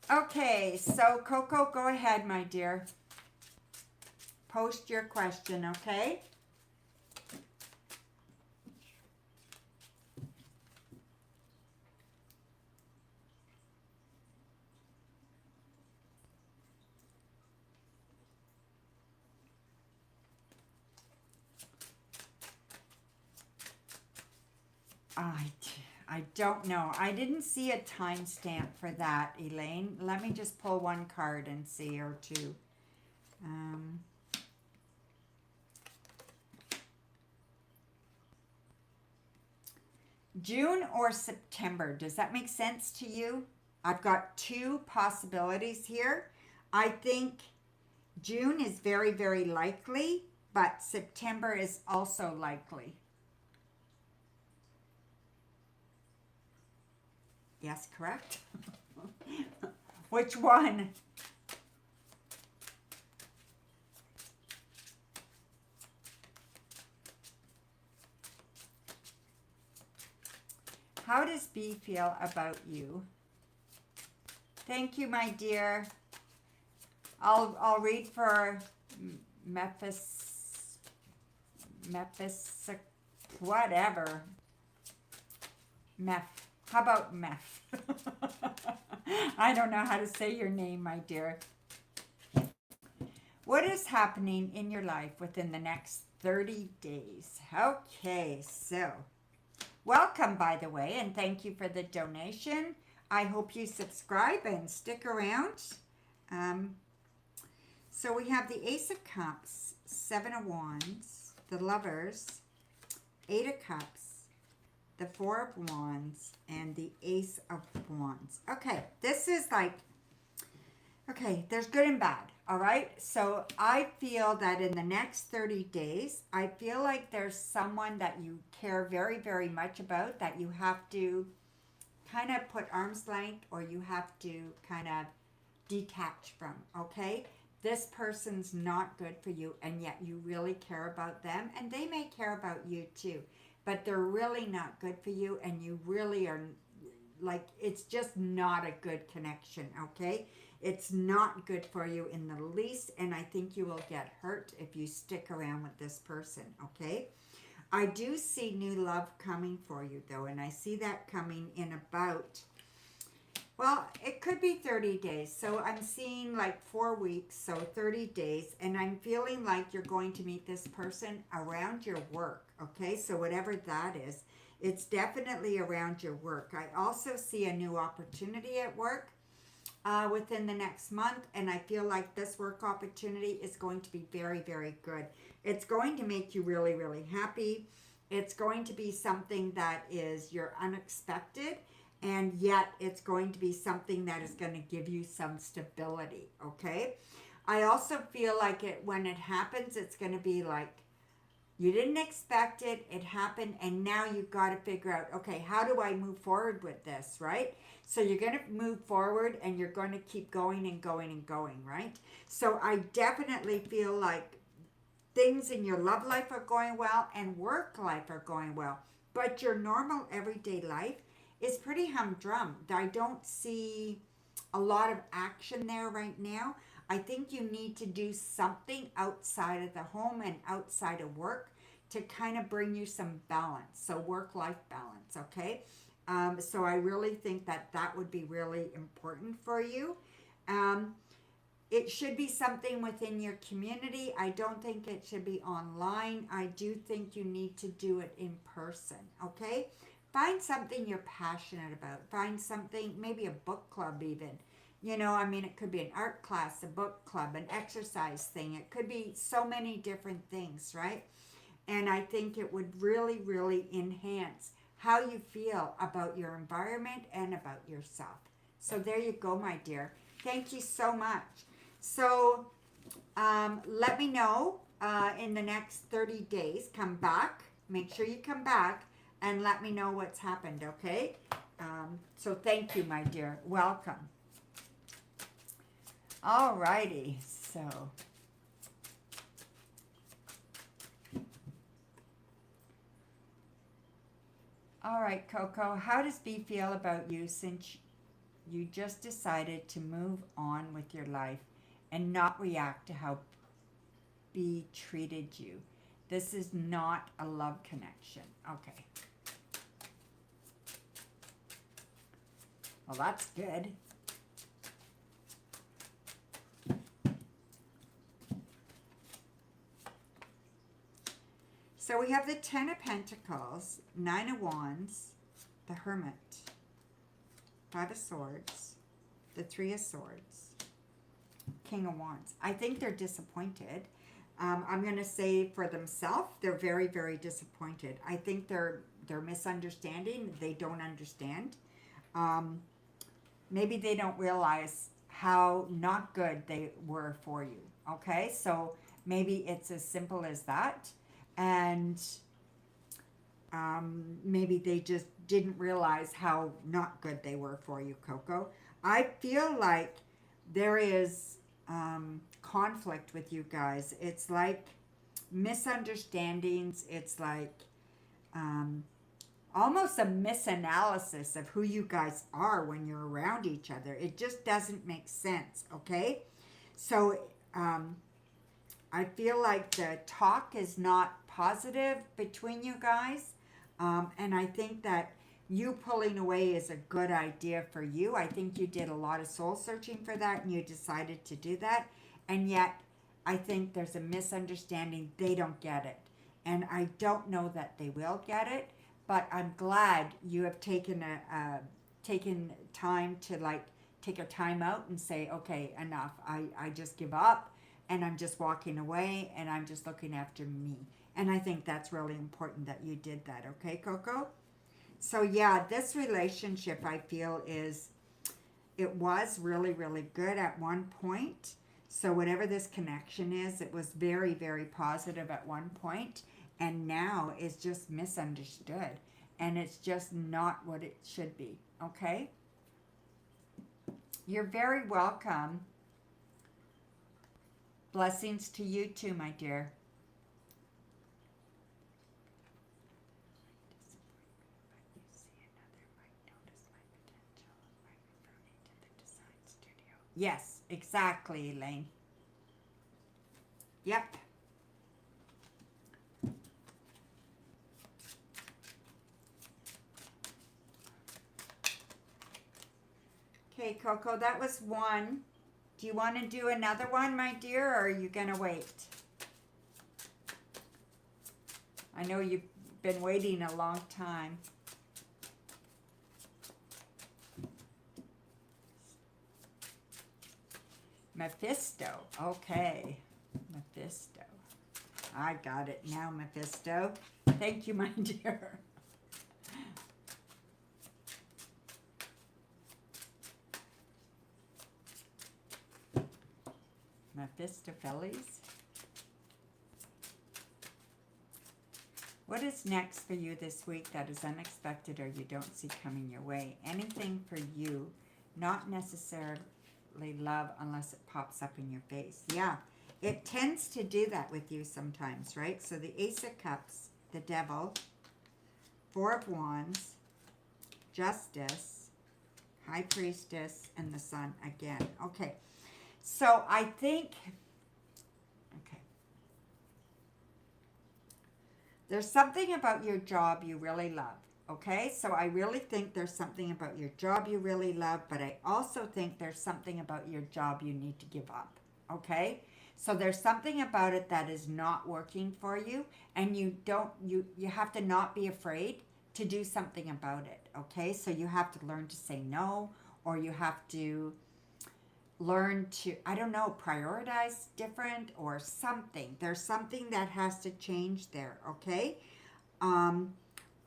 Speaker 1: Okay, so Coco, go ahead, my dear. Post your question, okay? I don't know. I didn't see a timestamp for that, Elaine. Let me just pull one card and see, or two. June or September. Does that make sense to you? I've got two possibilities here. I think June is very, very likely, but September is also likely. Yes, correct. Which one? How does B feel about you? Thank you, my dear. I'll read for Memphis, whatever. Meth. How about meth? I don't know how to say your name, my dear. What is happening in your life within the next 30 days? Okay, so Welcome, by the way, and thank you for the donation. I hope you subscribe and stick around. So we have the Ace of Cups, Seven of Wands, the Lovers, Eight of Cups, the Four of Wands, and the Ace of Wands. Okay, this is like, okay, there's good and bad, all right? So I feel that in the next 30 days, I feel like there's someone that you care very, very much about that you have to kind of put arm's length, or you have to kind of detach from, okay? This person's not good for you, and yet you really care about them, and they may care about you too, but they're really not good for you, and you really are, like, it's just not a good connection, okay? It's not good for you in the least, and I think you will get hurt if you stick around with this person, okay? I do see new love coming for you, though, and I see that coming in about, well, it could be 30 days. So I'm seeing like 4 weeks, so 30 days, and I'm feeling like you're going to meet this person around your work, okay? So whatever that is, it's definitely around your work. I also see a new opportunity at work within the next month, and I feel like this work opportunity is going to be very, very good. It's going to make you really, really happy. It's going to be something that is your unexpected, and yet it's going to be something that is going to give you some stability, okay? I also feel like when it happens, it's going to be like you didn't expect it, it happened, and now you've got to figure out, okay, how do I move forward with this, right? So you're going to move forward, and you're going to keep going and going and going, right? So I definitely feel like things in your love life are going well and work life are going well, but your normal everyday life is pretty humdrum. I don't see a lot of action there right now. I think you need to do something outside of the home and outside of work to kind of bring you some balance. So work-life balance, okay? So I really think that that would be really important for you. It should be something within your community. I don't think it should be online. I do think you need to do it in person, okay? Find something you're passionate about. Find something, maybe a book club even. You know, I mean, it could be an art class, a book club, an exercise thing. It could be so many different things, right? And I think it would really, really enhance how you feel about your environment and about yourself. So there you go, my dear. Thank you so much. So let me know in the next 30 days. Come back. Make sure you come back and let me know what's happened, okay? So thank you, my dear. Welcome. All righty. So all right, Coco, how does B feel about you since you just decided to move on with your life and not react to how B treated you? This is not a love connection. Okay. Well, that's good. So we have the Ten of Pentacles, Nine of Wands, the Hermit, Five of Swords, the Three of Swords, King of Wands. I think they're disappointed. I'm going to say for themselves, they're very, very disappointed. I think they're misunderstanding. They don't understand. Maybe they don't realize how not good they were for you. Okay, so maybe it's as simple as that. And maybe they just didn't realize how not good they were for you, Coco. I feel like there is conflict with you guys. It's like misunderstandings. It's like almost a misanalysis of who you guys are when you're around each other. It just doesn't make sense, okay? So I feel like the talk is not positive between you guys. And I think that you pulling away is a good idea for you. I think you did a lot of soul searching for that and you decided to do that. And yet I think there's a misunderstanding. They don't get it. And I don't know that they will get it. but I'm glad you have taken taken time to like take a time out and say, okay, enough. I just give up and I'm just walking away and I'm just looking after me. And I think that's really important that you did that. Okay, Coco? So yeah, this relationship I feel it was really, really good at one point. So whatever this connection is, it was very, very positive at one point, and now it's just misunderstood, and it's just not what it should be. Okay? You're very welcome. Blessings to you too, my dear. Yes, exactly, Elaine. Yep. Okay, Coco, that was one. Do you want to do another one, my dear, or are you going to wait? I know you've been waiting a long time. Mephisto. Okay. Mephisto. I got it now, Mephisto. Thank you, my dear. Mephistopheles. What is next for you this week that is unexpected or you don't see coming your way? Anything for you, not necessarily love unless it pops up in your face. Yeah, it tends to do that with you sometimes, right? So the Ace of Cups, the Devil, Four of Wands, Justice, High Priestess, and the Sun again. Okay, so I think, okay, there's something about your job you really love. Okay, so I really think there's something about your job you really love, but I also think there's something about your job you need to give up. Okay, so there's something about it that is not working for you, and you have to not be afraid to do something about it. Okay, so you have to learn to say no, or you have to learn to, I don't know, prioritize different or something. There's something that has to change there. Okay.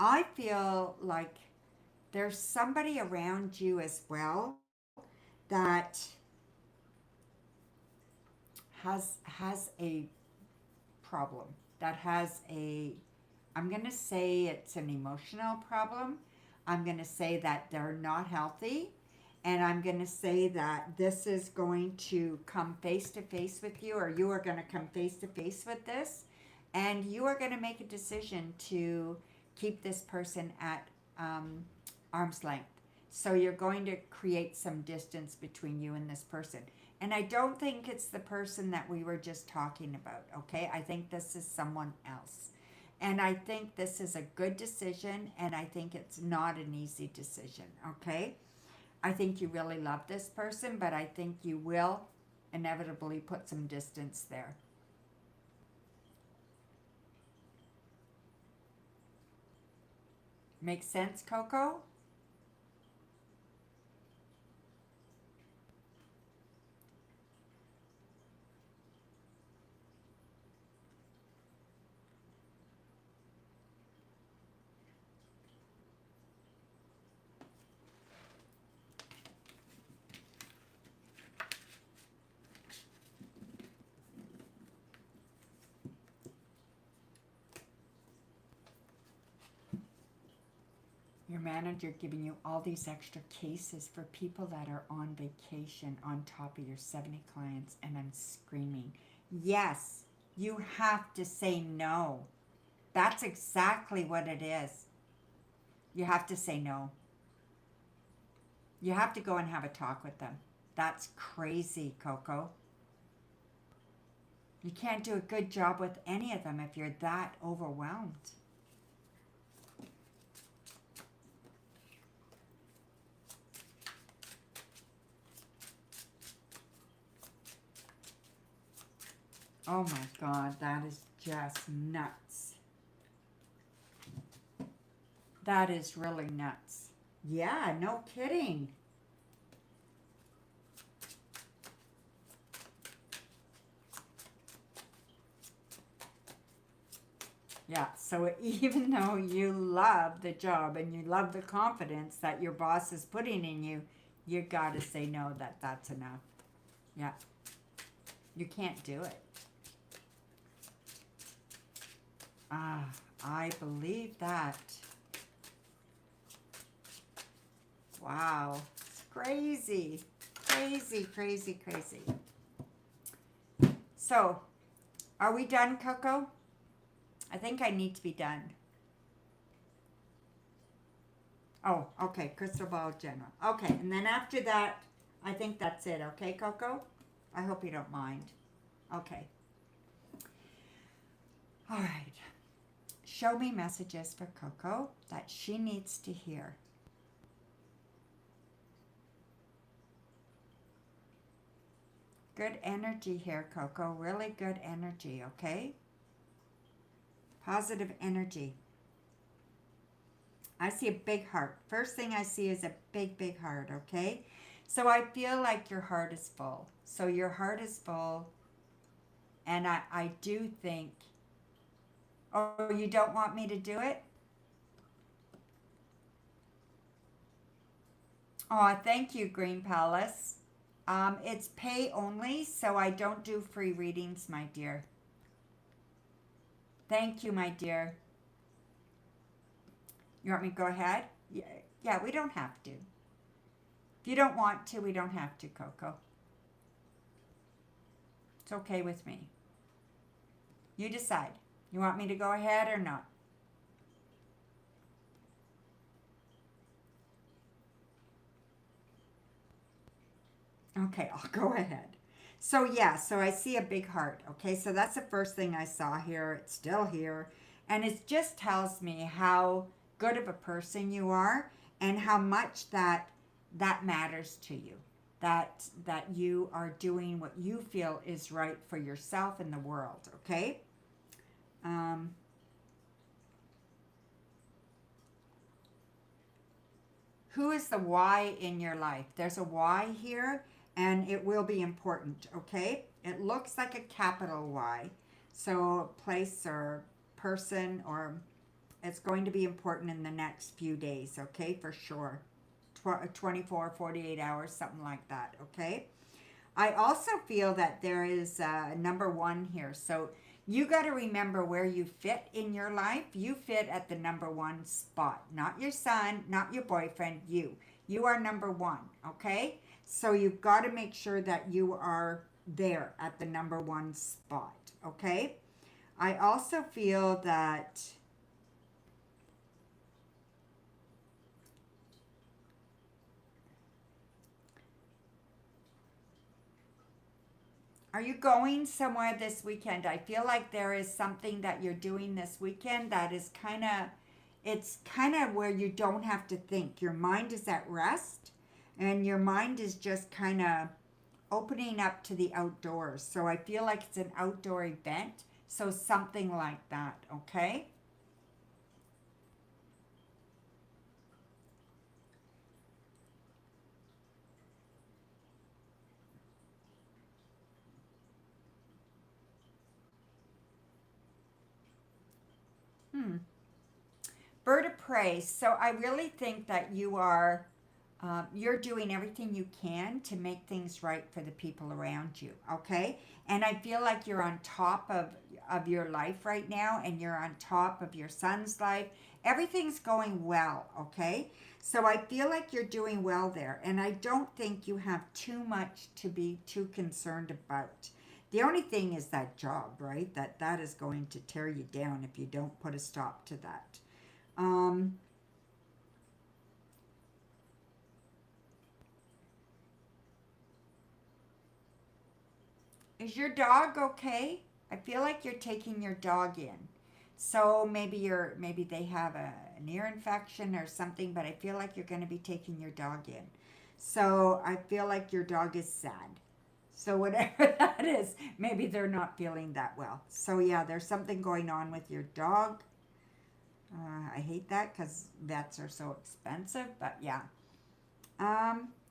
Speaker 1: I feel like there's somebody around you as well that has a problem, that has a, I'm going to say it's an emotional problem. I'm going to say that they're not healthy. And I'm going to say that this is going to come face to face with you, or you are going to come face to face with this. And you are going to make a decision to keep this person at arm's length. So you're going to create some distance between you and this person. And I don't think it's the person that we were just talking about, okay? I think this is someone else. And I think this is a good decision, and I think it's not an easy decision, okay? I think you really love this person, but I think you will inevitably put some distance there. Make sense, Coco? Your manager giving you all these extra cases for people that are on vacation on top of your 70 clients, and I'm screaming. Yes, you have to say no. That's exactly what it is. You have to say no. You have to go and have a talk with them. That's crazy, Coco. You can't do a good job with any of them if you're that overwhelmed. Oh my God, that is just nuts. That is really nuts. Yeah, no kidding. Yeah, so even though you love the job and you love the confidence that your boss is putting in you, you gotta say no, that's enough. Yeah, you can't do it. Ah, I believe that. Wow, it's crazy, crazy, crazy, crazy. So, are we done, Coco? I think I need to be done. Oh, okay, crystal ball general. Okay, and then after that, I think that's it. Okay, Coco? I hope you don't mind. Okay. All right. Show me messages for Coco that she needs to hear. Good energy here, Coco. Really good energy, okay? Positive energy. I see a big heart. First thing I see is a big, big heart, okay? So I feel like your heart is full. So your heart is full. And I do think, oh, you don't want me to do it? Oh, thank you, Green Palace. It's pay only, so I don't do free readings, my dear. Thank you, my dear. You want me to go ahead? Yeah, we don't have to. If you don't want to, we don't have to, Coco. It's okay with me. You decide. You want me to go ahead or not? Okay, I'll go ahead. So yeah, so I see a big heart. Okay, so that's the first thing I saw here. It's still here. And it just tells me how good of a person you are and how much that matters to you. That you are doing what you feel is right for yourself and the world, okay? Um, who is the why in your life? There's a why here, and it will be important, okay? It looks like a capital Y. So place or person, or it's going to be important in the next few days, okay? For sure. 24, 48 hours, something like that, okay? I also feel that there is number one here. So you got to remember where you fit in your life. You fit at the number one spot. Not your son, not your boyfriend, you. You are number one, okay? So you've got to make sure that you are there at the number one spot, okay? I also feel that are you going somewhere this weekend? I feel like there is something that you're doing this weekend that is it's kind of where you don't have to think. Your mind is at rest and your mind is just kind of opening up to the outdoors. So I feel like it's an outdoor event. So something like that, okay? Hmm. Bird of prey. So I really think that you're doing everything you can to make things right for the people around you, okay? And I feel like you're on top of your life right now, and you're on top of your son's life. Everything's going well, okay? So I feel like you're doing well there, and I don't think you have too much to be too concerned about. The only thing is that job, right? That is going to tear you down if you don't put a stop to that. Um, Is your dog okay? I feel like you're taking your dog in. So maybe they have an ear infection or something, but I feel like you're going to be taking your dog in. So I feel like your dog is sad. So whatever that is, maybe they're not feeling that well. So yeah, there's something going on with your dog. I hate that because vets are so expensive, but yeah.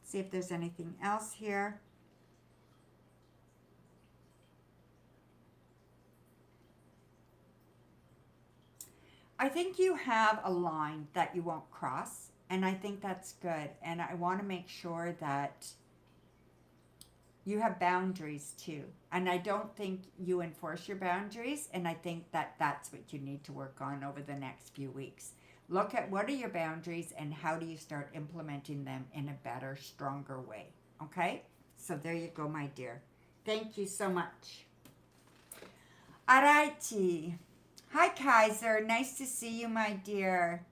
Speaker 1: See if there's anything else here. I think you have a line that you won't cross, and I think that's good. And I want to make sure that you have boundaries too. And I don't think you enforce your boundaries, and I think that that's what you need to work on over the next few weeks. Look at what are your boundaries and how do you start implementing them in a better, stronger way. Okay? So there you go, my dear. Thank you so much. Alrighty. Hi, Kaiser. Nice to see you, my dear.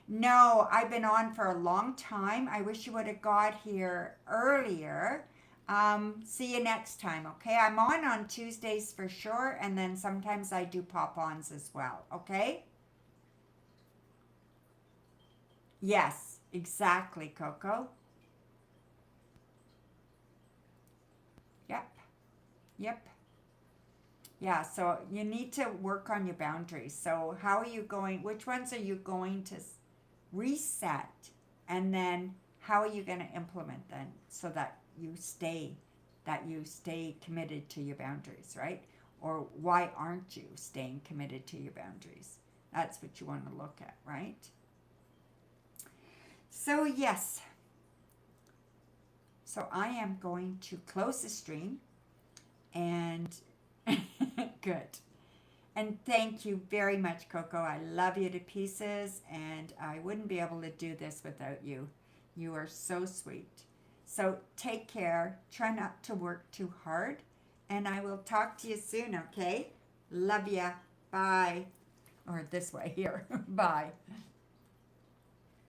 Speaker 1: No, I've been on for a long time. I wish you would have got here earlier. See you next time, okay? I'm on Tuesdays for sure, and then sometimes I do pop-ons as well, okay? Yes, exactly, Coco. Yep, yep. Yeah, so you need to work on your boundaries. So how are you going, which ones are you going to reset? And then how are you going to implement them so that you stay committed to your boundaries, right? Or why aren't you staying committed to your boundaries? That's what you want to look at, right? So yes, so I am going to close the stream and good. And thank you very much, Coco. I love you to pieces, and I wouldn't be able to do this without you. You are so sweet. So take care. Try not to work too hard, and I will talk to you soon, okay? Love ya. Bye. Or this way here. Bye.